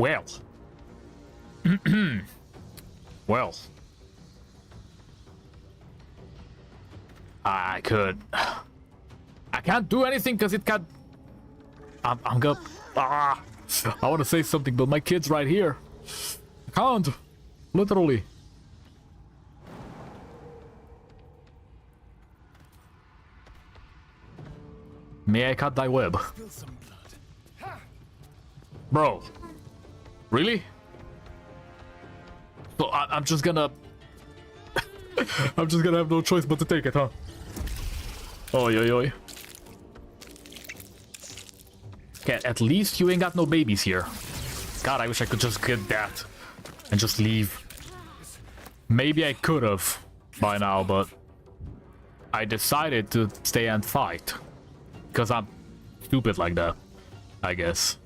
Well. I could... I can't do anything because it can't... I'm gonna... I want to say something, but my kid's right here. I can't. Literally. May I cut thy web? Bro. Really? So I'm just gonna... I'm just gonna have no choice but to take it, huh? Oi, oi, oi. Okay, at least you ain't got no babies here. God, I wish I could just get that and just leave. Maybe I could have by now, but I decided to stay and fight. Because I'm stupid like that, I guess.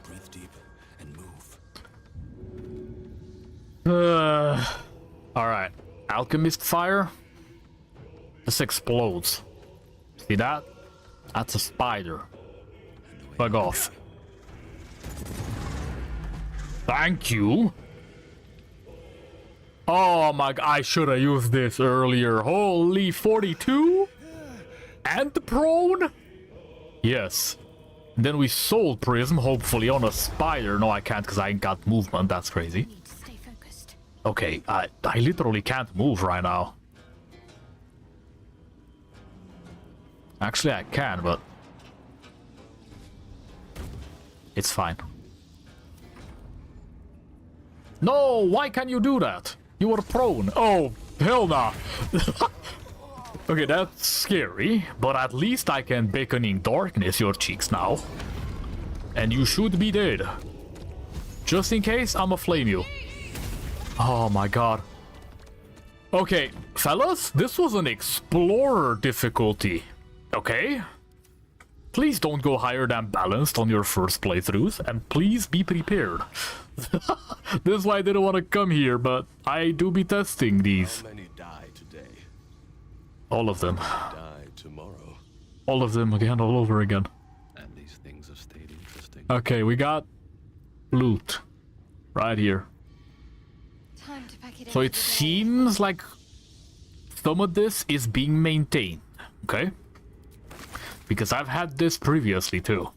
Breathe deep and move. Alright. Alchemist fire. This explodes. See that? That's a spider. Bug off. Thank you. Oh my god, I should have used this earlier. Holy 42? And the prone? Yes. Then we sold Prism, hopefully on a spider. No, I can't because I ain't got movement. That's crazy. Need to stay focused. Okay, I literally can't move right now. Actually, I can, but... it's fine. No, why can you do that? You were prone. Oh, hell nah. Okay, that's scary, but at least I can beckoning darkness your cheeks now. And you should be dead. Just in case, I'ma flame you. Oh my god. Okay, fellas, this was an explorer difficulty. Okay? Please don't go higher than balanced on your first playthroughs, and please be prepared. This is why I didn't want to come here, but I do be testing these. How many die today? All of them. Die tomorrow. All of them again, all over again. And these things have stayed interesting. Okay, we got loot. Right here. Time to pack it So in it for the day. seems like some of this is being maintained. Okay? Because I've had this previously too.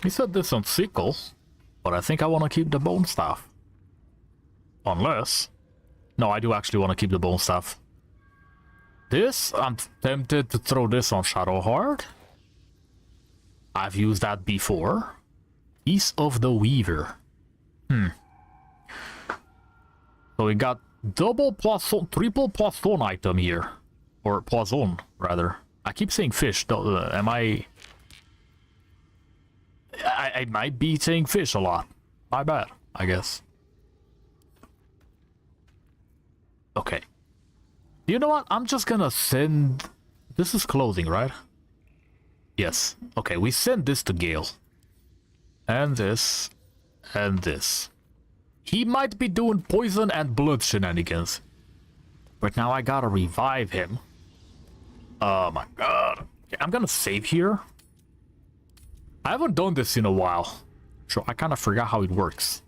He said this on Sickle, but I think I want to keep the bone staff. Unless... no, I do actually want to keep the bone staff. This, I'm tempted to throw this on Shadowheart. I've used that before. Piece of the Weaver. So we got double poisson, triple poisson item here. Or poisson, rather. I keep saying fish, though. Am I might be saying fish a lot. My bad, I guess. Okay. You know what? I'm just gonna send... this is clothing, right? Yes. Okay, we send this to Gale. And this. And this. He might be doing poison and blood shenanigans. But now I gotta revive him. Oh my god. Okay, I'm gonna save here. I haven't done this in a while. So I kind of forgot how it works.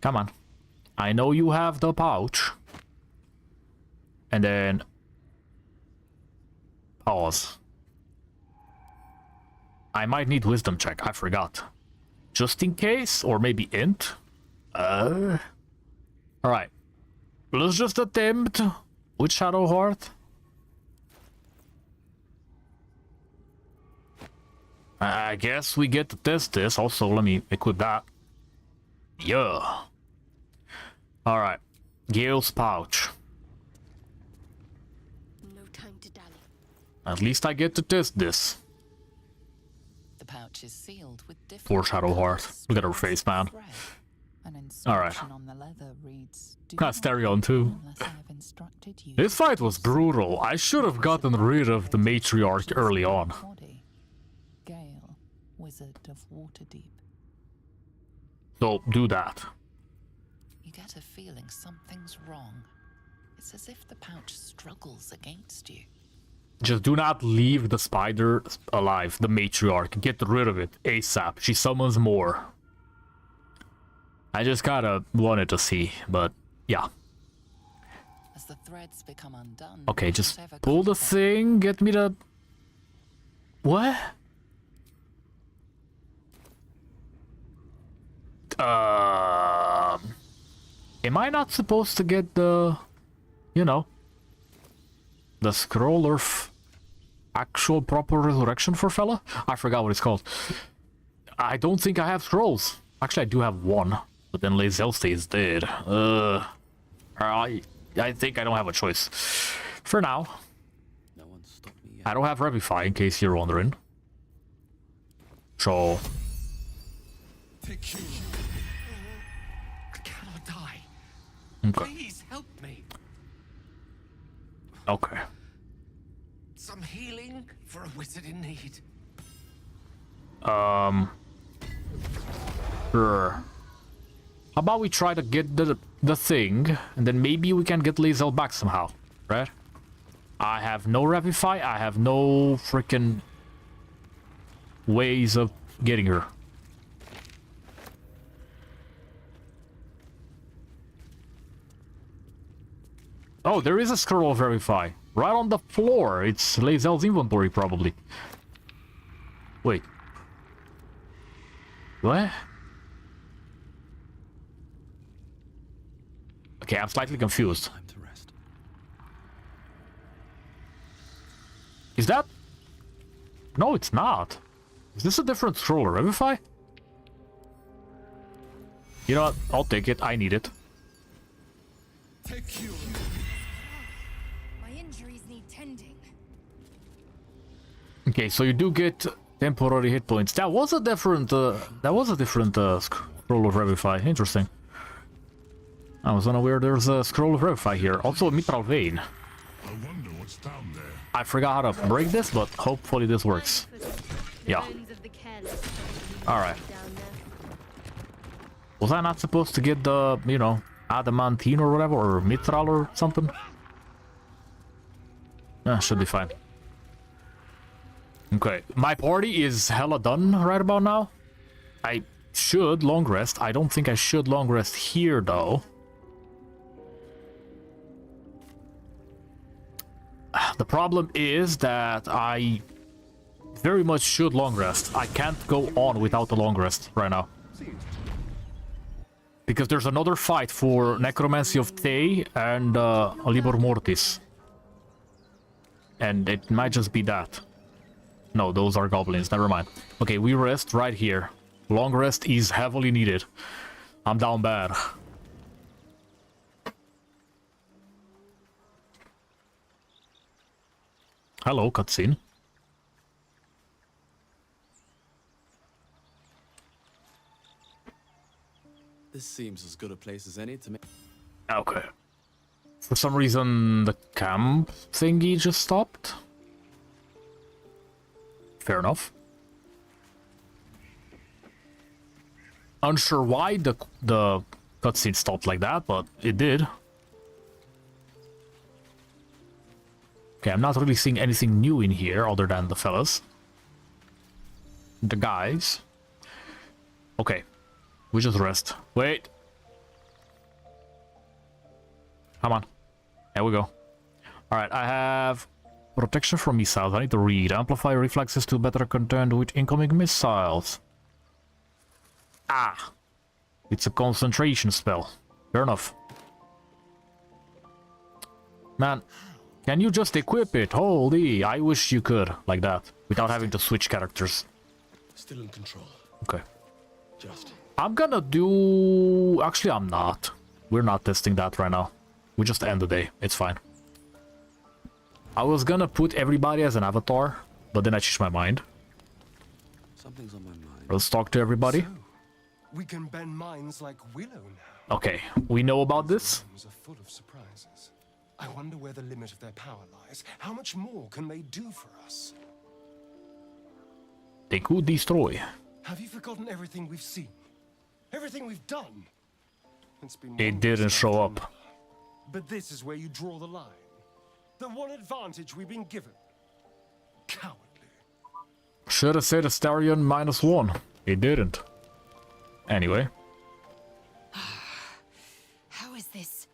Come on. I know you have the pouch. And then... Pause. I might need wisdom check, I forgot. Just in case, or maybe int? Alright. Let's just attempt with Shadow Heart. I guess we get to test this. Also, let me equip that. Yeah. Alright. Gale's pouch. No time to dally. At least I get to test this. The pouch is sealed with different Poor Shadow Heart. Look at her face, man. Alright. Got stereo on too. This fight was brutal. I should have gotten rid of the matriarch early on. Gale, Wizard of Waterdeep. So, do that. You get a feeling something's wrong. It's as if the pouch struggles against you. Just do not leave the spider alive, the matriarch. Get rid of it ASAP. She summons more. I just kinda wanted to see, but yeah. As the threads become undone, Okay, just pull the thing, get me the... What? Am I not supposed to get the... You know... The scroll of... Actual proper resurrection for fella? I forgot what it's called. I don't think I have scrolls. Actually, I do have one. But then Lae'zel stays dead. I think I don't have a choice. For now. No one stopped me yet. I don't have Revivify, in case you're wondering. So... I cannot die. Okay. Please help me. Okay. Some healing for a wizard in need. Sure. How about we try to get the thing, and then maybe we can get Lae'zel back somehow, right? I have no Revivify, I have no freaking ways of getting her. Oh, there is a scroll of Revivify. Right on the floor. It's Lae'zel's inventory, probably. Wait. What? Okay, I'm slightly confused. Time to rest. Is that... No, it's not. Is this a different scroll or Revivify? You know what? I'll take it. I need it. Take you. My injuries need tending. Okay, so you do get temporary hit points. That was a different scroll of Revivify. Interesting. I was unaware there's a scroll of Revivify here. Also a mitral vein. I wonder what's down there. I forgot how to break this, but hopefully this works. Yeah. Alright. Was I not supposed to get the, you know, adamantine or whatever, or mitral or something? Should be fine. Okay, my party is hella done right about now. I should long rest. I don't think I should long rest here though. The problem is that I very much should long rest. I can't go on without a long rest right now. Because there's another fight for Necromancy of Thay and Libor Mortis. And it might just be that. No, those are goblins, never mind. Okay, we rest right here. Long rest is heavily needed. I'm down bad. Hello, cutscene. This seems as good a place as any to make. Okay. For some reason, the camp thingy just stopped. Fair enough. Unsure why the cutscene stopped like that, but it did. Okay, I'm not really seeing anything new in here other than the fellas. The guys. Okay. We just rest. Wait. Come on. There we go. Alright, I have protection from missiles. I need to read. Amplify reflexes to better contend with incoming missiles. Ah! It's a concentration spell. Fair enough. Man, can you just equip it? Holy, I wish you could, like that, without having to switch characters. Still in control. Okay. Just. I'm gonna do... Actually, I'm not. We're not testing that right now. We just end the day. It's fine. I was gonna put everybody as an avatar, but then I changed my mind. Something's on my mind. Let's talk to everybody. So, we can bend minds like Willow now. Okay, we know about this. These are full of surprises. I wonder where the limit of their power lies. How much more can they do for us? They could destroy. Have you forgotten everything we've seen? Everything we've done? It's been It one didn't mistake show after up. another. But this is where you draw the line. The one advantage we've been given. Cowardly. Should have said Astarion -1. It didn't. Anyway. How is this?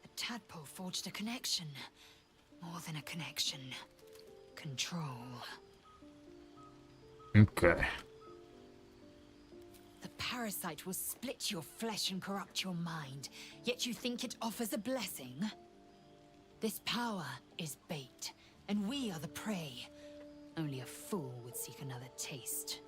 The tadpole forged a connection. More than a connection. Control. Okay. The parasite will split your flesh and corrupt your mind, yet you think it offers a blessing? This power is bait, and we are the prey. Only a fool would seek another taste.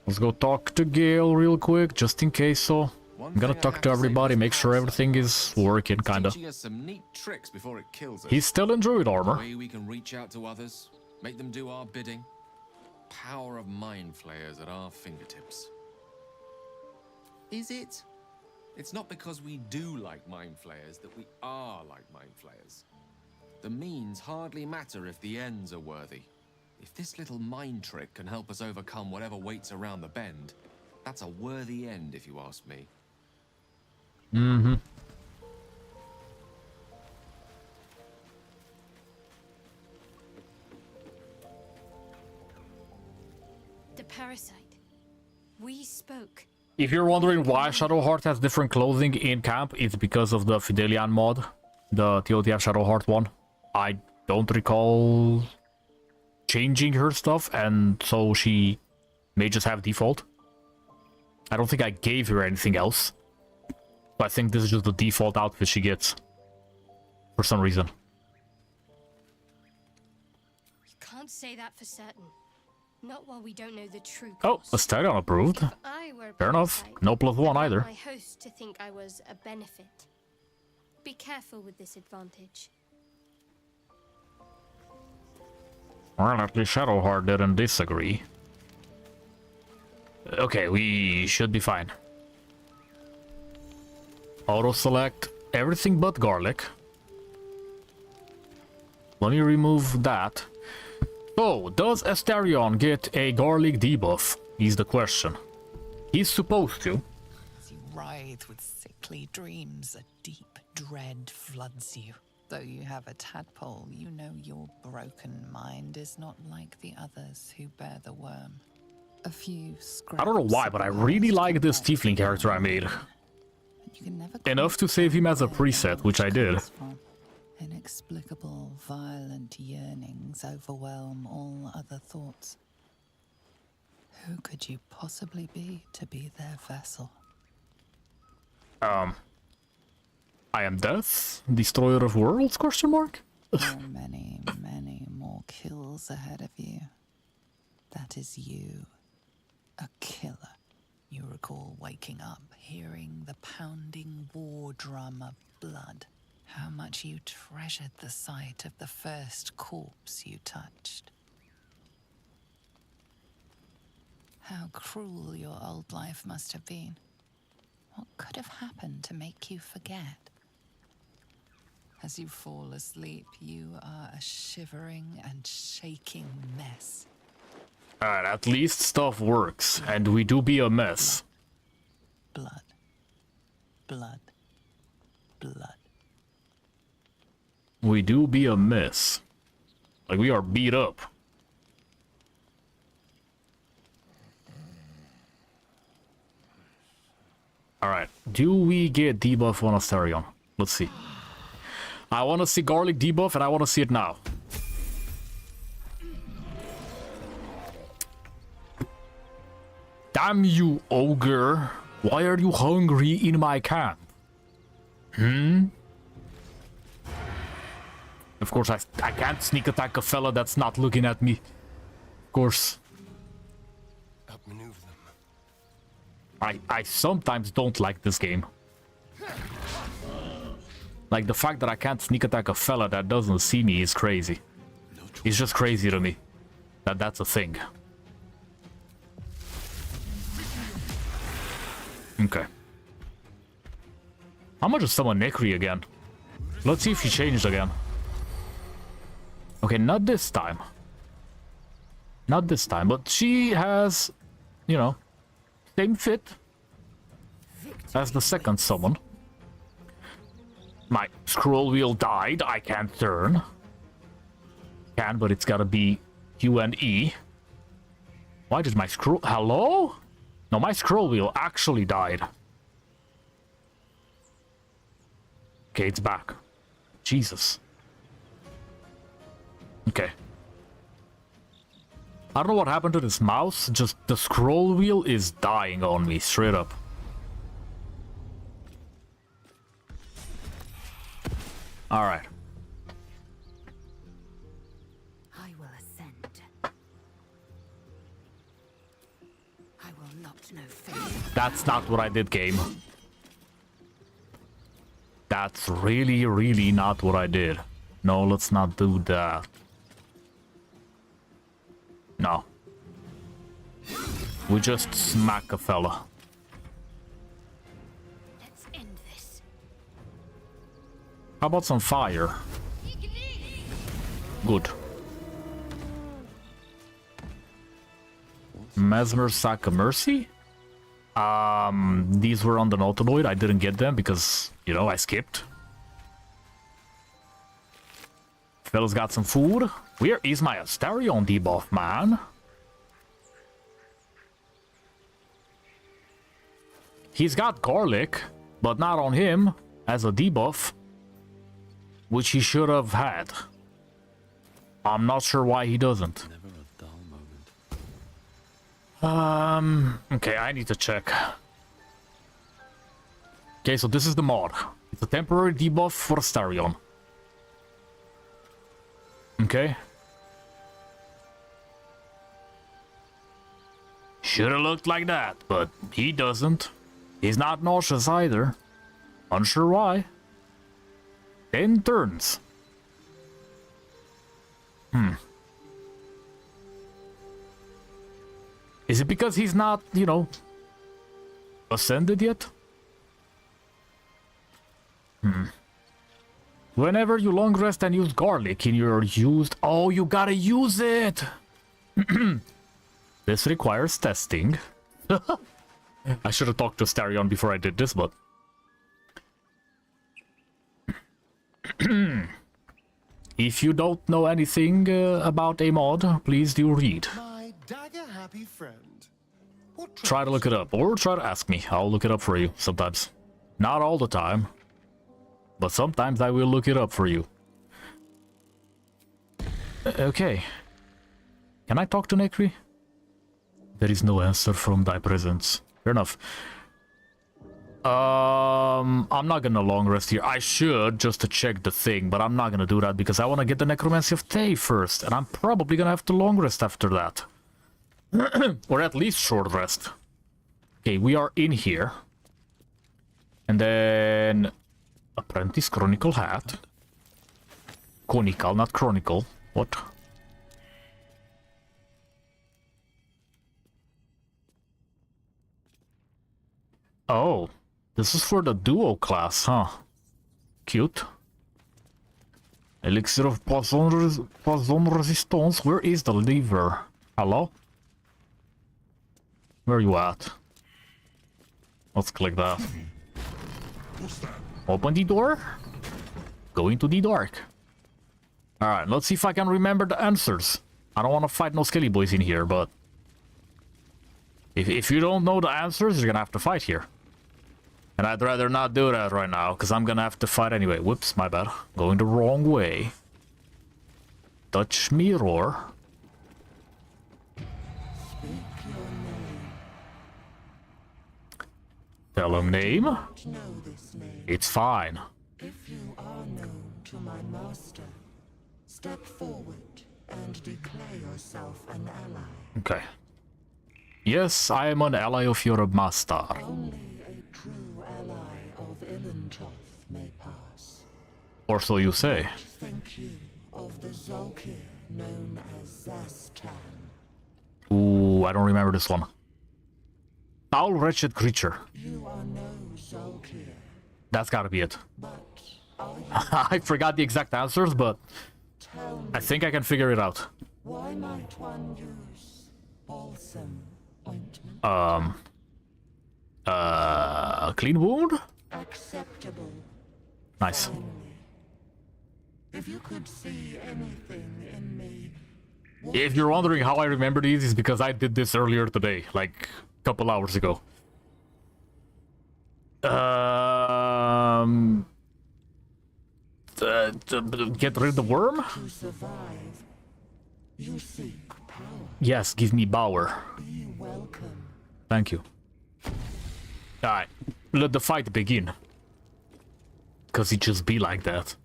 Let's go talk to Gale real quick, just in case. So I'm gonna talk to everybody, make sure everything is working, kinda. Teaching us some neat tricks before it kills us. He's still in druid The armor. way we can reach out to others, make them do our bidding. Power of mind flayers at our fingertips. Is it? It's not because we do like mind flayers that we are like mind flayers. The means hardly matter if the ends are worthy. If this little mind trick can help us overcome whatever waits around the bend, that's a worthy end, if you ask me. Mm-hmm. The parasite. We spoke. If you're wondering why Shadowheart has different clothing in camp, it's because of the Fidelian mod, the TOTF Shadowheart one. I don't recall changing her stuff, and so she may just have default. I don't think I gave her anything else. But I think this is just the default outfit she gets. For some reason. We can't say that for certain. Not while we don't know the true Oh, cost. Astarion approved. If I were a Fair enough. parasite, No +1 I'd want either. my host to think I was a benefit. Be careful with this advantage. Well, at least Shadowheart didn't disagree. Okay, we should be fine. Auto-select everything but garlic. Let me remove that. So, does Astarion get a garlic debuff? Is the question. He's supposed to. As you writhe with sickly dreams, a deep dread floods you. Though you have a tadpole, you know your broken mind is not like the others who bear the worm. A few I don't know why, but I really like this tiefling character I made. Enough to save him as a preset, which I did. Inexplicable, violent yearnings overwhelm all other thoughts. Who could you possibly be to be their vessel? I am Death, Destroyer of Worlds, question mark? Many, many more kills ahead of you. That is you, a killer. You recall waking up, hearing the pounding war drum of blood. How much you treasured the sight of the first corpse you touched. How cruel your old life must have been. What could have happened to make you forget? As you fall asleep, you are a shivering and shaking mess. Alright, at least stuff works, and we do be a mess. Blood. Blood. Blood. We do be a mess. Like, we are beat up. Alright. Do we get debuff on Astarion? Let's see. I want to see garlic debuff and I want to see it now. Damn you, ogre. Why are you hungry in my camp? Of course, I can't sneak attack a fella that's not looking at me. Of course. Outmaneuver them. I sometimes don't like this game. Like, the fact that I can't sneak attack a fella that doesn't see me is crazy. It's just crazy to me. That's a thing. Okay. How much is someone Nekri again? Let's see if he changed again. Okay, not this time. Not this time, but she has, you know, same fit as the second summon. My scroll wheel died. I can't turn. Can, but it's gotta be Q and E. Why did my scroll... Hello? No, my scroll wheel actually died. Okay, it's back. Jesus. Okay. I don't know what happened to this mouse. Just the scroll wheel is dying on me, straight up. Alright. I will ascend. I will not know faith. That's not what I did, game. That's really, really not what I did. No, let's not do that. No. We just smack a fella. Let's end this. How about some fire? Good. Mesmer Sack of Mercy? These were on the Nautiloid. I didn't get them because, you know, I skipped. Fella's got some food. Where is my Astarion debuff, man? He's got garlic, but not on him as a debuff, which he should have had. I'm not sure why he doesn't. Never a dull moment. Okay, I need to check. Okay, so this is the mod. It's a temporary debuff for Astarion. Okay. Should have looked like that, but he doesn't. He's not nauseous either. Unsure why. 10 turns. Is it because he's not, you know, ascended yet? Whenever you long rest and use garlic in your used... Oh, you gotta use it! This requires testing. I should have talked to Astarion before I did this, but... If you don't know anything about a mod, please do read. My dagger-happy friend. What Try to look it up, or try to ask me. I'll look it up for you sometimes. Not all the time. But sometimes I will look it up for you. Okay. Can I talk to Nekri? There is no answer from thy presence. Fair enough. I'm not gonna long rest here. I should, just to check the thing, but I'm not gonna do that because I want to get the Necromancy of Tay first, and I'm probably gonna have to long rest after that. Or at least short rest. Okay, we are in here. And then... Apprentice Chronicle hat. Conical, not Chronicle. What? Oh, this is for the duo class, huh? Cute. Elixir of Poison Resistance. Where is the lever? Hello? Where are you at? Let's click that. What's that? Open the door. Go into the dark. Alright, let's see if I can remember the answers. I don't want to fight no skelly boys in here, but... If you don't know the answers, you're gonna have to fight here. And I'd rather not do that right now, because I'm gonna have to fight anyway. Whoops, my bad. Going the wrong way. Touch mirror. Tell him name. It's fine. If you are known to my master, step forward and declare yourself an ally. Okay. Yes, I am an ally of your master. Only a true ally of Ilintoth may pass. Or so you say. What think you of the Zolkir known as Zastan? Ooh, I don't remember this one. Foul wretched creature. You are no Zolkir, That's gotta be it. but are you? I forgot the exact answers, but Tell me, I think I can figure it out. why might one use balsam ointment? Clean wound? Acceptable. Nice. Finally. If you could see anything in me, what If you're wondering how I remember these, it's because I did this earlier today, like a couple hours ago. Get rid of the worm? to survive, you seek power. Yes, give me power. Be welcome. Thank you. Alright, let the fight begin. Cause it just be like that.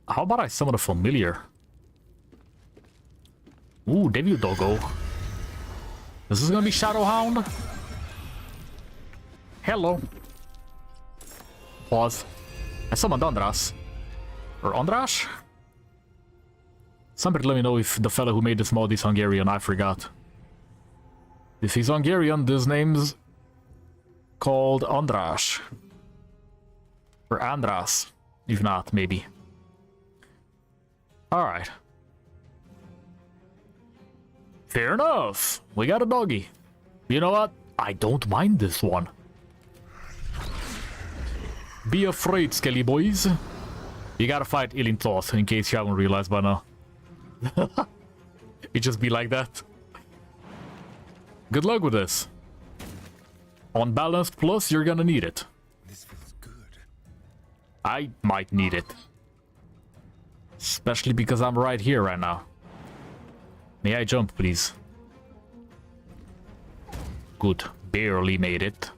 How about I summon a familiar? Ooh, Devil Doggo. This is gonna be Shadowhound. Hello. Pause. I summoned Andras. Or Andras? Somebody let me know if the fellow who made this mod is Hungarian, I forgot. If he's Hungarian, this name's called Andras. Or Andras. If not, maybe. Alright. Fair enough. We got a doggy. You know what? I don't mind this one. Be afraid, Skelly boys. You gotta fight Ilintoth, in case you haven't realized by now. It just be like that. Good luck with this. On Balanced Plus, you're gonna need it. This feels good. I might need it. Especially because I'm right here right now. May I jump, please? Good. Barely made it.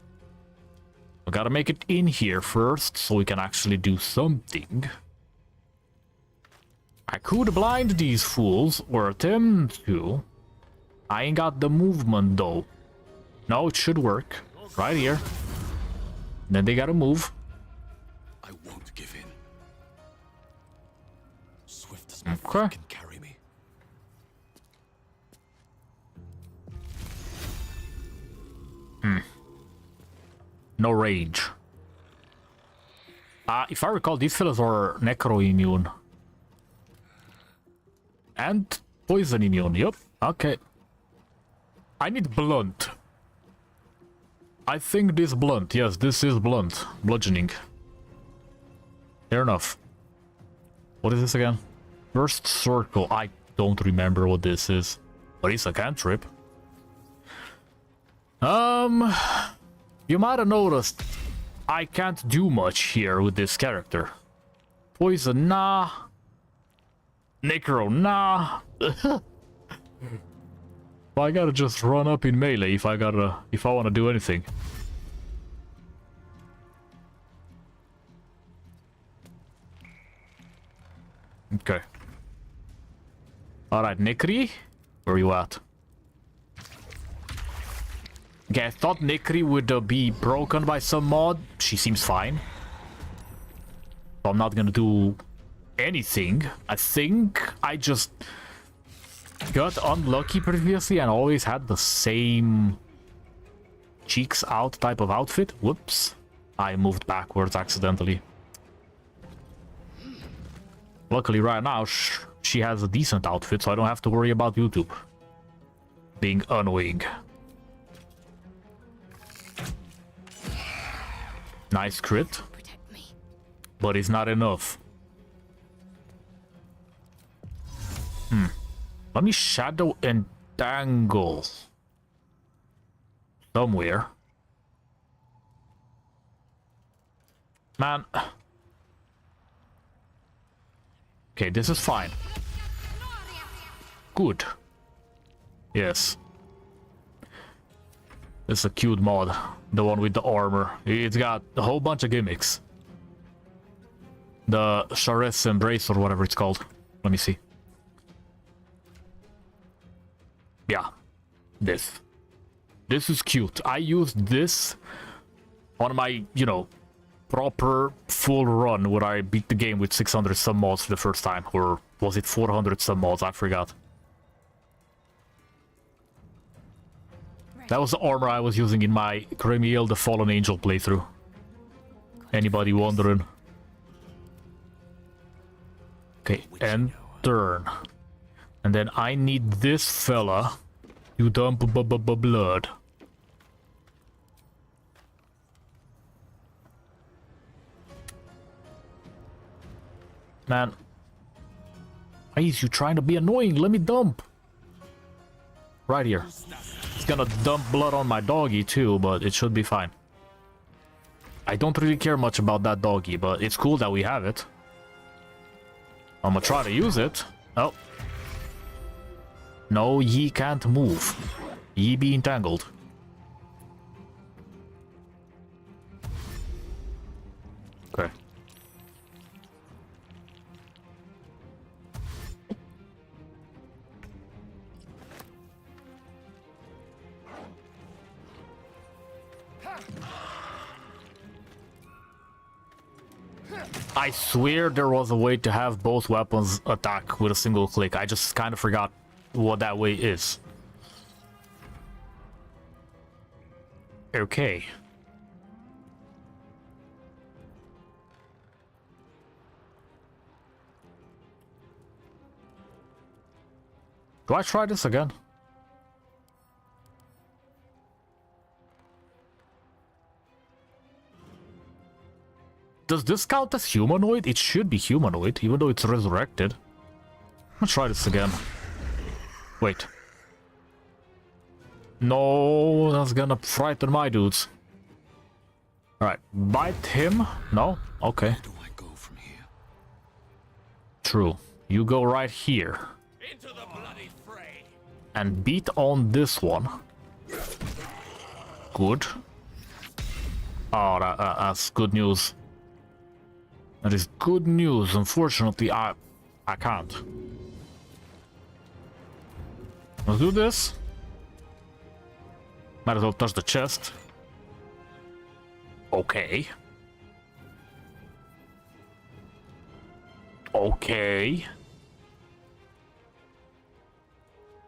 We gotta make it in here first, so we can actually do something. I could blind these fools, or attempt to. I ain't got the movement, though. No, it should work. Right here. Then they gotta move. I won't give in. Swift as my Okay. feet can carry me. No rage. If I recall, these fellas are necro immune. And poison immune, yup. Okay. I need blunt. I think this blunt. Yes, this is blunt. Bludgeoning. Fair enough. What is this again? First circle. I don't remember what this is. But it's a cantrip. You might have noticed I can't do much here with this character. Poison, nah. Necro, nah. I gotta just run up in melee if I wanna do anything. Okay. Alright, Nekri, where you at? Okay, I thought Nekri would be broken by some mod. She seems fine. So I'm not gonna do anything. I think I just got unlucky previously and always had the same cheeks out type of outfit. Whoops. I moved backwards accidentally. Luckily right now she has a decent outfit, so I don't have to worry about YouTube being annoying. Nice crit. Protect me. But it's not enough. Let me shadow and dangle somewhere. Man. Okay, this is fine. Good. Yes. This is a cute mod. The one with the armor. It's got a whole bunch of gimmicks. The Sheriff's Embrace or whatever it's called. Let me see. Yeah. This. This is cute. I used this on my, you know, proper full run where I beat the game with 600 some mods for the first time. Or was it 400 some mods? I forgot. That was the armor I was using in my Gremiel the Fallen Angel playthrough. Anybody wondering? Okay, and turn. And then I need this fella. You dump blood. Man. Why is you trying to be annoying? Let me dump. Right here. It's gonna dump blood on my doggy too, but it should be fine. I don't really care much about that doggy, but it's cool that we have it. I'm gonna try to use it. Oh. No, ye can't move. Ye be entangled. Okay. I swear there was a way to have both weapons attack with a single click. I just kind of forgot what that way is. Okay. Do I try this again? Does this count as humanoid? It should be humanoid, even though it's resurrected. I'll try this again. Wait. No, that's gonna frighten my dudes. Alright, bite him? No? Okay. Where do I go from here? True. You go right here. Into the bloody fray. And beat on this one. Good. Oh, that's good news. That is good news. Unfortunately, I can't. Let's do this. Might as well touch the chest. Okay. Okay.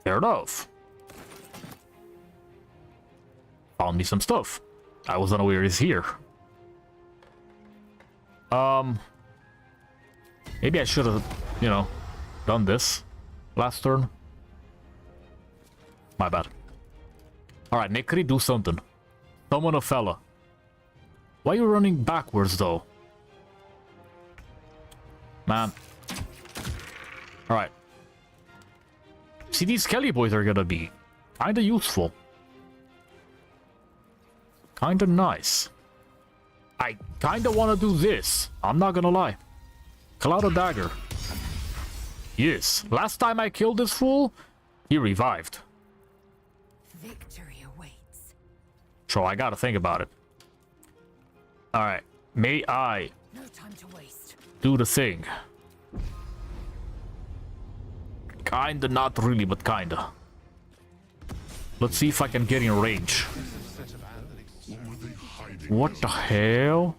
Fair enough. Found me some stuff. I was unaware it's here. Maybe I should have, you know, done this last turn. My bad. Alright, Nekri, do something. Summon a fella. Why are you running backwards, though? Man. Alright. See, these Kelly boys are gonna be kinda useful. Kinda nice. I kinda wanna do this. I'm not gonna lie. Cloud of Dagger. Yes. Last time I killed this fool, he revived. Victory awaits. So I gotta think about it. Alright. May I No time to waste. do the thing? Kinda, not really, but kinda. Let's see if I can get in range. What the hell?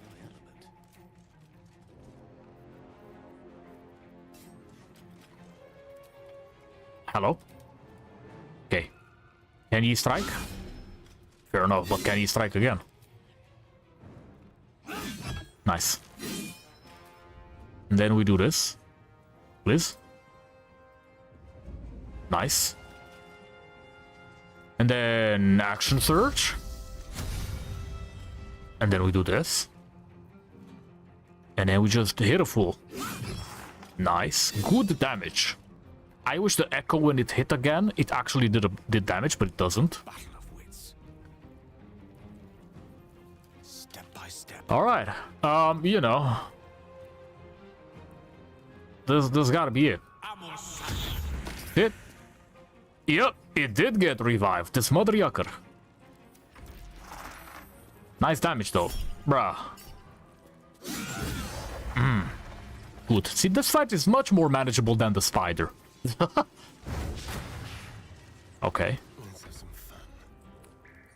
Hello? Okay. Can he strike? Fair enough, but can he strike again? Nice. And then we do this. Please. Nice. And then action surge. And then we do this. And then we just hit a fool. Nice. Good damage. I wish the echo, when it hit again, it actually did damage, but it doesn't. Battle of wits. Step by step. Alright. You know. This gotta be it. Yep, it did get revived. This mother yucker. Nice damage though. Bruh. Good. See, this fight is much more manageable than the spider. Okay.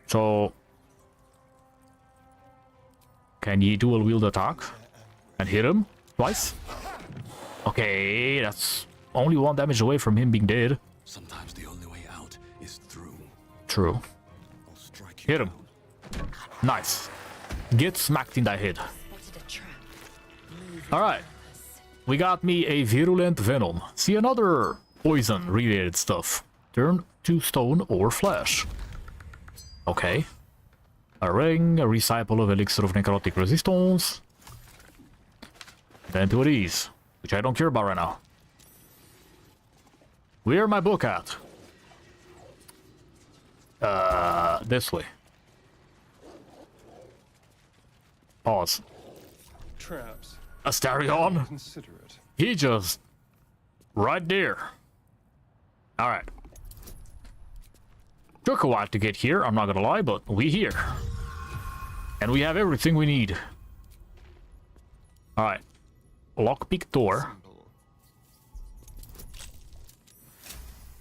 So... Can ye dual wield attack? And hit him twice? Okay, that's only 1 damage away from him being dead. Sometimes the only way out is through. True. Hit him. Nice. Get smacked in the head. Alright. We got me a virulent venom. See, another poison related stuff. Turn to stone or flesh. Okay. A ring, a recycle of elixir of necrotic resistance. Then 2 of these, which I don't care about right now. Where my book at? This way. Pause. Traps. Astarion? Consider it. He just... right there. Alright. Took a while to get here, I'm not gonna lie, but we here. And we have everything we need. Alright. Lockpick door.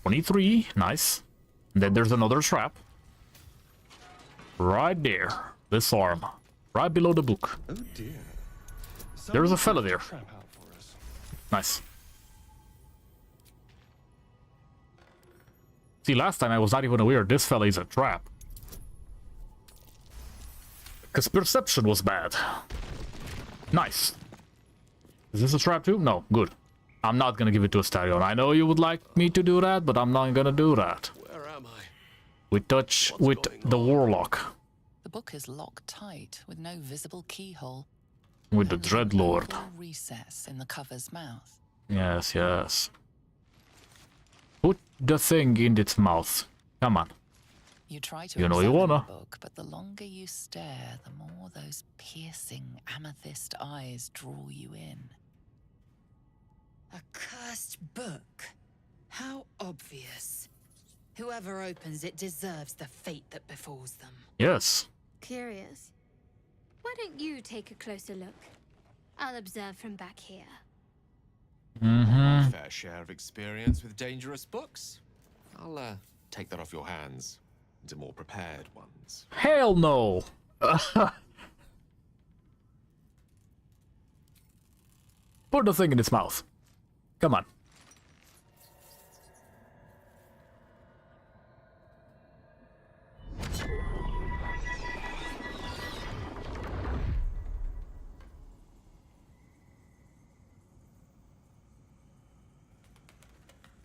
23, nice. And then there's another trap. Right there. This arm. Right below the book. Oh dear. There's a fella there. Trap out for us. Nice. See, last time I was not even aware this fella is a trap. Because perception was bad. Nice. Is this a trap too? No, good. I'm not gonna give it to Astarion. I know you would like me to do that, but I'm not gonna do that. Where am I? We touch with the warlock. The book is locked tight with no visible keyhole. With the Only an Dreadlord. oval recess in the cover's mouth. Yes, yes. Put the thing in its mouth. Come on. You try to You know you examine wanna. the book, but the longer you stare, the more those piercing amethyst eyes draw you in. A cursed book. How obvious. Whoever opens it deserves the fate that befalls them. Yes. Curious. Why don't you take a closer look? I'll observe from back here. Fair share of experience with dangerous books. I'll take that off your hands into more prepared ones. Hell no! Put the thing in its mouth. Come on.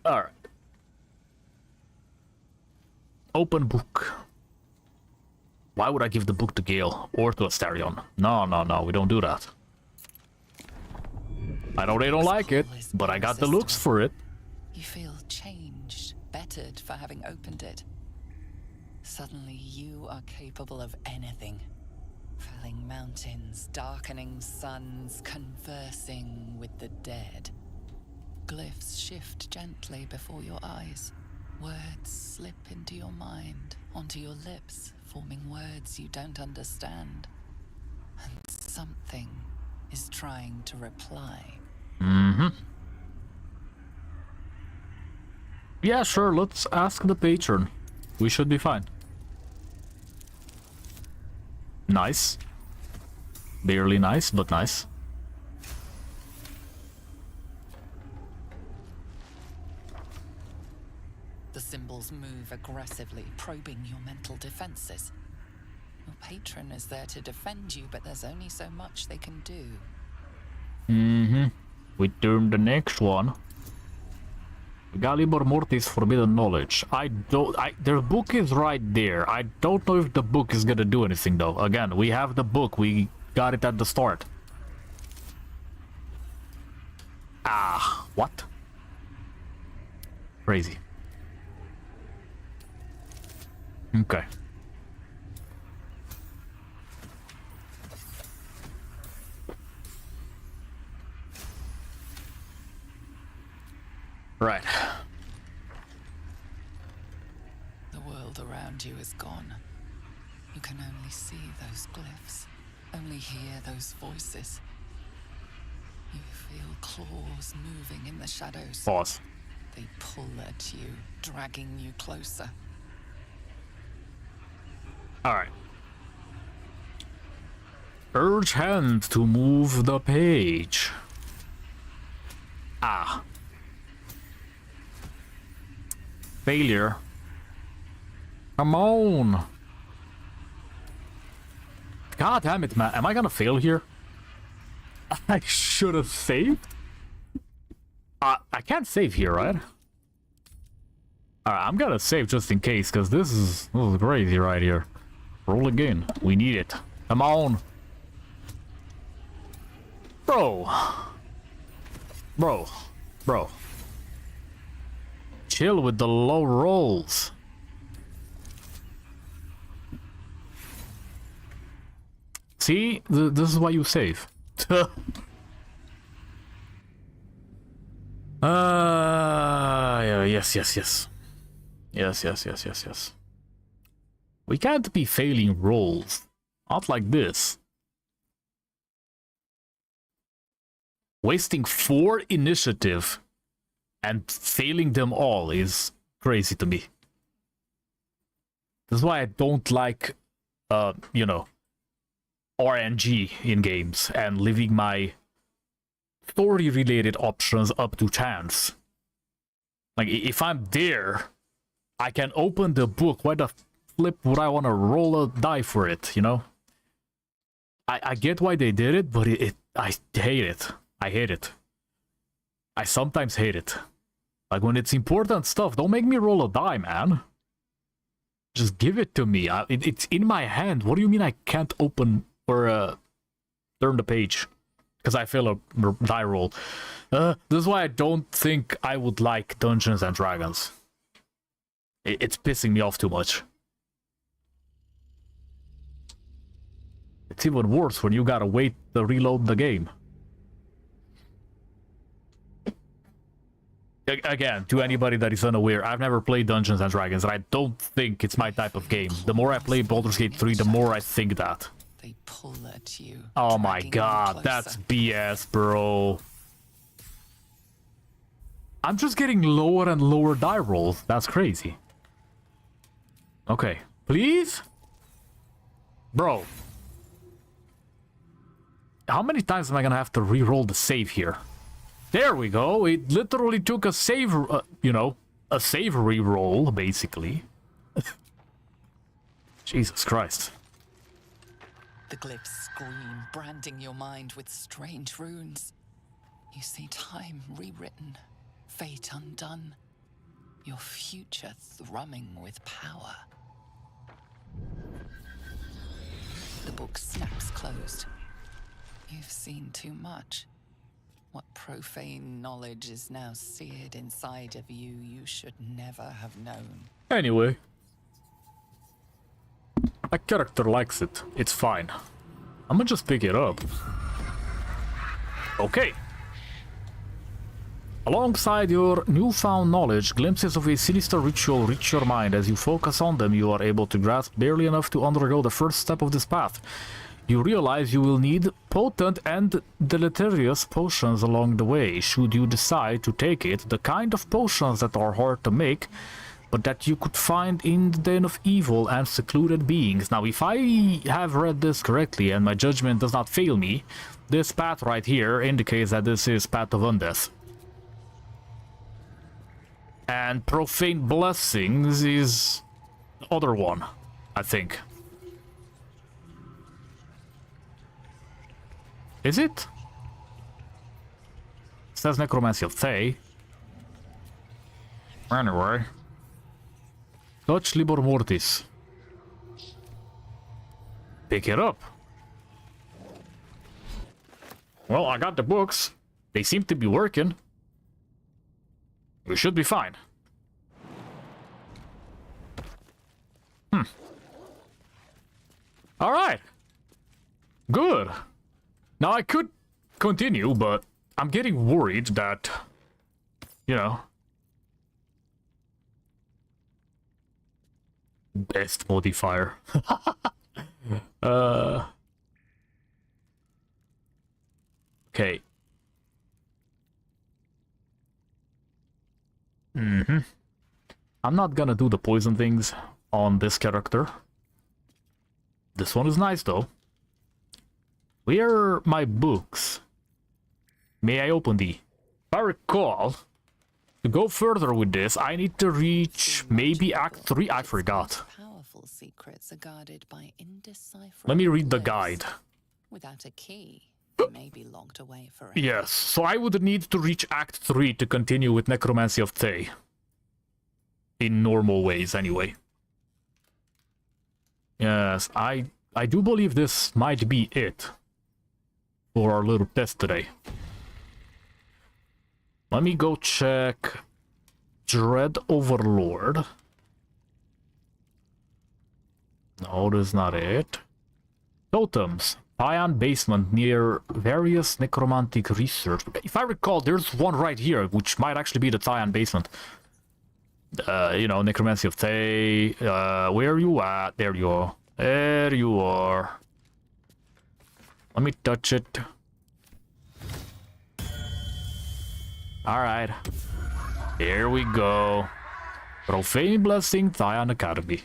Alright. Open book. Why would I give the book to Gale or to Astarion? No, no, no, we don't do that. I know they don't like it, but I got the looks for it. You feel changed, bettered for having opened it. Suddenly you are capable of anything. Felling mountains, darkening suns, conversing with the dead. Glyphs shift gently before your eyes. Words slip into your mind, onto your lips, forming words you don't understand. And something is trying to reply. Yeah, sure, let's ask the patron. We should be fine. Nice. Barely nice, but nice. The symbols move aggressively, probing your mental defenses. Your patron is there to defend you, but there's only so much they can do. We turn the next one. Galibor Mortis Forbidden Knowledge. Their book is right there. I don't know if the book is gonna do anything though. Again, we have the book. We got it at the start. Ah, what? Crazy. Okay. Right. The world around you is gone. You can only see those glyphs, only hear those voices. You feel claws moving in the shadows. Pause. They pull at you, dragging you closer. Alright. Urge hand to move the page. Ah. Failure. Come on. God damn it, man. Am I gonna fail here? I should have saved? I can't save here, right? Alright, I'm gonna save just in case, because this is crazy right here. Roll again. We need it. Come on. Bro. Bro. Chill with the low rolls. See? This is why you save. Yes. Yes. We can't be failing rolls. Not like this. Wasting 4 initiative and failing them all is crazy to me. This is why I don't like, you know, RNG in games and leaving my story-related options up to chance. Like, if I'm there, I can open the book. Why the flip would I want to roll a die for it, you know? I get why they did it, but I hate it. I hate it. I sometimes hate it. Like, when it's important stuff, don't make me roll a die, man. Just give it to me. It's in my hand. What do you mean I can't open or turn the page? Because I fail a die roll. This is why I don't think I would like Dungeons and Dragons. It's pissing me off too much. It's even worse when you gotta wait to reload the game. Again, to anybody that is unaware, I've never played Dungeons and Dragons, and I don't think it's my type of game. The more I play Baldur's Gate 3, the more I think that. They pull at you. Oh my god, that's BS, bro. I'm just getting lower and lower die rolls. That's crazy. Okay, please? Bro. How many times am I gonna have to re-roll the save here? There we go. It literally took a save, you know, a save re-roll, basically. Jesus Christ. The glyphs scream, branding your mind with strange runes. You see time rewritten, fate undone, your future thrumming with power. The book snaps closed. You've seen too much. What profane knowledge is now seared inside of you should never have known. Anyway. My character likes it. It's fine. I'm gonna just pick it up. Okay. Alongside your newfound knowledge, glimpses of a sinister ritual reach your mind. As you focus on them, you are able to grasp barely enough to undergo the first step of this path. You realize you will need potent and deleterious potions along the way, should you decide to take it, the kind of potions that are hard to make, but that you could find in the den of evil and secluded beings. Now, if I have read this correctly and my judgment does not fail me, this path right here indicates that this is Path of Undeath. And Profane Blessings is the other one, I think. Is it? It says Necromancy of Thay. Anyway. Touch Libor Mortis. Pick it up. Well, I got the books. They seem to be working. We should be fine. Alright. Good. Now, I could continue, but I'm getting worried that, you know, Best modifier. Okay. I'm not gonna do the poison things on this character. This one is nice though. Where are my books? May I open thee? If I recall, to go further with this, I need to reach maybe Act 3. I forgot. Powerful secrets are guarded by indecipherable Let me read the glyphs. guide. Without a key, they may be locked away forever. Yes, so I would need to reach Act 3 to continue with Necromancy of Thay. In normal ways, anyway. Yes, I do believe this might be it for our little test today. Let me go check Dread Overlord. No, that's not it. Totems. Ion basement near various necromantic research. If I recall, there's one right here, which might actually be the Tyon basement. You know, Necromancy of Thay. Where are you at? There you are. There you are. Let me touch it. Alright. Here we go. Profane Blessing, Tyon Academy.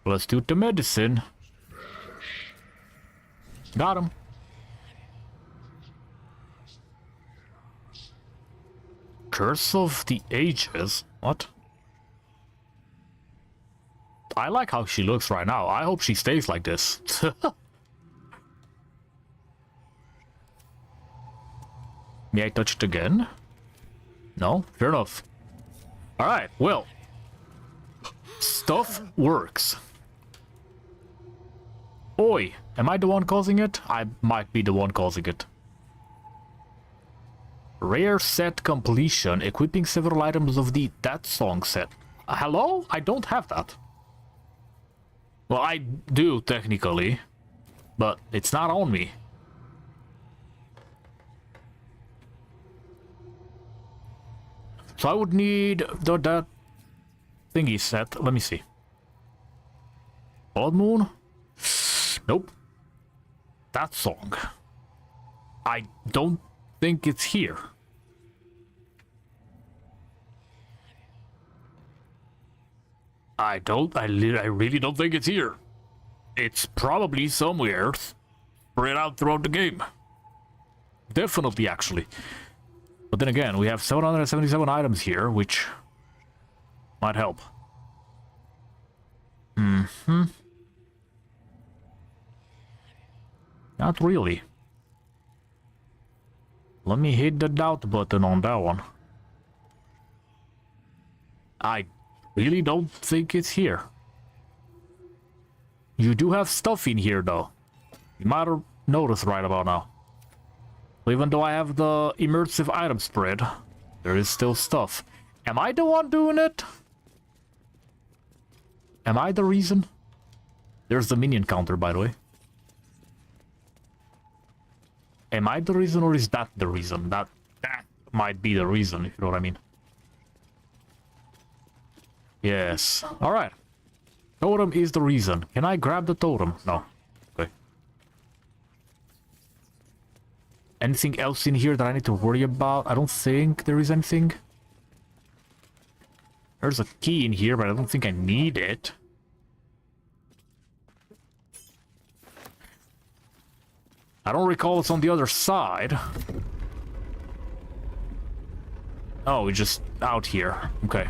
Let's do the medicine. Got him. Curse of the Ages? What? I like how she looks right now. I hope she stays like this. May I touch it again? No? Fair enough. Alright, well. Stuff works. Oi, am I the one causing it? I might be the one causing it. Rare set completion, equipping several items of the That Song set. Hello? I don't have that. Well, I do, technically. But it's not on me. So I would need that thingy set. Let me see. Blood Moon? Nope. That song. I don't think it's here. I really don't think it's here. It's probably somewhere spread out throughout the game. Definitely, actually. But then again, we have 777 items here, which might help. Not really. Let me hit the doubt button on that one. I really don't think it's here. You do have stuff in here, though. You might have noticed right about now. Even though I have the immersive item spread, there is still stuff. Am I the one doing it? Am I the reason? There's the minion counter, by the way. Am I the reason, or is that the reason? That might be the reason, if you know what I mean. Yes. Alright. Totem is the reason. Can I grab the totem? No. Okay. Anything else in here that I need to worry about? I don't think there is anything. There's a key in here, but I don't think I need it. I don't recall it's on the other side. Oh, it's just out here. Okay.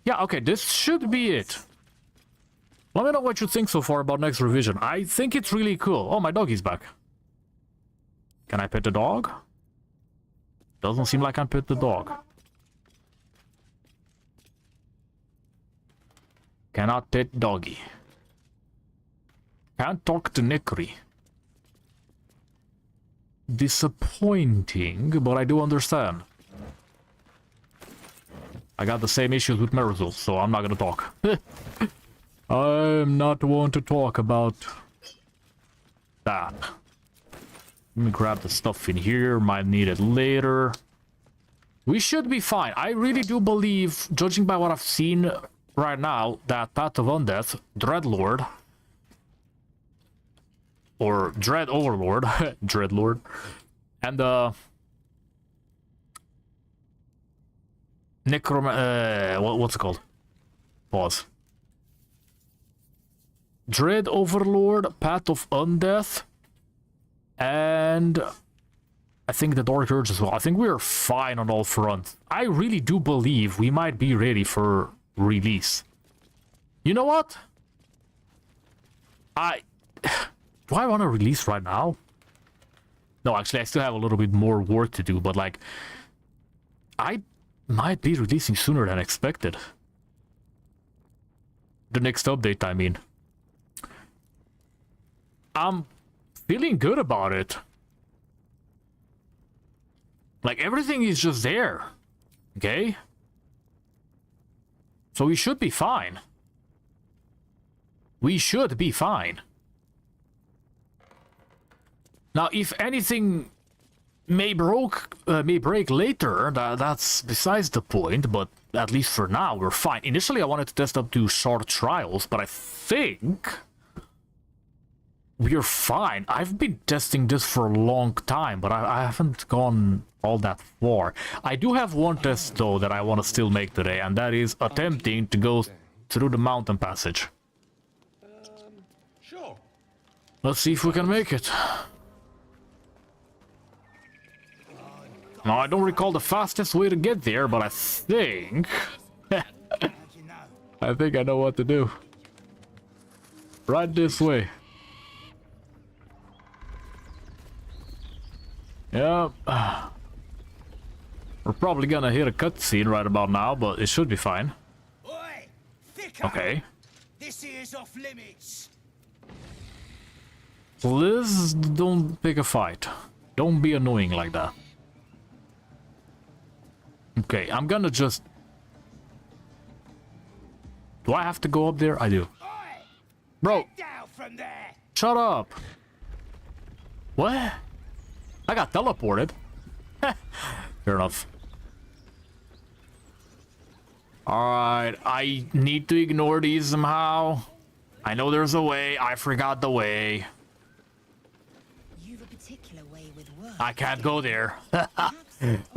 Yeah, okay, this should be it. Let me know what you think so far about next revision. I think it's really cool. Oh, my doggy's back. Can I pet the dog? Doesn't seem like I can pet the dog. Cannot pet doggy. Can't talk to Necri. Disappointing, but I do understand. I got the same issues with Merazul, so I'm not gonna talk. I'm not one to talk about that. Let me grab the stuff in here, might need it later. We should be fine. I really do believe, judging by what I've seen right now, that Path of Undeath, Dreadlord, or Dread Overlord, Dreadlord, and what's it called? Pause. Dread Overlord, Path of Undeath, and I think the Dark Urge as well. I think we're fine on all fronts. I really do believe we might be ready for release. You know what? Do I want to release right now? No, actually, I still have a little bit more work to do, but like, I might be releasing sooner than expected. The next update, I mean. I'm feeling good about it. Like, everything is just there. Okay? So we should be fine. We should be fine. Now, if anything may break later, that's besides the point, but at least for now, we're fine. Initially, I wanted to test up to short trials, but I think we're fine. I've been testing this for a long time, but I haven't gone all that far. I do have one test, though, that I want to still make today, and that is attempting to go through the mountain passage. Sure. Let's see if we can make it. Now, I don't recall the fastest way to get there, but I think... I think I know what to do. Right this way. Yep. We're probably gonna hit a cutscene right about now, but it should be fine. Oi, okay. This here's off limits. Please don't pick a fight. Don't be annoying like that. Okay, I'm gonna just... Do I have to go up there? I do. Bro! Down from there. Shut up! What? I got teleported. Fair enough. Alright, I need to ignore these somehow. I know there's a way. I forgot the way. You've a particular way with words. I can't go there.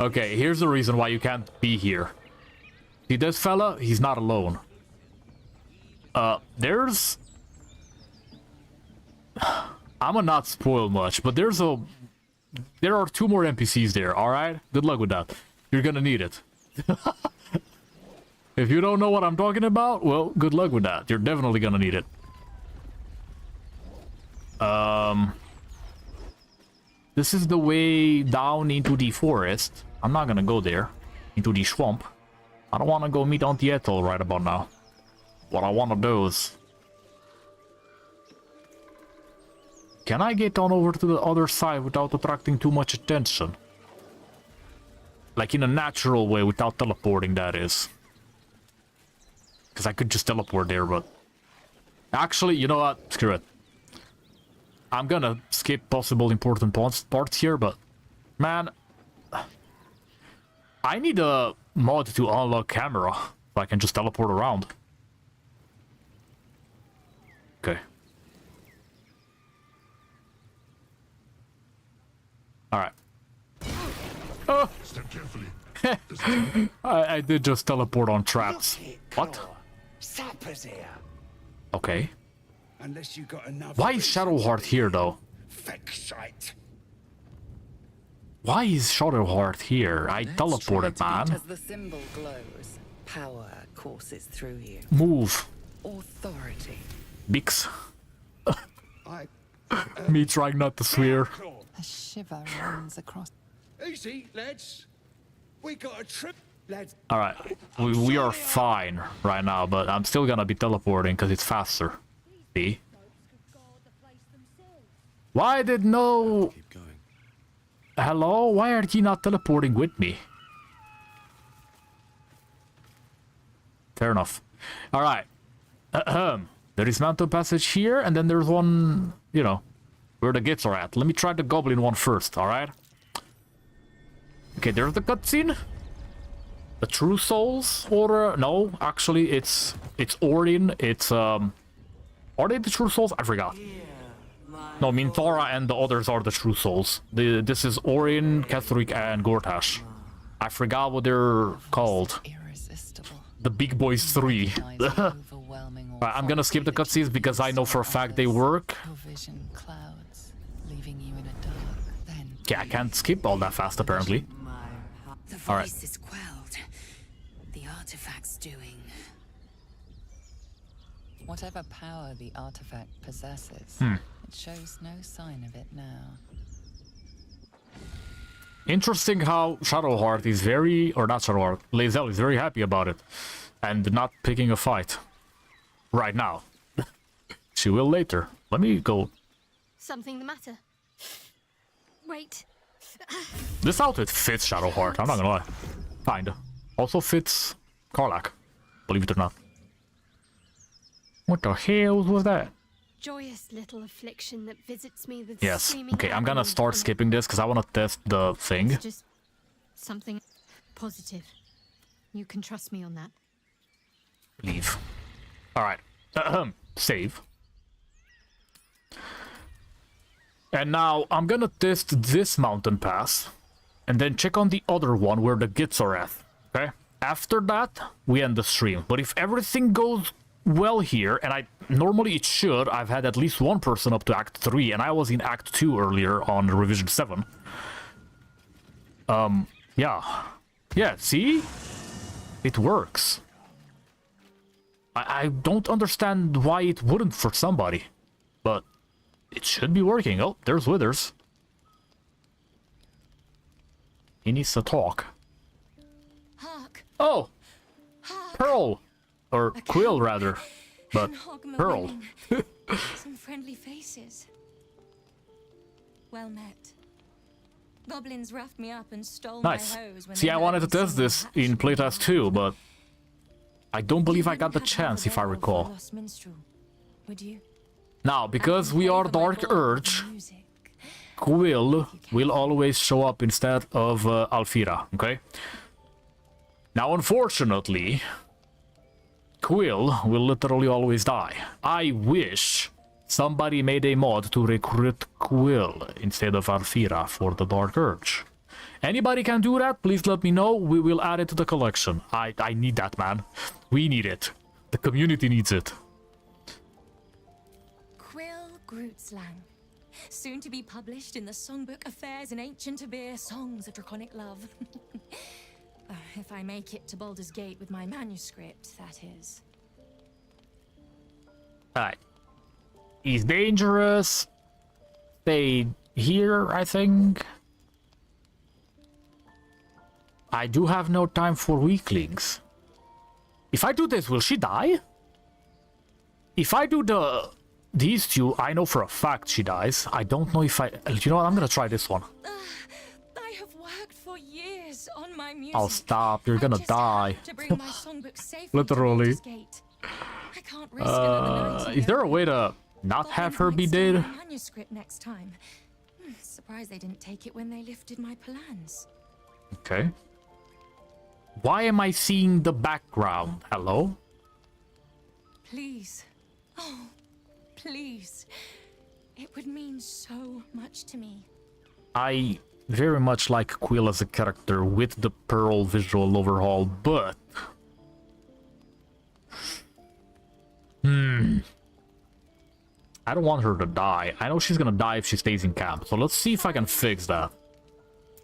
Okay, here's the reason why you can't be here. See this fella? He's not alone. There's... I'ma not spoil much, but there are 2 more NPCs there, alright? Good luck with that. You're gonna need it. If you don't know what I'm talking about, well, good luck with that. You're definitely gonna need it. This is the way down into the forest. I'm not gonna go there. Into the swamp. I don't wanna go meet Auntie Ethel right about now. What I wanna do is... Can I get on over to the other side without attracting too much attention? Like in a natural way, without teleporting, that is. Because I could just teleport there, but... Actually, you know what? Screw it. I'm gonna skip possible important parts here, but... Man... I need a mod to unlock camera, so I can just teleport around. Okay. Alright. Oh! Step carefully. I did just teleport on traps. What? Sappers here. Okay. Unless you got another. Why is Shadowheart here, though? Fake Why is Shadowheart here? I teleported, man. As the symbol glows, power courses through you. Move. Authority. Bix. Me trying not to swear. A shiver runs across. Easy, lads. We got a trip, lads. Alright, we are fine right now, but I'm still gonna be teleporting because it's faster. See? Why did no... Keep going. Hello? Why are you not teleporting with me? Fair enough. Alright. There is mountain passage here, and then there's one, you know, where the gates are at. Let me try the goblin one first, alright? Okay, there's the cutscene. the True Souls, or no, actually it's Orin. It's are they the True Souls? I forgot. No, Minthara and the others are the True Souls. This is Orin, Ketheric, and Gortash. I forgot what they're called. The Big Boys 3. I'm gonna skip the cutscenes because I know for a fact they work. Yeah, I can't skip all that fast apparently. The voice All right. is quelled. The artifact's doing. Whatever power the artifact possesses, it shows no sign of it now. Interesting how Shadowheart is very, or not Shadowheart, Lae'zel is very happy about it. And not picking a fight. Right now. She will later. Let me go. Something the matter? Wait. This outfit fits Shadowheart, I'm not gonna lie. Kinda. Also fits Karlach, believe it or not. What the hell was that? Joyous little affliction that visits me with Yes. screaming Okay, I'm gonna agony start and skipping this because I want to test the thing. It's just something positive. You can trust me on that. Leave. Alright. Save. And now I'm gonna test this mountain pass. And then check on the other one where the gits are at. Okay? After that, we end the stream. But if everything goes well here, and normally it should, I've had at least one person up to Act 3, and I was in Act 2 earlier on Revision 7. Yeah. Yeah, see? It works. I don't understand why it wouldn't for somebody. But it should be working. Oh, there's Withers. He needs to talk. Hark. Oh! Hark. Pearl! Or Quill, rather. But Pearl. Some friendly faces. Well met. Goblins roughed me up and stole Nice. my hose when See, they I heard wanted to me test sing this Hatch in and Playtest too, but I don't believe I got the Wouldn't have chance, if I Overlord for recall. Lost Minstrel, would you? Now, because we are Dark Urge, Quill will always show up instead of Alfira, okay? Now, unfortunately, Quill will literally always die. I wish somebody made a mod to recruit Quill instead of Alfira for the Dark Urge. Anybody can do that? Please let me know. We will add it to the collection. I need that, man. We need it. The community needs it. Quill Grootslang. Soon to be published in the songbook Affairs in Ancient Abir Songs of Draconic Love. If I make it to Baldur's Gate with my manuscript, that is. Alright. He's dangerous. Stay here, I think. I do have no time for weaklings. If I do this, will she die? If I do these two, I know for a fact she dies. I don't know if I... You know what? I'm gonna try this one. I have worked for years on my music. Oh, stop. You're gonna die. To bring my songbook safely Literally. to Baldur's Gate. I can't risk another night Is there a way to not have her be dead? Manuscript next time. Surprised they didn't take it when they lifted my plans. Okay. Why am I seeing the background? Hello? Please. Oh, please. It would mean so much to me. I very much like Quill as a character with the Pearl visual overhaul, but... I don't want her to die. I know she's gonna die if she stays in camp, so let's see if I can fix that.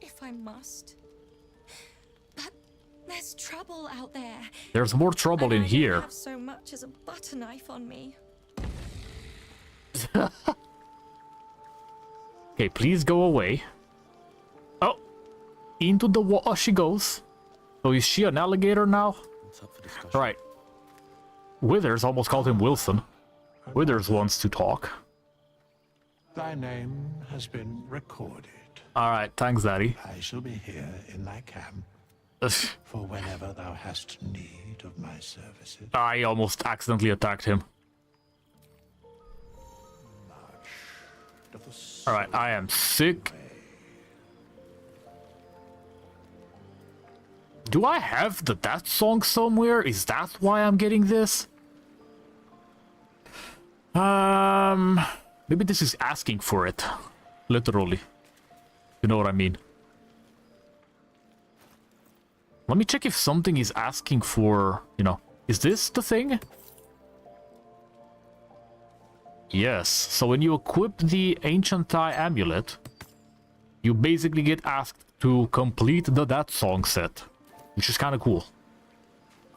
If I must. But there's trouble out there. There's more trouble in I here. don't have so much as a butter knife on me. Okay, please go away. Oh! Into the water she goes. So is she an alligator now? Alright. Withers almost called him Wilson. Withers wants to talk. Thy name has been recorded. Alright, thanks, Daddy. I shall be here in thy camp for whenever thou hast need of my services. I almost accidentally attacked him. Alright, I am sick. Do I have that song somewhere? Is that why I'm getting this? Maybe this is asking for it. Literally. You know what I mean? Let me check if something is asking for, you know, is this the thing? Yes, so when you equip the Ancient Eye Amulet, you basically get asked to complete the That Song set, which is kind of cool.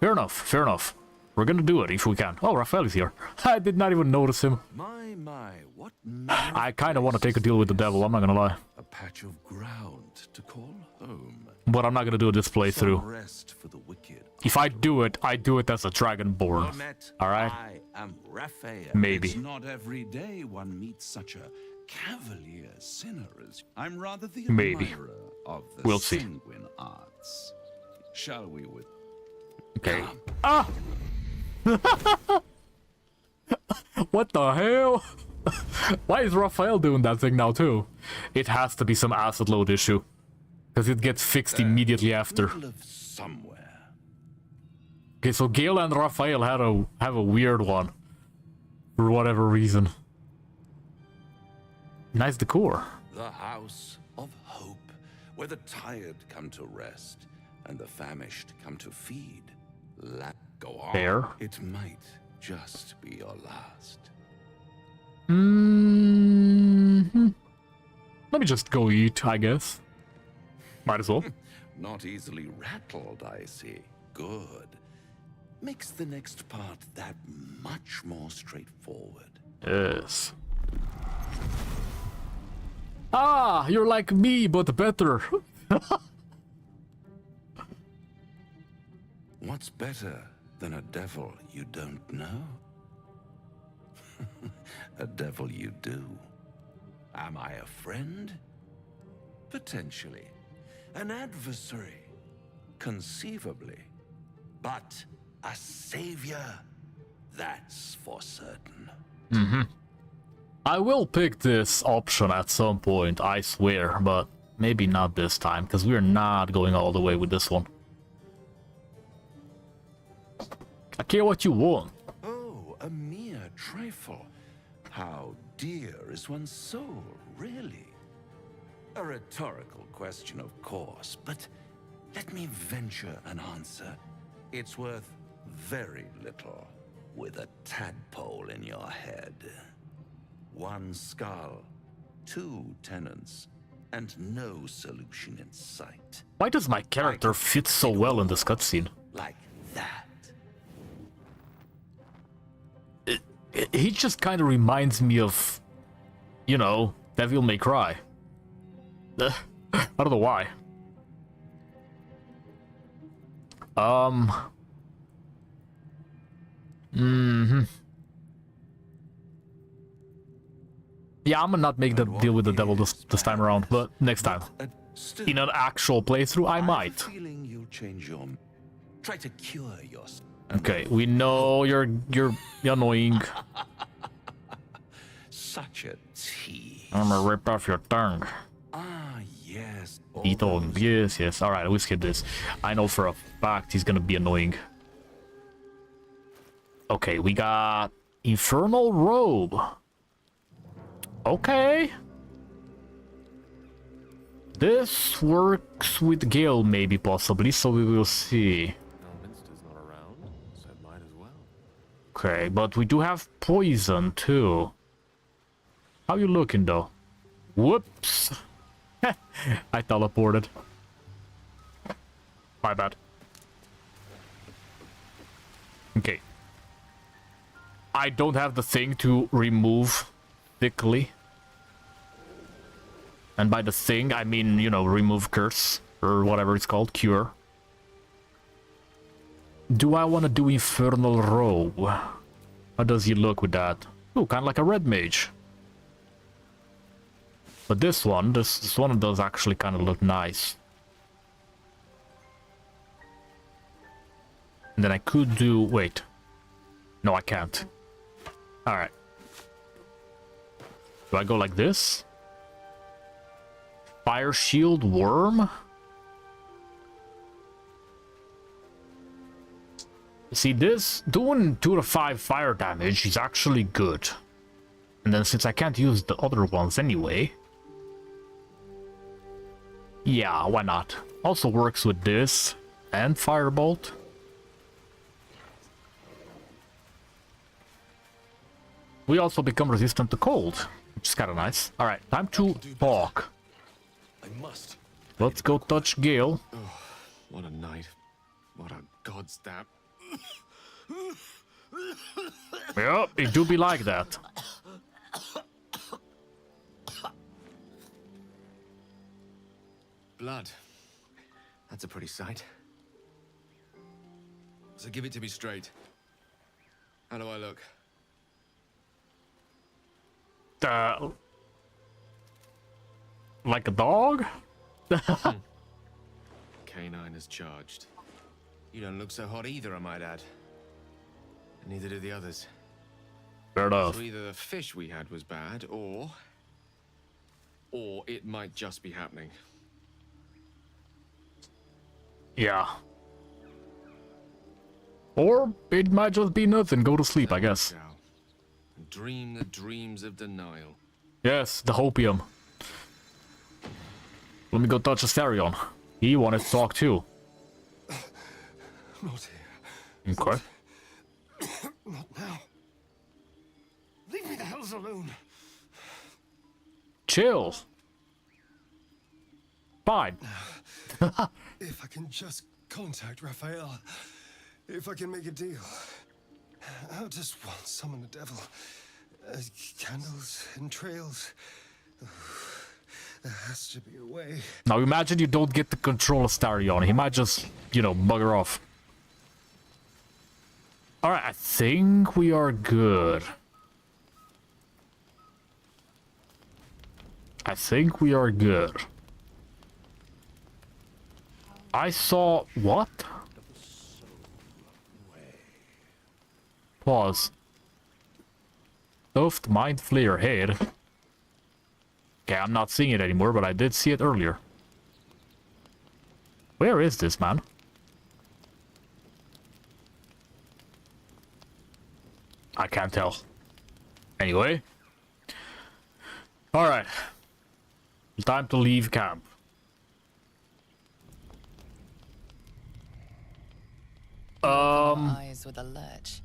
Fair enough, fair enough. We're gonna do it if we can. Oh, Raphael is here. I did not even notice him. My, what I kind of want to take a deal with the devil, I'm not gonna lie. a patch of ground to call home. But I'm not gonna do this playthrough. Some rest for the wicked. If I do it as a Dragonborn. Alright? I am Raphael. Maybe. It's not every day one meets such a cavalier sinner as I'm rather the Maybe. admirer of the We'll see. sanguine arts. Shall we with Okay. Ah! What the hell? Why is Raphael doing that thing now too? It has to be some acid load issue. Because it gets fixed immediately after. somewhere? Okay, so Gale and Raphael have a weird one. For whatever reason. Nice decor. The house of hope, where the tired come to rest and the famished come to feed. Go on. Fair. It might just be your last. Let me just go eat, I guess. Might as well. Not easily rattled, I see. Good. Makes the next part that much more straightforward. Yes. Ah, you're like me, but better. What's better than a devil you don't know? A devil you do. Am I a friend? Potentially. An adversary? Conceivably. But a savior? That's for certain. I will pick this option at some point, I swear, but maybe not this time, because we're not going all the way with this one. I care what you want. Oh, a mere trifle. How dear is one's soul, really? A rhetorical question, of course, but let me venture an answer. It's worth very little with a tadpole in your head. One skull, two tenants, and no solution in sight. Why does my character fit so well in this cutscene? Like that. He just kind of reminds me of, you know, Devil May Cry. I don't know why. Yeah, I'm gonna not make the deal with the devil this time around, but next time. In an actual playthrough, I might. Feeling you'll change your... Try to cure yourself. Okay, we know you're annoying. Such a tease. I'm gonna rip off your tongue. Ah, yes. Tongue. Yes. Alright, we'll skip this. I know for a fact he's gonna be annoying. Okay, we got Infernal Robe. Okay. This works with Gale, maybe, possibly, so we will see. Okay, but we do have poison, too. How you looking, though? Whoops. I teleported. My bad. Okay. I don't have the thing to remove thickly. And by the thing, I mean, you know, remove curse. Or whatever it's called, cure. Do I want to do Infernal Robe? How does he look with that? Ooh, kind of like a red mage. But this one does actually kind of look nice. And then I could do... Wait. No, I can't. Alright. Do I go like this? Fire Shield Worm? See, this doing 2 to 5 fire damage is actually good. And then since I can't use the other ones anyway, yeah, why not? Also works with this and firebolt. We also become resistant to cold, which is kind of nice. All right, time to talk. I must. Let's go touch Gale. Oh, what a night. What a godstab. Yep, it do be like that. Blood. That's a pretty sight. So give it to me straight. How do I look? Like a dog? Canine is charged. You don't look so hot either, I might add. And neither do the others. Fair enough. So either the fish we had was bad, or it might just be happening. Yeah. Or it might just be nothing. Go to sleep, I guess. Dream the dreams of denial. Yes, the hopium. Let me go touch Asterion. He wanted to talk too. Not here. Okay. Not now. Leave me the hells alone. Chill. Fine. If I can just contact Raphael, if I can make a deal, I'll just want summon the devil. Candles and trails. There has to be a way. Now imagine you don't get to control Asterion. He might just, you know, bugger off. Alright, I think we are good. I think we are good. I saw... what? Pause. Stuffed Mind Flayer head. Okay, I'm not seeing it anymore, but I did see it earlier. Where is this, man? I can't tell. Anyway. Alright. Time to leave camp. Eyes with a lurch.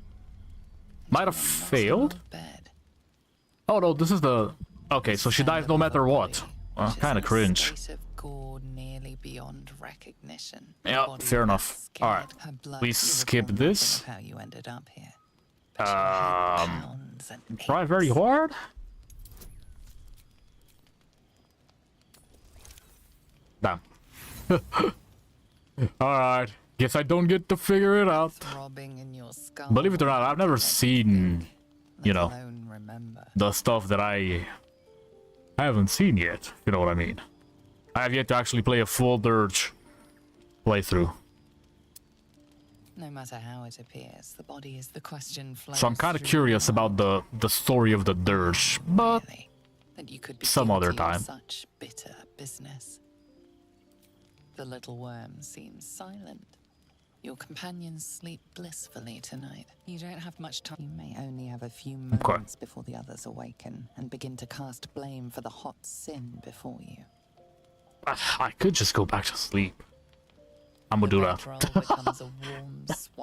Might have failed? Oh no, this is the... okay, so she dies no matter what. Kind of cringe. Nearly beyond recognition. Yeah, fair enough. Alright, we skip this. How you ended up here. Try very hard? Damn. Alright, guess I don't get to figure it out. Believe it or not, I've never seen, you know, the stuff that I haven't seen yet, if you know what I mean. I have yet to actually play a full Dirge playthrough. No matter how it appears, the body is the question. So I'm kind of curious about the story of the Dirge, but some other time. Such bitter business. The little worm seems silent. Your companions sleep blissfully tonight. You don't have much time. You may only have a few moments before the others awaken and begin to cast blame for the hot sin before you. I could just go back to sleep. I'm gonna do that.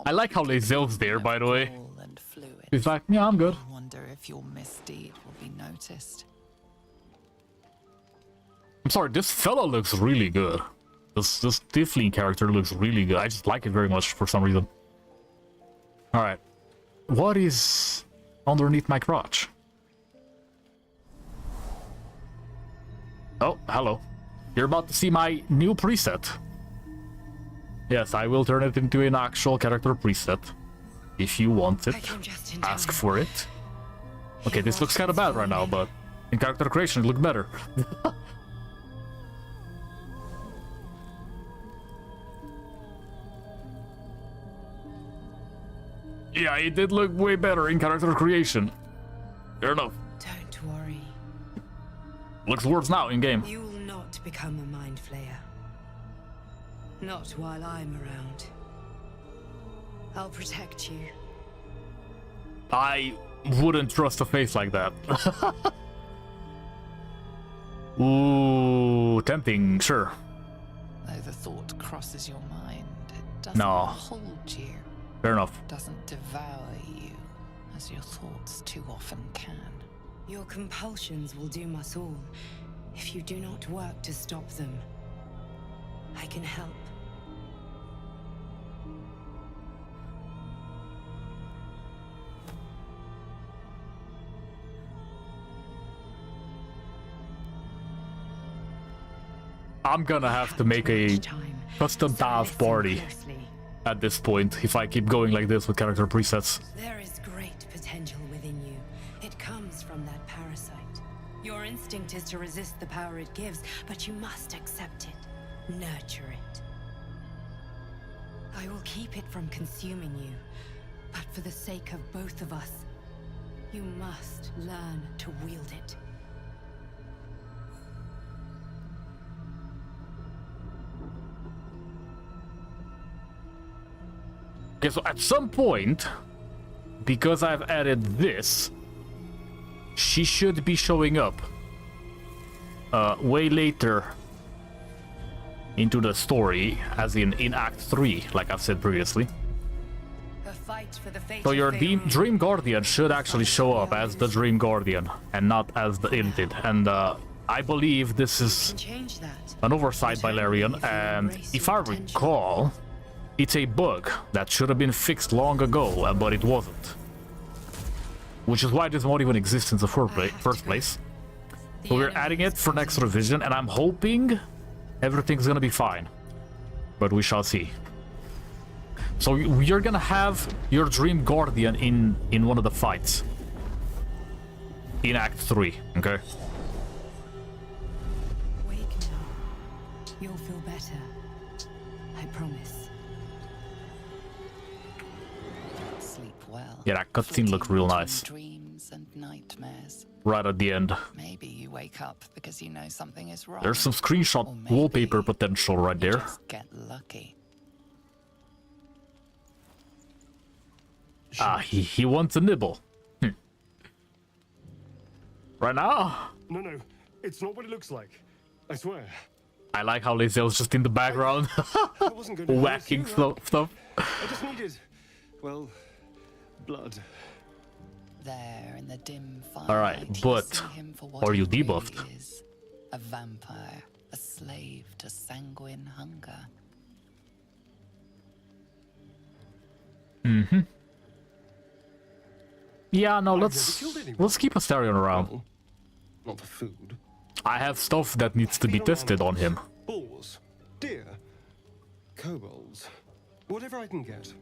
I like how Lazel's there, by the way. He's like, yeah, I'm good. I wonder if your misdeed will be noticed. I'm sorry, this fella looks really good. This Tiefling character looks really good. I just like it very much for some reason. Alright. What is underneath my crotch? Oh, hello. You're about to see my new preset. Yes, I will turn it into an actual character preset. If you want it, ask for it. Okay, this looks kind of bad right now, but in character creation it looked better. Yeah, it did look way better in character creation. Fair enough. Don't worry. Looks worse now in game. You will not become a mind flayer. Not while I'm around. I'll protect you. I wouldn't trust a face like that. Ooh, tempting, sure. Though the thought crosses your mind, it doesn't No. hold you. Fair enough. Doesn't devour you, as your thoughts too often can. Your compulsions will doom us all if you do not work to stop them. I can help. I'm gonna have to make a custom task party at this point if I keep going like this with character presets. There is great potential within you. It comes from that parasite. Your instinct is to resist the power it gives, but you must accept it, nurture it. I will keep it from consuming you, but for the sake of both of us, you must learn to wield it. Okay, so at some point, because I've added this, she should be showing up way later into the story, as in Act 3, like I've said previously. So your Dream Guardian should actually show up as the Dream Guardian, and not as the Illithid. And I believe this is an oversight by Larian, and if I recall, it's a bug that should have been fixed long ago, but it wasn't. Which is why this won't even exist in the first place. So we're adding it for next revision, and I'm hoping everything's gonna be fine. But we shall see. So you're gonna have your Dream Guardian in one of the fights. In Act 3, okay? Wake now. You'll feel better. I promise. Well, yeah, that cutscene looked real nice. Dreams and nightmares. Right at the end. Maybe you wake up because you know something is wrong. There's some screenshot wallpaper potential right there. Just get lucky. Ah, he wants a nibble. Right now? No, it's not what it looks like. I swear. I like how Lazel's just in the background, whacking stuff. I just needed, well, blood. There in the dim firelight, alright, but are you debuffed? Really is. A vampire, a slave to sanguine hunger. Mm-hmm. Yeah, no, let's keep Asterion around. Well, not for food. I have stuff that needs to be tested on him. Boars, deer, kobolds, whatever I can get.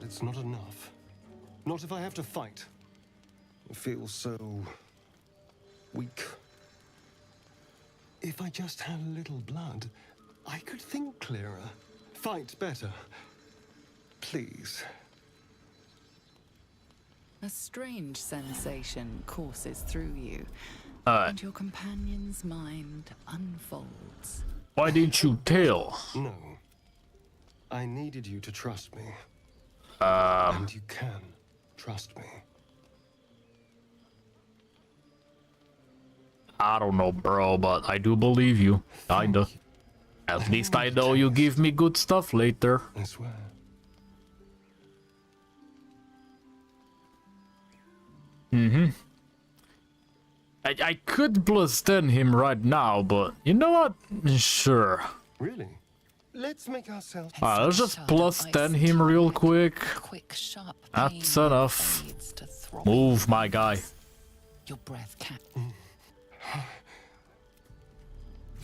It's not enough. Not if I have to fight. I feel so weak. If I just had a little blood, I could think clearer, fight better. Please. A strange sensation courses through you, Alright. and your companion's mind unfolds. Why didn't you tell? No. I needed you to trust me. And you can trust me. I don't know, bro, but I do believe you. Kinda. At least I know you give me good stuff later. I swear. Mm-hmm. I could plus 10 him right now, but you know what? Sure. Really? Let's make ourselves... Alright, let's just plus 10 him real quick. That's enough. Move, my guy. Your breath can...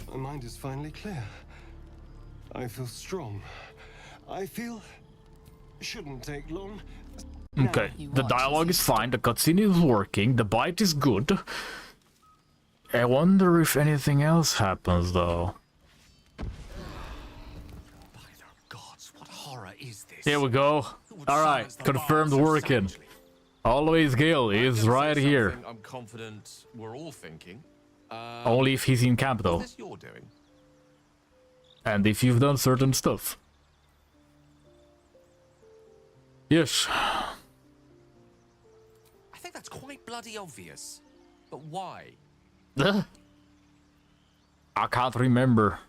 My mind is finally clear. I feel strong. I feel... Shouldn't take long. Okay, the dialogue is fine, the cutscene is working, the bite is good. I wonder if anything else happens, though. What horror is this? Here we go. Alright, confirmed working. Always Gale is right here. I'm confident we're all thinking. Only if he's in camp, though. What's this you're doing? And if you've done certain stuff. Yes. I think that's quite bloody obvious. But why? I can't remember.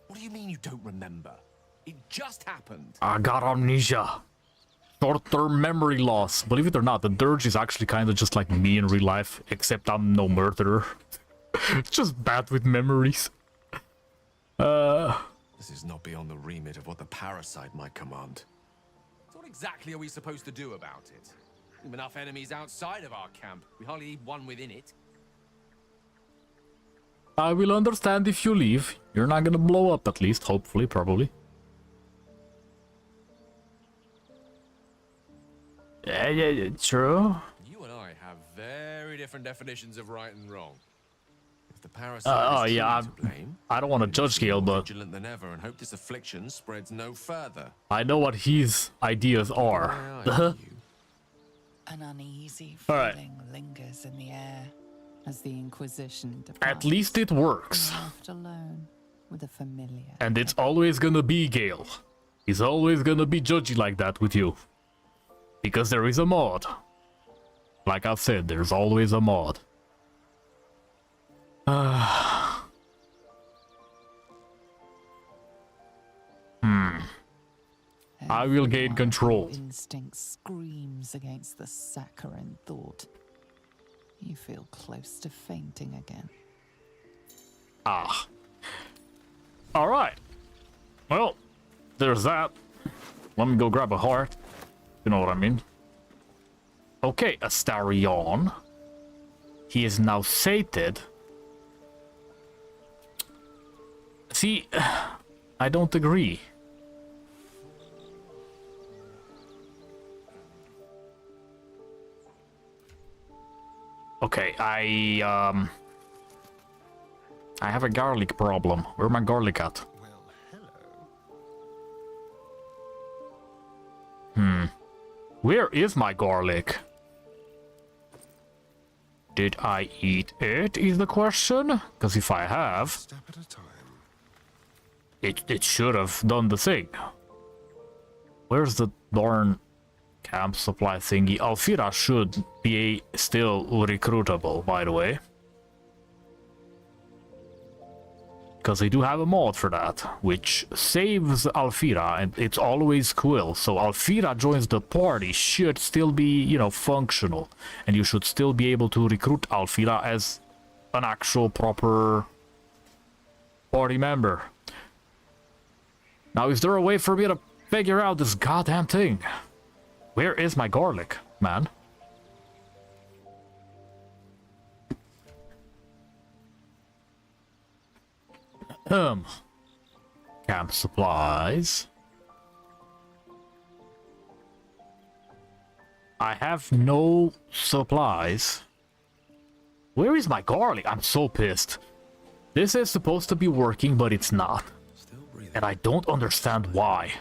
What do you mean you don't remember? It just happened. I got amnesia. Short-term memory loss. Believe it or not, the Dirge is actually kind of just like me in real life, except I'm no murderer. Just bad with memories. This is not beyond the remit of what the parasite might command. So what exactly are we supposed to do about it? We have enough enemies outside of our camp. We hardly need one within it. I will understand if you leave. You're not gonna blow up, at least, hopefully, probably. Yeah, true. You and I have very different definitions of right and wrong. If the parasite is yeah, to blame, I don't want to judge Gale, but vigilant than ever and hope this affliction spreads no further. I know what his ideas are. An uneasy All right. feeling lingers in the air as the Inquisition departs. At least it works. Left alone with a familiar. And it's always gonna be Gale. He's always gonna be judgy like that with you. Because there is a mod. Like I've said, there's always a mod. I will gain control. Instinct screams against the saccharine thought. You feel close to fainting again. Ah. Alright. Well, there's that. Let me go grab a heart. You know what I mean? Okay, Astarion. He is now sated. See, I don't agree. Okay, I have a garlic problem. Where's my garlic at? Well, Hmm. hello. Where is my garlic? Did I eat it, is the question? Because if I have, Step at a time. it should have done the thing. Where's the darn camp supply thingy? Alfira should be still recruitable, by the way. Because they do have a mod for that, which saves Alfira, and it's always Quill. So Alfira joins the party should still be, you know, functional. And you should still be able to recruit Alfira as an actual proper party member. Now, is there a way for me to figure out this goddamn thing? Where is my garlic, man? Camp supplies. I have no supplies. Where is my garlic? I'm so pissed. This is supposed to be working, but it's not. And I don't understand why.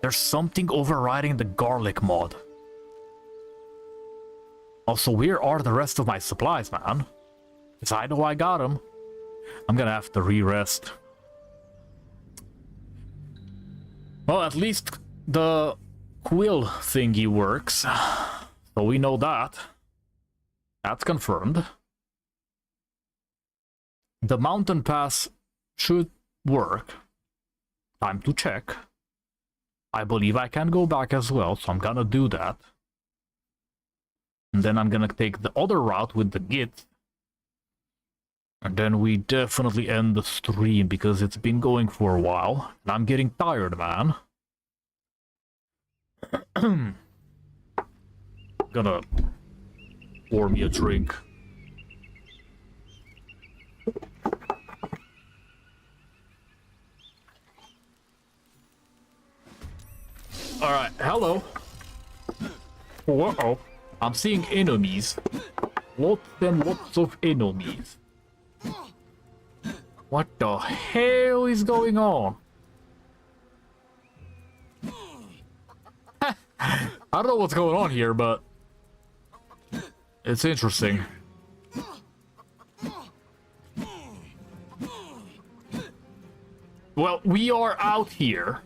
There's something overriding the garlic mod. Also, where are the rest of my supplies, man? Because I know I got them. I'm gonna have to re-rest. Well, at least the quill thingy works. So we know that. That's confirmed. The mountain pass should work. Time to check. I believe I can go back as well, so I'm gonna do that. And then I'm gonna take the other route with the git. And then we definitely end the stream because it's been going for a while. And I'm getting tired, man. Gonna pour me a drink. Alright, hello. Uh-oh. I'm seeing enemies. Lots and lots of enemies. What the hell is going on? I don't know what's going on here, but it's interesting. Well, we are out here,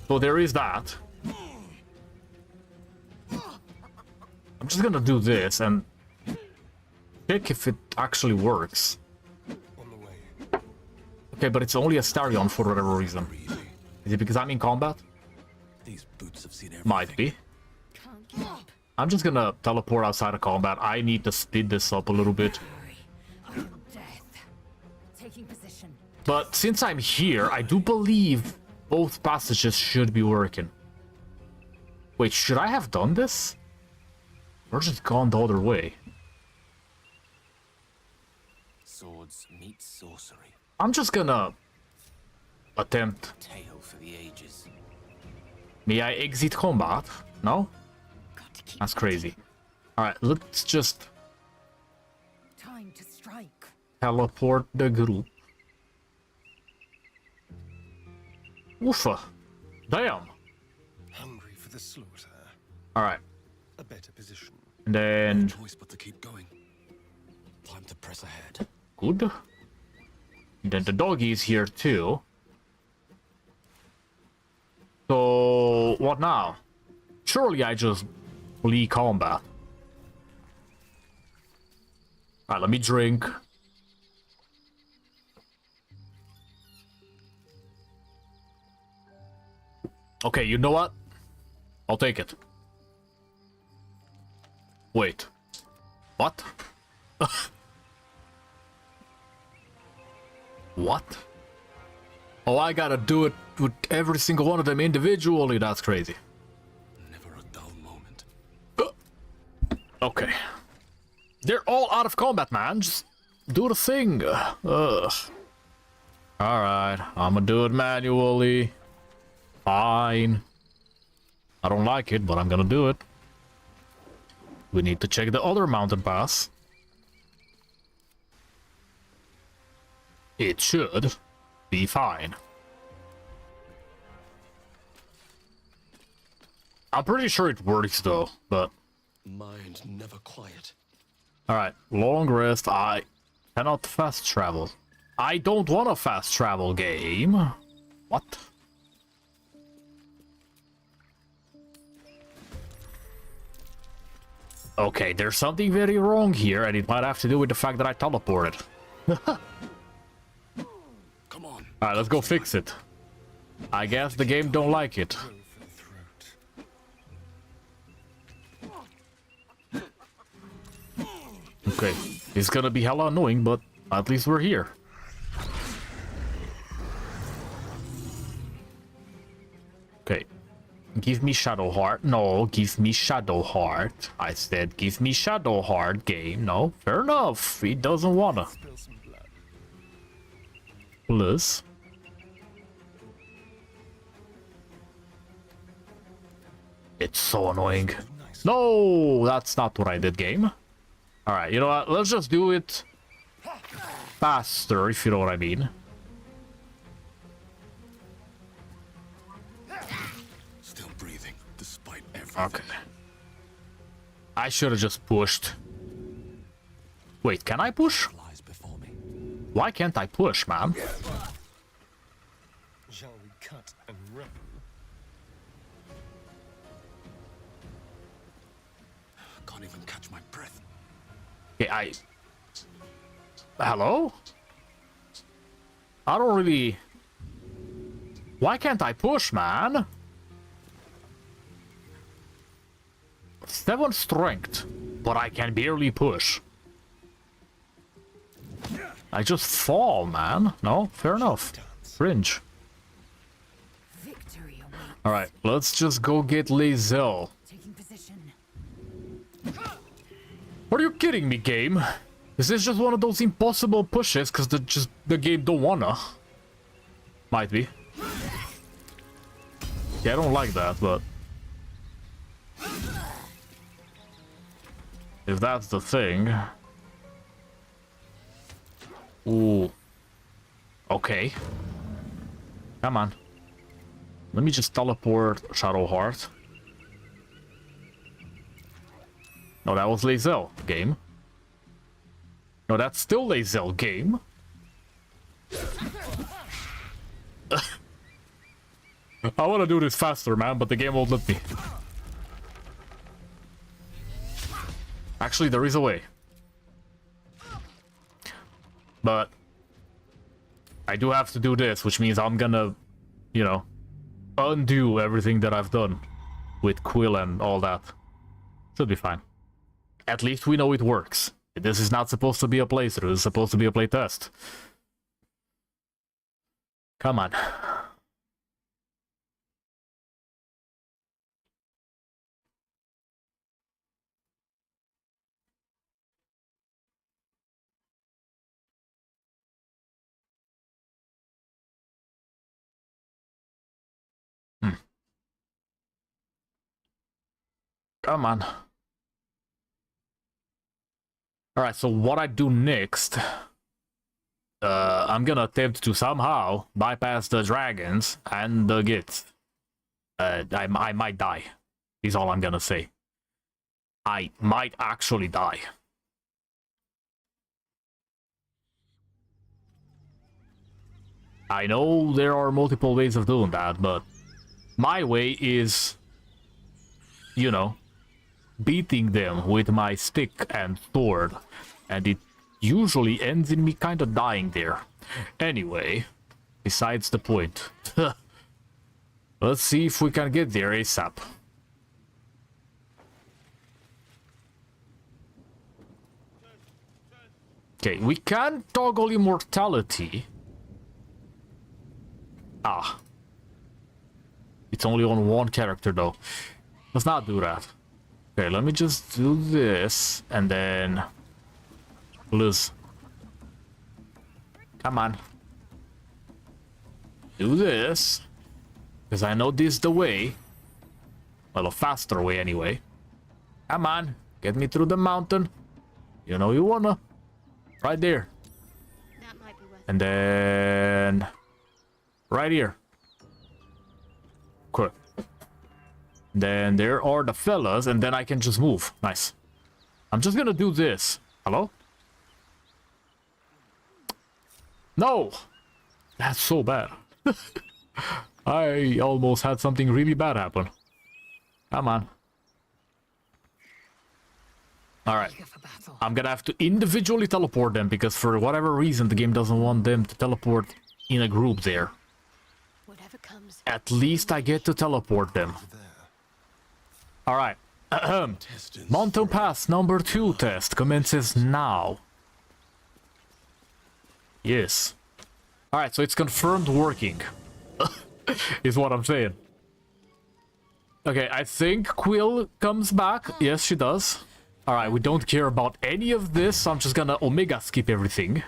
so there is that. just gonna do this and check if it actually works. Okay, but it's only a Starion for whatever reason. Is it because I'm in combat? These boots have seen Might be. I'm just gonna teleport outside of combat. I need to speed this up a little bit. But since I'm here, I do believe both passages should be working. Wait, should I have done this? Or just gone the other way? Swords meet sorcery. I'm just gonna attempt. Tale for the ages. May I exit combat? No? That's crazy. Alright, let's just Time to strike. teleport the group. Oofa. Damn. Hungry for the slaughter. Alright. A better position. And then... No choice but to keep going. Time to press ahead. Good. And then the doggy's here too. So... what now? Surely I just flee combat. Alright, let me drink. Okay, you know what? I'll take it. Wait. What? What? Oh, I gotta do it with every single one of them individually. That's crazy. Never a dull moment. Okay. They're all out of combat, man. Just do the thing. Ugh. Alright, I'm gonna do it manually. Fine. I don't like it, but I'm gonna do it. We need to check the other mountain pass. It should be fine. I'm pretty sure it works though, but... Mind never quiet. Alright, long rest. I cannot fast travel. I don't want a fast travel game. What? Okay, there's something very wrong here, and it might have to do with the fact that I teleported. Come on. Alright, let's go fix it. I guess the game don't like it. Okay, it's gonna be hella annoying, but at least we're here. Okay. Give me Shadow Heart. No, give me Shadow Heart. I said give me Shadow Heart, game. No, fair enough. He doesn't wanna. Plus. It's so annoying. No, that's not what I did, game. Alright, you know what? Let's just do it faster, if you know what I mean. Still breathing, despite everything. Okay. I should have just pushed. Wait, can I push? Why can't I push, man? Shall we cut and run? Can't even catch my breath. Okay, hello? I don't really... Why can't I push, man? 7 strength, but I can barely push. I just fall, man. No, fair enough. Cringe. Alright, let's just go get Lae'zel. Are you kidding me, game? Is this just one of those impossible pushes because the game don't wanna? Might be. Yeah, I don't like that, but... if that's the thing... Ooh. Okay. Come on. Let me just teleport Shadow Heart. No, that was Lae'zel, game. No, that's still Lae'zel, game. I want to do this faster, man, but the game won't let me. Actually, there is a way. But I do have to do this, which means I'm gonna, you know, undo everything that I've done with Quill and all that. Should be fine. At least we know it works. This is not supposed to be a playthrough, this is supposed to be a playtest. Come on. Come on. Alright, so what I do next... I'm gonna attempt to somehow bypass the dragons and the gits. I might die. Is all I'm gonna say. I might actually die. I know there are multiple ways of doing that, but my way is, you know, beating them with my stick and sword, and it usually ends in me kind of dying there. Anyway, besides the point. Let's see if we can get there ASAP. Okay, we can toggle immortality. Ah. It's only on one character though. Let's not do that. Okay, let me just do this and then lose. Come on. Do this. Because I know this is the way. Well, a faster way anyway. Come on. Get me through the mountain. You know you wanna. Right there. That might be worth and then... right here. Cool. Then there are the fellas, and then I can just move. Nice. I'm just gonna do this. Hello? No! That's so bad. I almost had something really bad happen. Come on. Alright. I'm gonna have to individually teleport them, because for whatever reason the game doesn't want them to teleport in a group there. At least I get to teleport them. Alright. Mountain Pass number 2 test commences now. Yes. Alright, so it's confirmed working. Is what I'm saying. Okay, I think Quill comes back. Yes, she does. Alright, we don't care about any of this, so I'm just gonna Omega skip everything.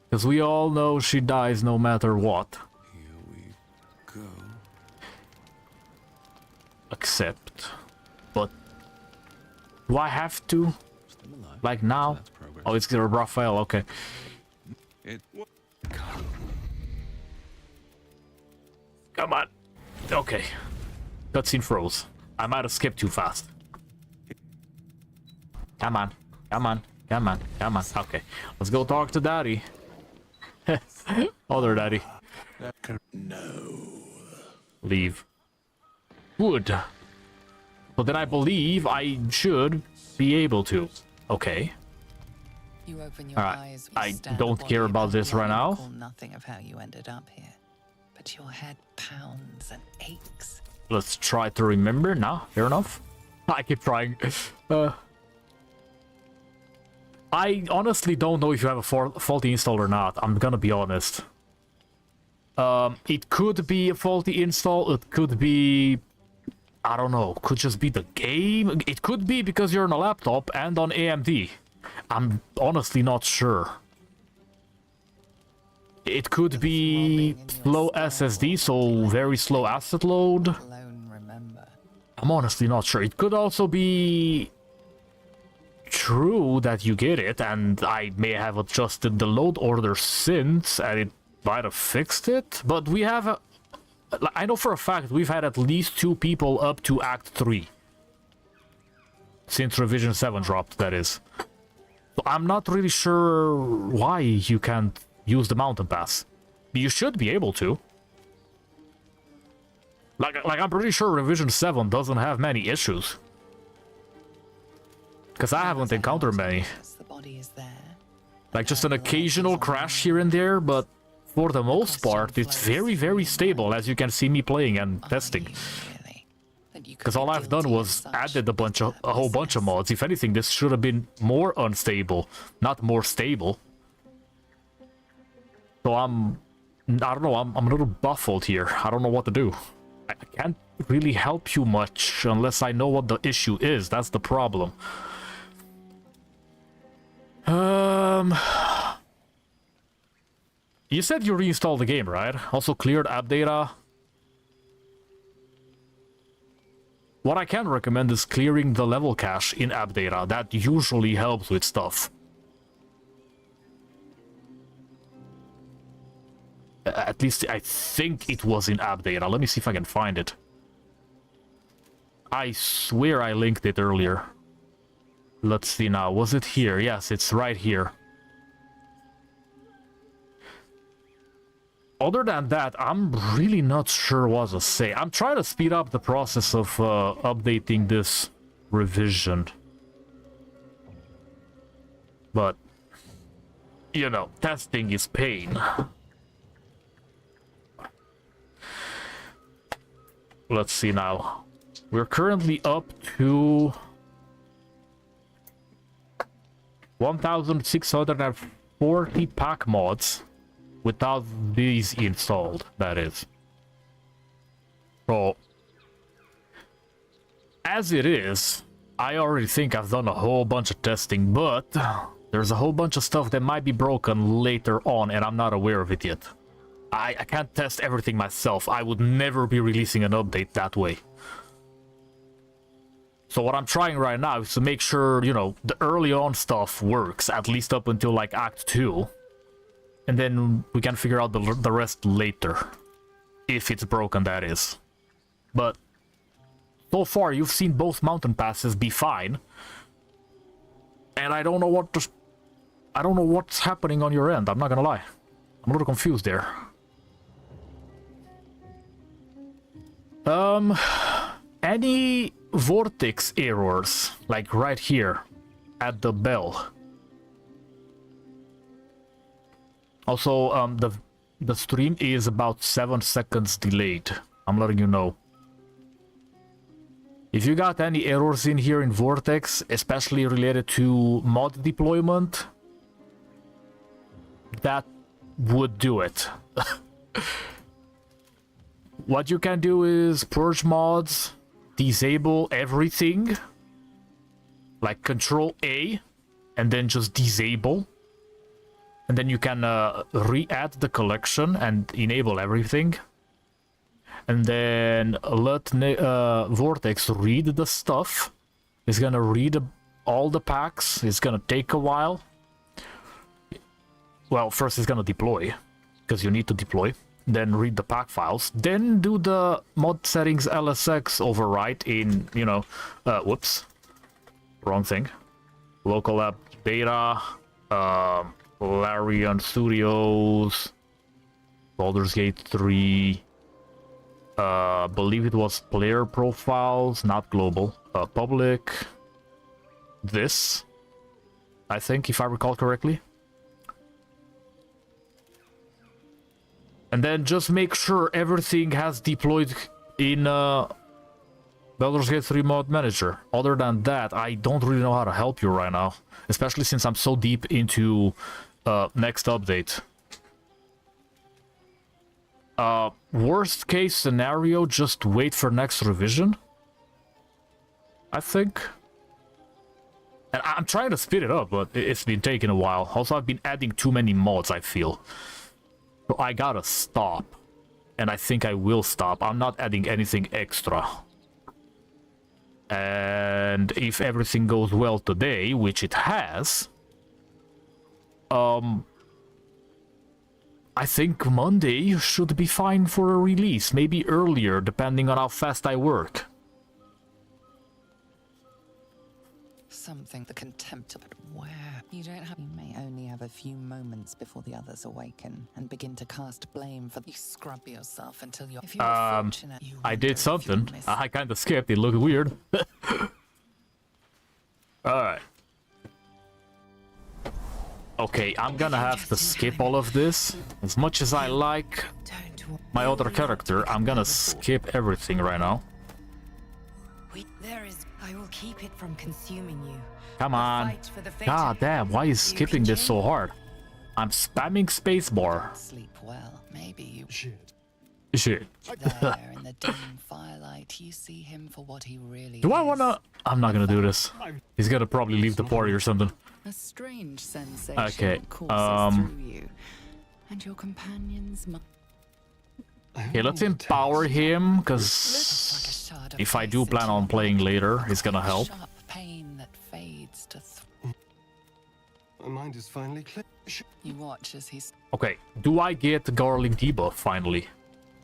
Because we all know she dies no matter what. Accept. But do I have to? Like now? Oh, it's Raphael, okay. Come on. Okay. Cutscene froze. I might have skipped too fast. Come on. Come on. Come on. Come on. Okay. Let's go talk to Daddy. Other Daddy. No. Leave. Would. So then I believe I should be able to. Okay. You open your Alright. eyes, I don't care about this right now. Recall nothing of how you ended up here, but your head pounds and aches. Let's try to remember. Now, fair enough. I keep trying. I honestly don't know if you have a faulty install or not. I'm gonna be honest. It could be a faulty install. It could be... I don't know. Could just be the game. It could be because you're on a laptop and on AMD. I'm honestly not sure. It could be slow SSD, so very slow asset load. I'm honestly not sure. It could also be true that you get it, and I may have adjusted the load order since, and it might have fixed it. But we have a... I know for a fact we've had at least 2 people up to Act 3. Since Revision 7 dropped, that is. So I'm not really sure why you can't use the Mountain Pass. You should be able to. Like I'm pretty sure Revision 7 doesn't have many issues. Because I haven't encountered many. The body is there. Like just an occasional crash here and there, but for the most part, it's very, very stable, as you can see me playing and testing. Because all I've done was added a whole bunch of mods. If anything, this should have been more unstable, not more stable. So I don't know, I'm a little baffled here. I don't know what to do. I can't really help you much unless I know what the issue is. That's the problem. You said you reinstalled the game, right? Also cleared app data. What I can recommend is clearing the level cache in app data. That usually helps with stuff. At least I think it was in app data. Let me see if I can find it. I swear I linked it earlier. Let's see now. Was it here? Yes, it's right here. Other than that, I'm really not sure what to say. I'm trying to speed up the process of updating this revision. But, you know, testing is pain. Let's see now. We're currently up to 1,640 pack mods without these installed, that is. So, as it is, I already think I've done a whole bunch of testing, but there's a whole bunch of stuff that might be broken later on and I'm not aware of it yet. I can't test everything myself. I would never be releasing an update that way. So what I'm trying right now is to make sure, you know, the early on stuff works, at least up until like Act 2. And then we can figure out the rest later. If it's broken, that is. But so far, you've seen both mountain passes be fine. And I don't know what's happening on your end, I'm not gonna lie. I'm a little confused there. Any vortex errors, like right here at the bell. Also, the stream is about 7 seconds delayed. I'm letting you know. If you got any errors in here in Vortex, especially related to mod deployment, that would do it. What you can do is purge mods, disable everything, like Control A, and then just disable. And then you can re-add the collection and enable everything. And then let Vortex read the stuff. It's gonna read all the packs. It's gonna take a while. Well, first it's gonna deploy, because you need to deploy. Then read the pack files. Then do the mod settings LSX overwrite in, you know, whoops. Wrong thing. Local app data, Larian Studios, Baldur's Gate 3, believe it was player profiles, not global, public, this, I think, if I recall correctly. And then just make sure everything has deployed in Baldur's Gate 3 mod manager. Other than that, I don't really know how to help you right now, especially since I'm so deep into next update. Worst case scenario, just wait for next revision, I think. And I'm trying to speed it up, but it's been taking a while. Also, I've been adding too many mods, I feel. So I gotta stop. And I think I will stop. I'm not adding anything extra. And if everything goes well today, which it has, I think Monday should be fine for a release. Maybe earlier, depending on how fast I work. Something the contemptible. Where you don't have, you may only have a few moments before the others awaken and begin to cast blame for you. Scrub yourself until you're. If you're fortunate, you I did something. I kind of skipped. It looked weird. Alright. Okay, I'm gonna have to skip all of this. As much as I like my other character, I'm gonna skip everything right now. I will keep it from consuming you. Come on. God damn, why is skipping this so hard? I'm spamming spacebar. Sleep well, maybe you Shit. Shit. there in the dim firelight, you see him for what he really Do I is. wanna... I'm not gonna do this. He's gonna probably leave the party or something. A strange sensation Okay, courses through you, and your companions. Okay, let's empower him, because if I do plan on playing later, it's gonna help. Sharp pain that fades to. My mind is finally clear. You watch as he's. Okay, do I get the garlic debuff finally?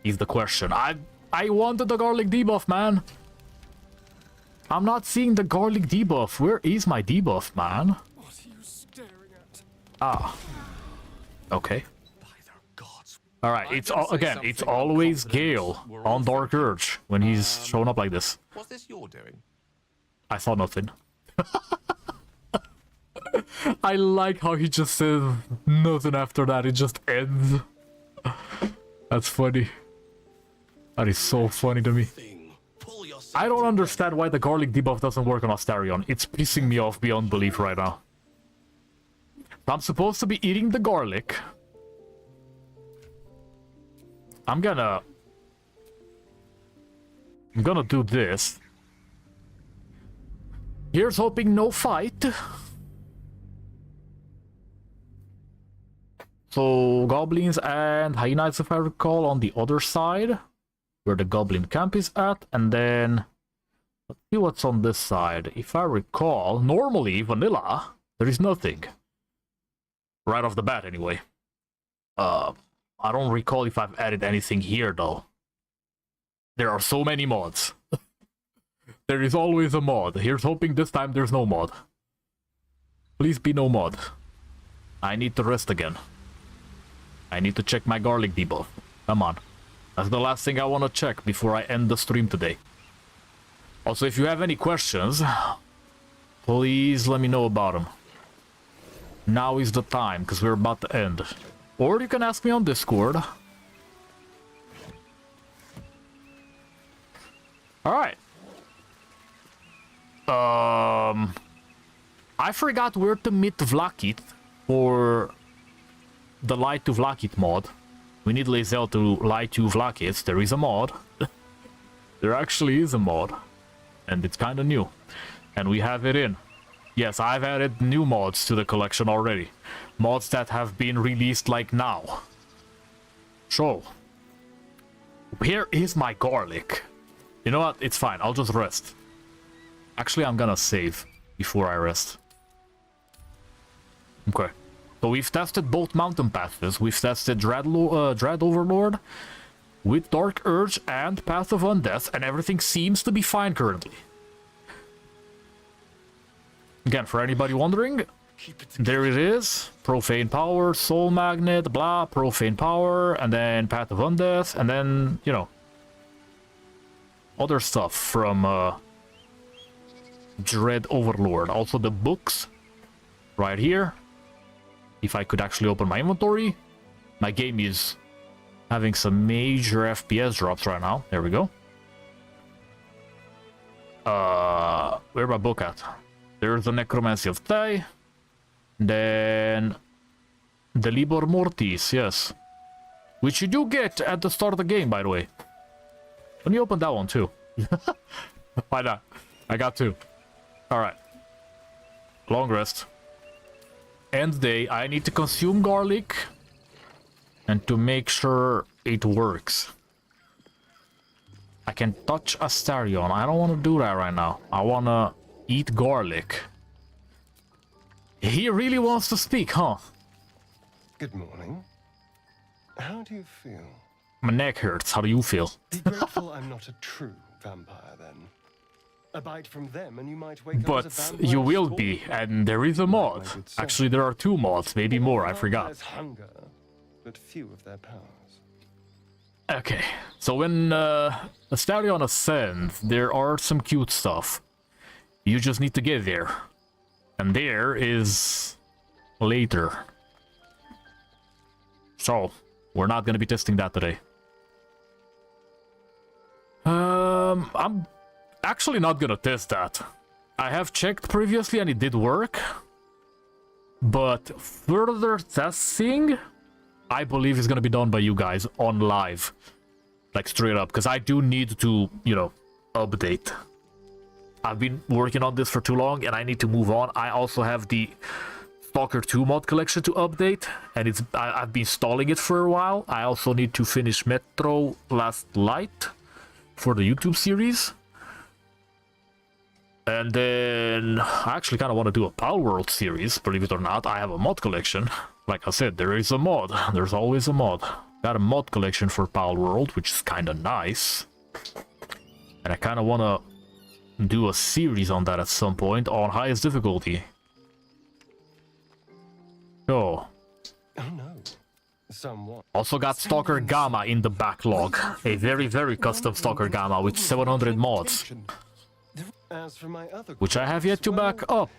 Is the question. I wanted the garlic debuff, man. I'm not seeing the garlic debuff. Where is my debuff, man? What are you staring at? Ah. Okay. Alright, it's again, it's always Gale on Dark Urge when he's showing up like this. What's this you're doing? I saw nothing. I like how he just says nothing after that, it just ends. That's funny. That is so funny to me. I don't understand why the garlic debuff doesn't work on Astarion. It's pissing me off beyond belief right now. I'm supposed to be eating the garlic. I'm gonna do this. Here's hoping no fight. So goblins and hyenas, if I recall, on the other side, where the goblin camp is at, and then let's see what's on this side. If I recall, normally vanilla, there is nothing. Right off the bat, anyway. I don't recall if I've added anything here, though. There are so many mods. There is always a mod. Here's hoping this time there's no mod. Please be no mod. I need to rest again. I need to check my garlic debuff. Come on. That's the last thing I want to check before I end the stream today. Also, if you have any questions, please let me know about them. Now is the time, because we're about to end. Or you can ask me on Discord. Alright. I forgot where to meet Vlakit for the Lie to Vlakit mod. We need Lae'zel to lie to Vlakit. There is a mod. There actually is a mod. And it's kind of new. And we have it in. Yes, I've added new mods to the collection already. Mods that have been released like now. So, here is my garlic. You know what? It's fine. I'll just rest. Actually, I'm gonna save before I rest. Okay. So we've tested both mountain passes. We've tested Dread Overlord with Dark Urge and Path of Undeath, and everything seems to be fine currently. Again, for anybody wondering, there it is. Profane Power, Soul Magnet, blah, Profane Power, and then Path of Undeath, and then, you know, other stuff from Dread Overlord. Also the books right here. If I could actually open my inventory. My game is having some major FPS drops right now. There we go. Where's my book at? There's the Necromancy of Thay. Then the Libor Mortis, yes. Which you do get at the start of the game, by the way. Let me open that one too. Why not? I got two. Alright. Long rest. End day. I need to consume garlic. And to make sure it works. I can touch Astarion. I don't want to do that right now. I want to eat garlic. He really wants to speak, huh? Good morning. How do you feel? My neck hurts. How do you feel? Be grateful I'm not a true vampire, then. A bite from them and you might wake up But as a vampire. you will be, and there is a mod. Actually, there are two mods, maybe more, I forgot. Vampires hunger, but few of their powers. Okay, so when Astarion ascends, there are some cute stuff. You just need to get there. And there is later. So, we're not gonna be testing that today. I'm actually not gonna test that. I have checked previously and it did work. But further testing, I believe is gonna be done by you guys on live. Like straight up, because I do need to, you know, update. I've been working on this for too long and I need to move on. I also have the Stalker 2 mod collection to update, and I've been stalling it for a while. I also need to finish Metro Last Light for the YouTube series. And then I actually kind of want to do a Palworld series, believe it or not. I have a mod collection. Like I said, there is a mod. There's always a mod. Got a mod collection for Palworld, which is kind of nice. And I kind of want to do a series on that at some point on highest difficulty. Oh. Oh no. Somewhat. Also got Stalker Gamma in the backlog. A very, very custom Stalker Gamma with 700 mods. As for my other which I have yet to back up.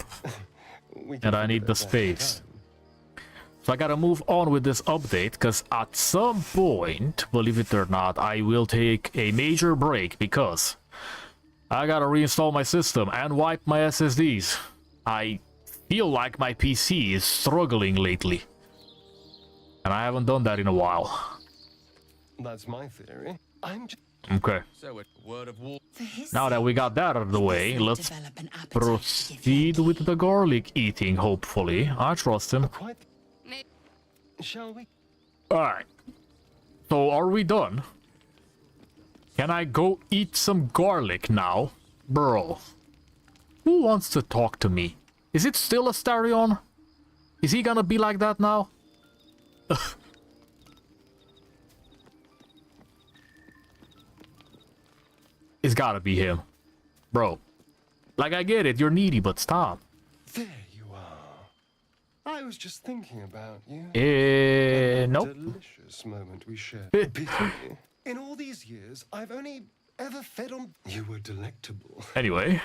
And I need the space. So I gotta move on with this update, because at some point, believe it or not, I will take a major break, because I gotta reinstall my system and wipe my SSDs. I feel like my PC is struggling lately. And I haven't done that in a while. That's my theory. Okay. Now that we got that out of the way, let's proceed with the garlic eating, hopefully. I trust him. Shall we? Alright. So, are we done? Can I go eat some garlic now? Bro. Who wants to talk to me? Is it still Astarion? Is he gonna be like that now? It's gotta be him. Bro. Like, I get it, you're needy, but stop. There you are. I was just thinking about you. Nope. Delicious moment we shared. Pity. In all these years, I've only ever fed on... You were delectable. Anyway.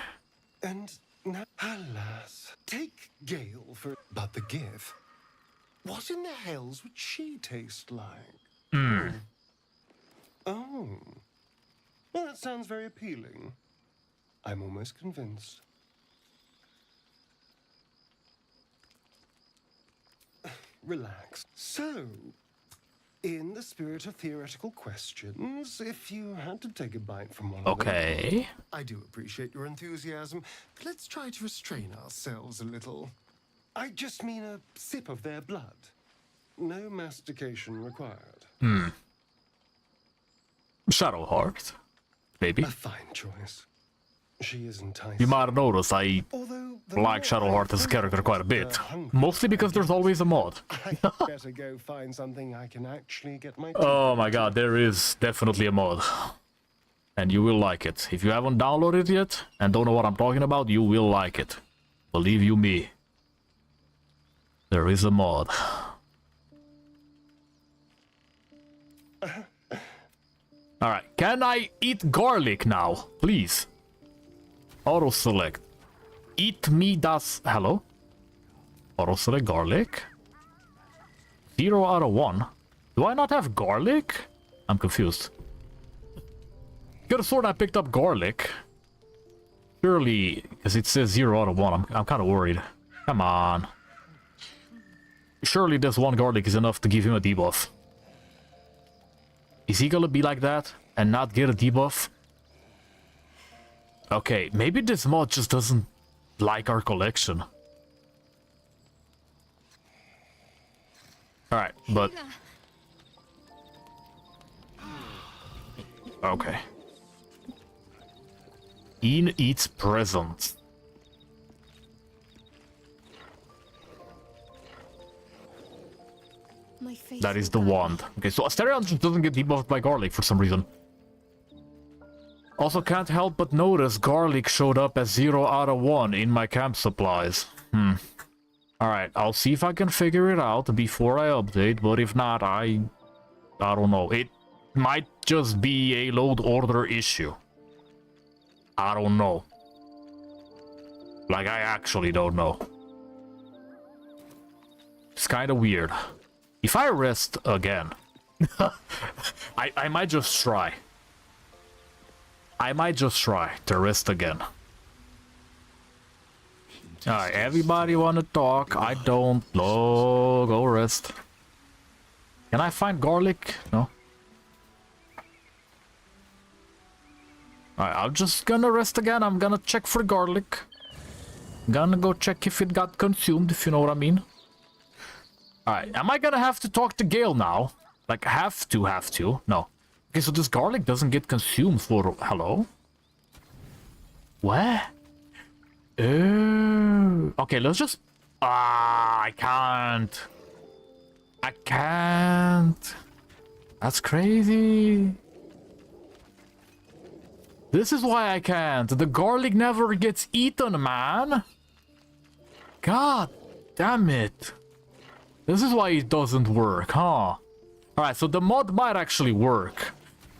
And now, alas, take Gale for... But the give. What in the hells would she taste like? Oh. Well, that sounds very appealing. I'm almost convinced. Relax. So, in the spirit of theoretical questions, if you had to take a bite from one of them... I do appreciate your enthusiasm, but let's try to restrain ourselves a little. I just mean a sip of their blood. No mastication required. Shadowheart. Maybe. A fine choice. She is enticing. You might have noticed I like Shadowheart as a character quite a bit. Mostly because there's always a mod. I better go find something I can actually get my... Oh my god, there is definitely a mod. And you will like it. If you haven't downloaded it yet and don't know what I'm talking about, you will like it. Believe you me. There is a mod. Alright, can I eat garlic now? Please. Auto select. Eat me das... Hello? Auto select garlic? 0 out of 1. Do I not have garlic? I'm confused. Could have sworn I picked up garlic. Surely, because it says 0 out of 1, I'm kind of worried. Come on. Surely this one garlic is enough to give him a debuff. Is he gonna be like that and not get a debuff? Okay, maybe this mod just doesn't like our collection. Alright, but... Okay. Ian eats presents. That is the wand. Okay, so Astarion just doesn't get debuffed by garlic for some reason. Also can't help but notice garlic showed up as 0 out of 1 in my camp supplies. Alright, I'll see if I can figure it out before I update, but if not, I don't know. It might just be a load order issue. I don't know. Like, I actually don't know. It's kind of weird. If I rest again, I might just try. I might just try to rest again. Alright, everybody wanna talk. I don't. No, go rest. Can I find garlic? No. Alright, I'm just gonna rest again. I'm gonna check for garlic. Gonna go check if it got consumed, if you know what I mean. Alright, am I gonna have to talk to Gale now? Like, have to? No. Okay, so this garlic doesn't get consumed for... Hello? What? Oh. Okay, let's just... I can't. I can't. That's crazy. This is why I can't. The garlic never gets eaten, man. God damn it. This is why it doesn't work, huh? Alright, so the mod might actually work.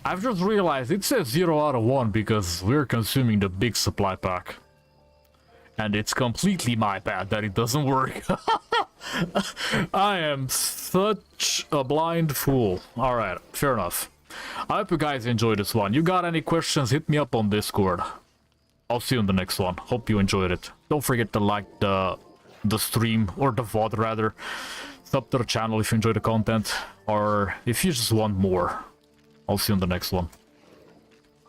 I've just realized it says 0 out of 1 because we're consuming the big supply pack. And it's completely my bad that it doesn't work. I am such a blind fool. Alright, fair enough. I hope you guys enjoyed this one. You got any questions, hit me up on Discord. I'll see you in the next one. Hope you enjoyed it. Don't forget to like the stream, or the VOD rather. Sub to the channel if you enjoy the content, or if you just want more. I'll see you in the next one.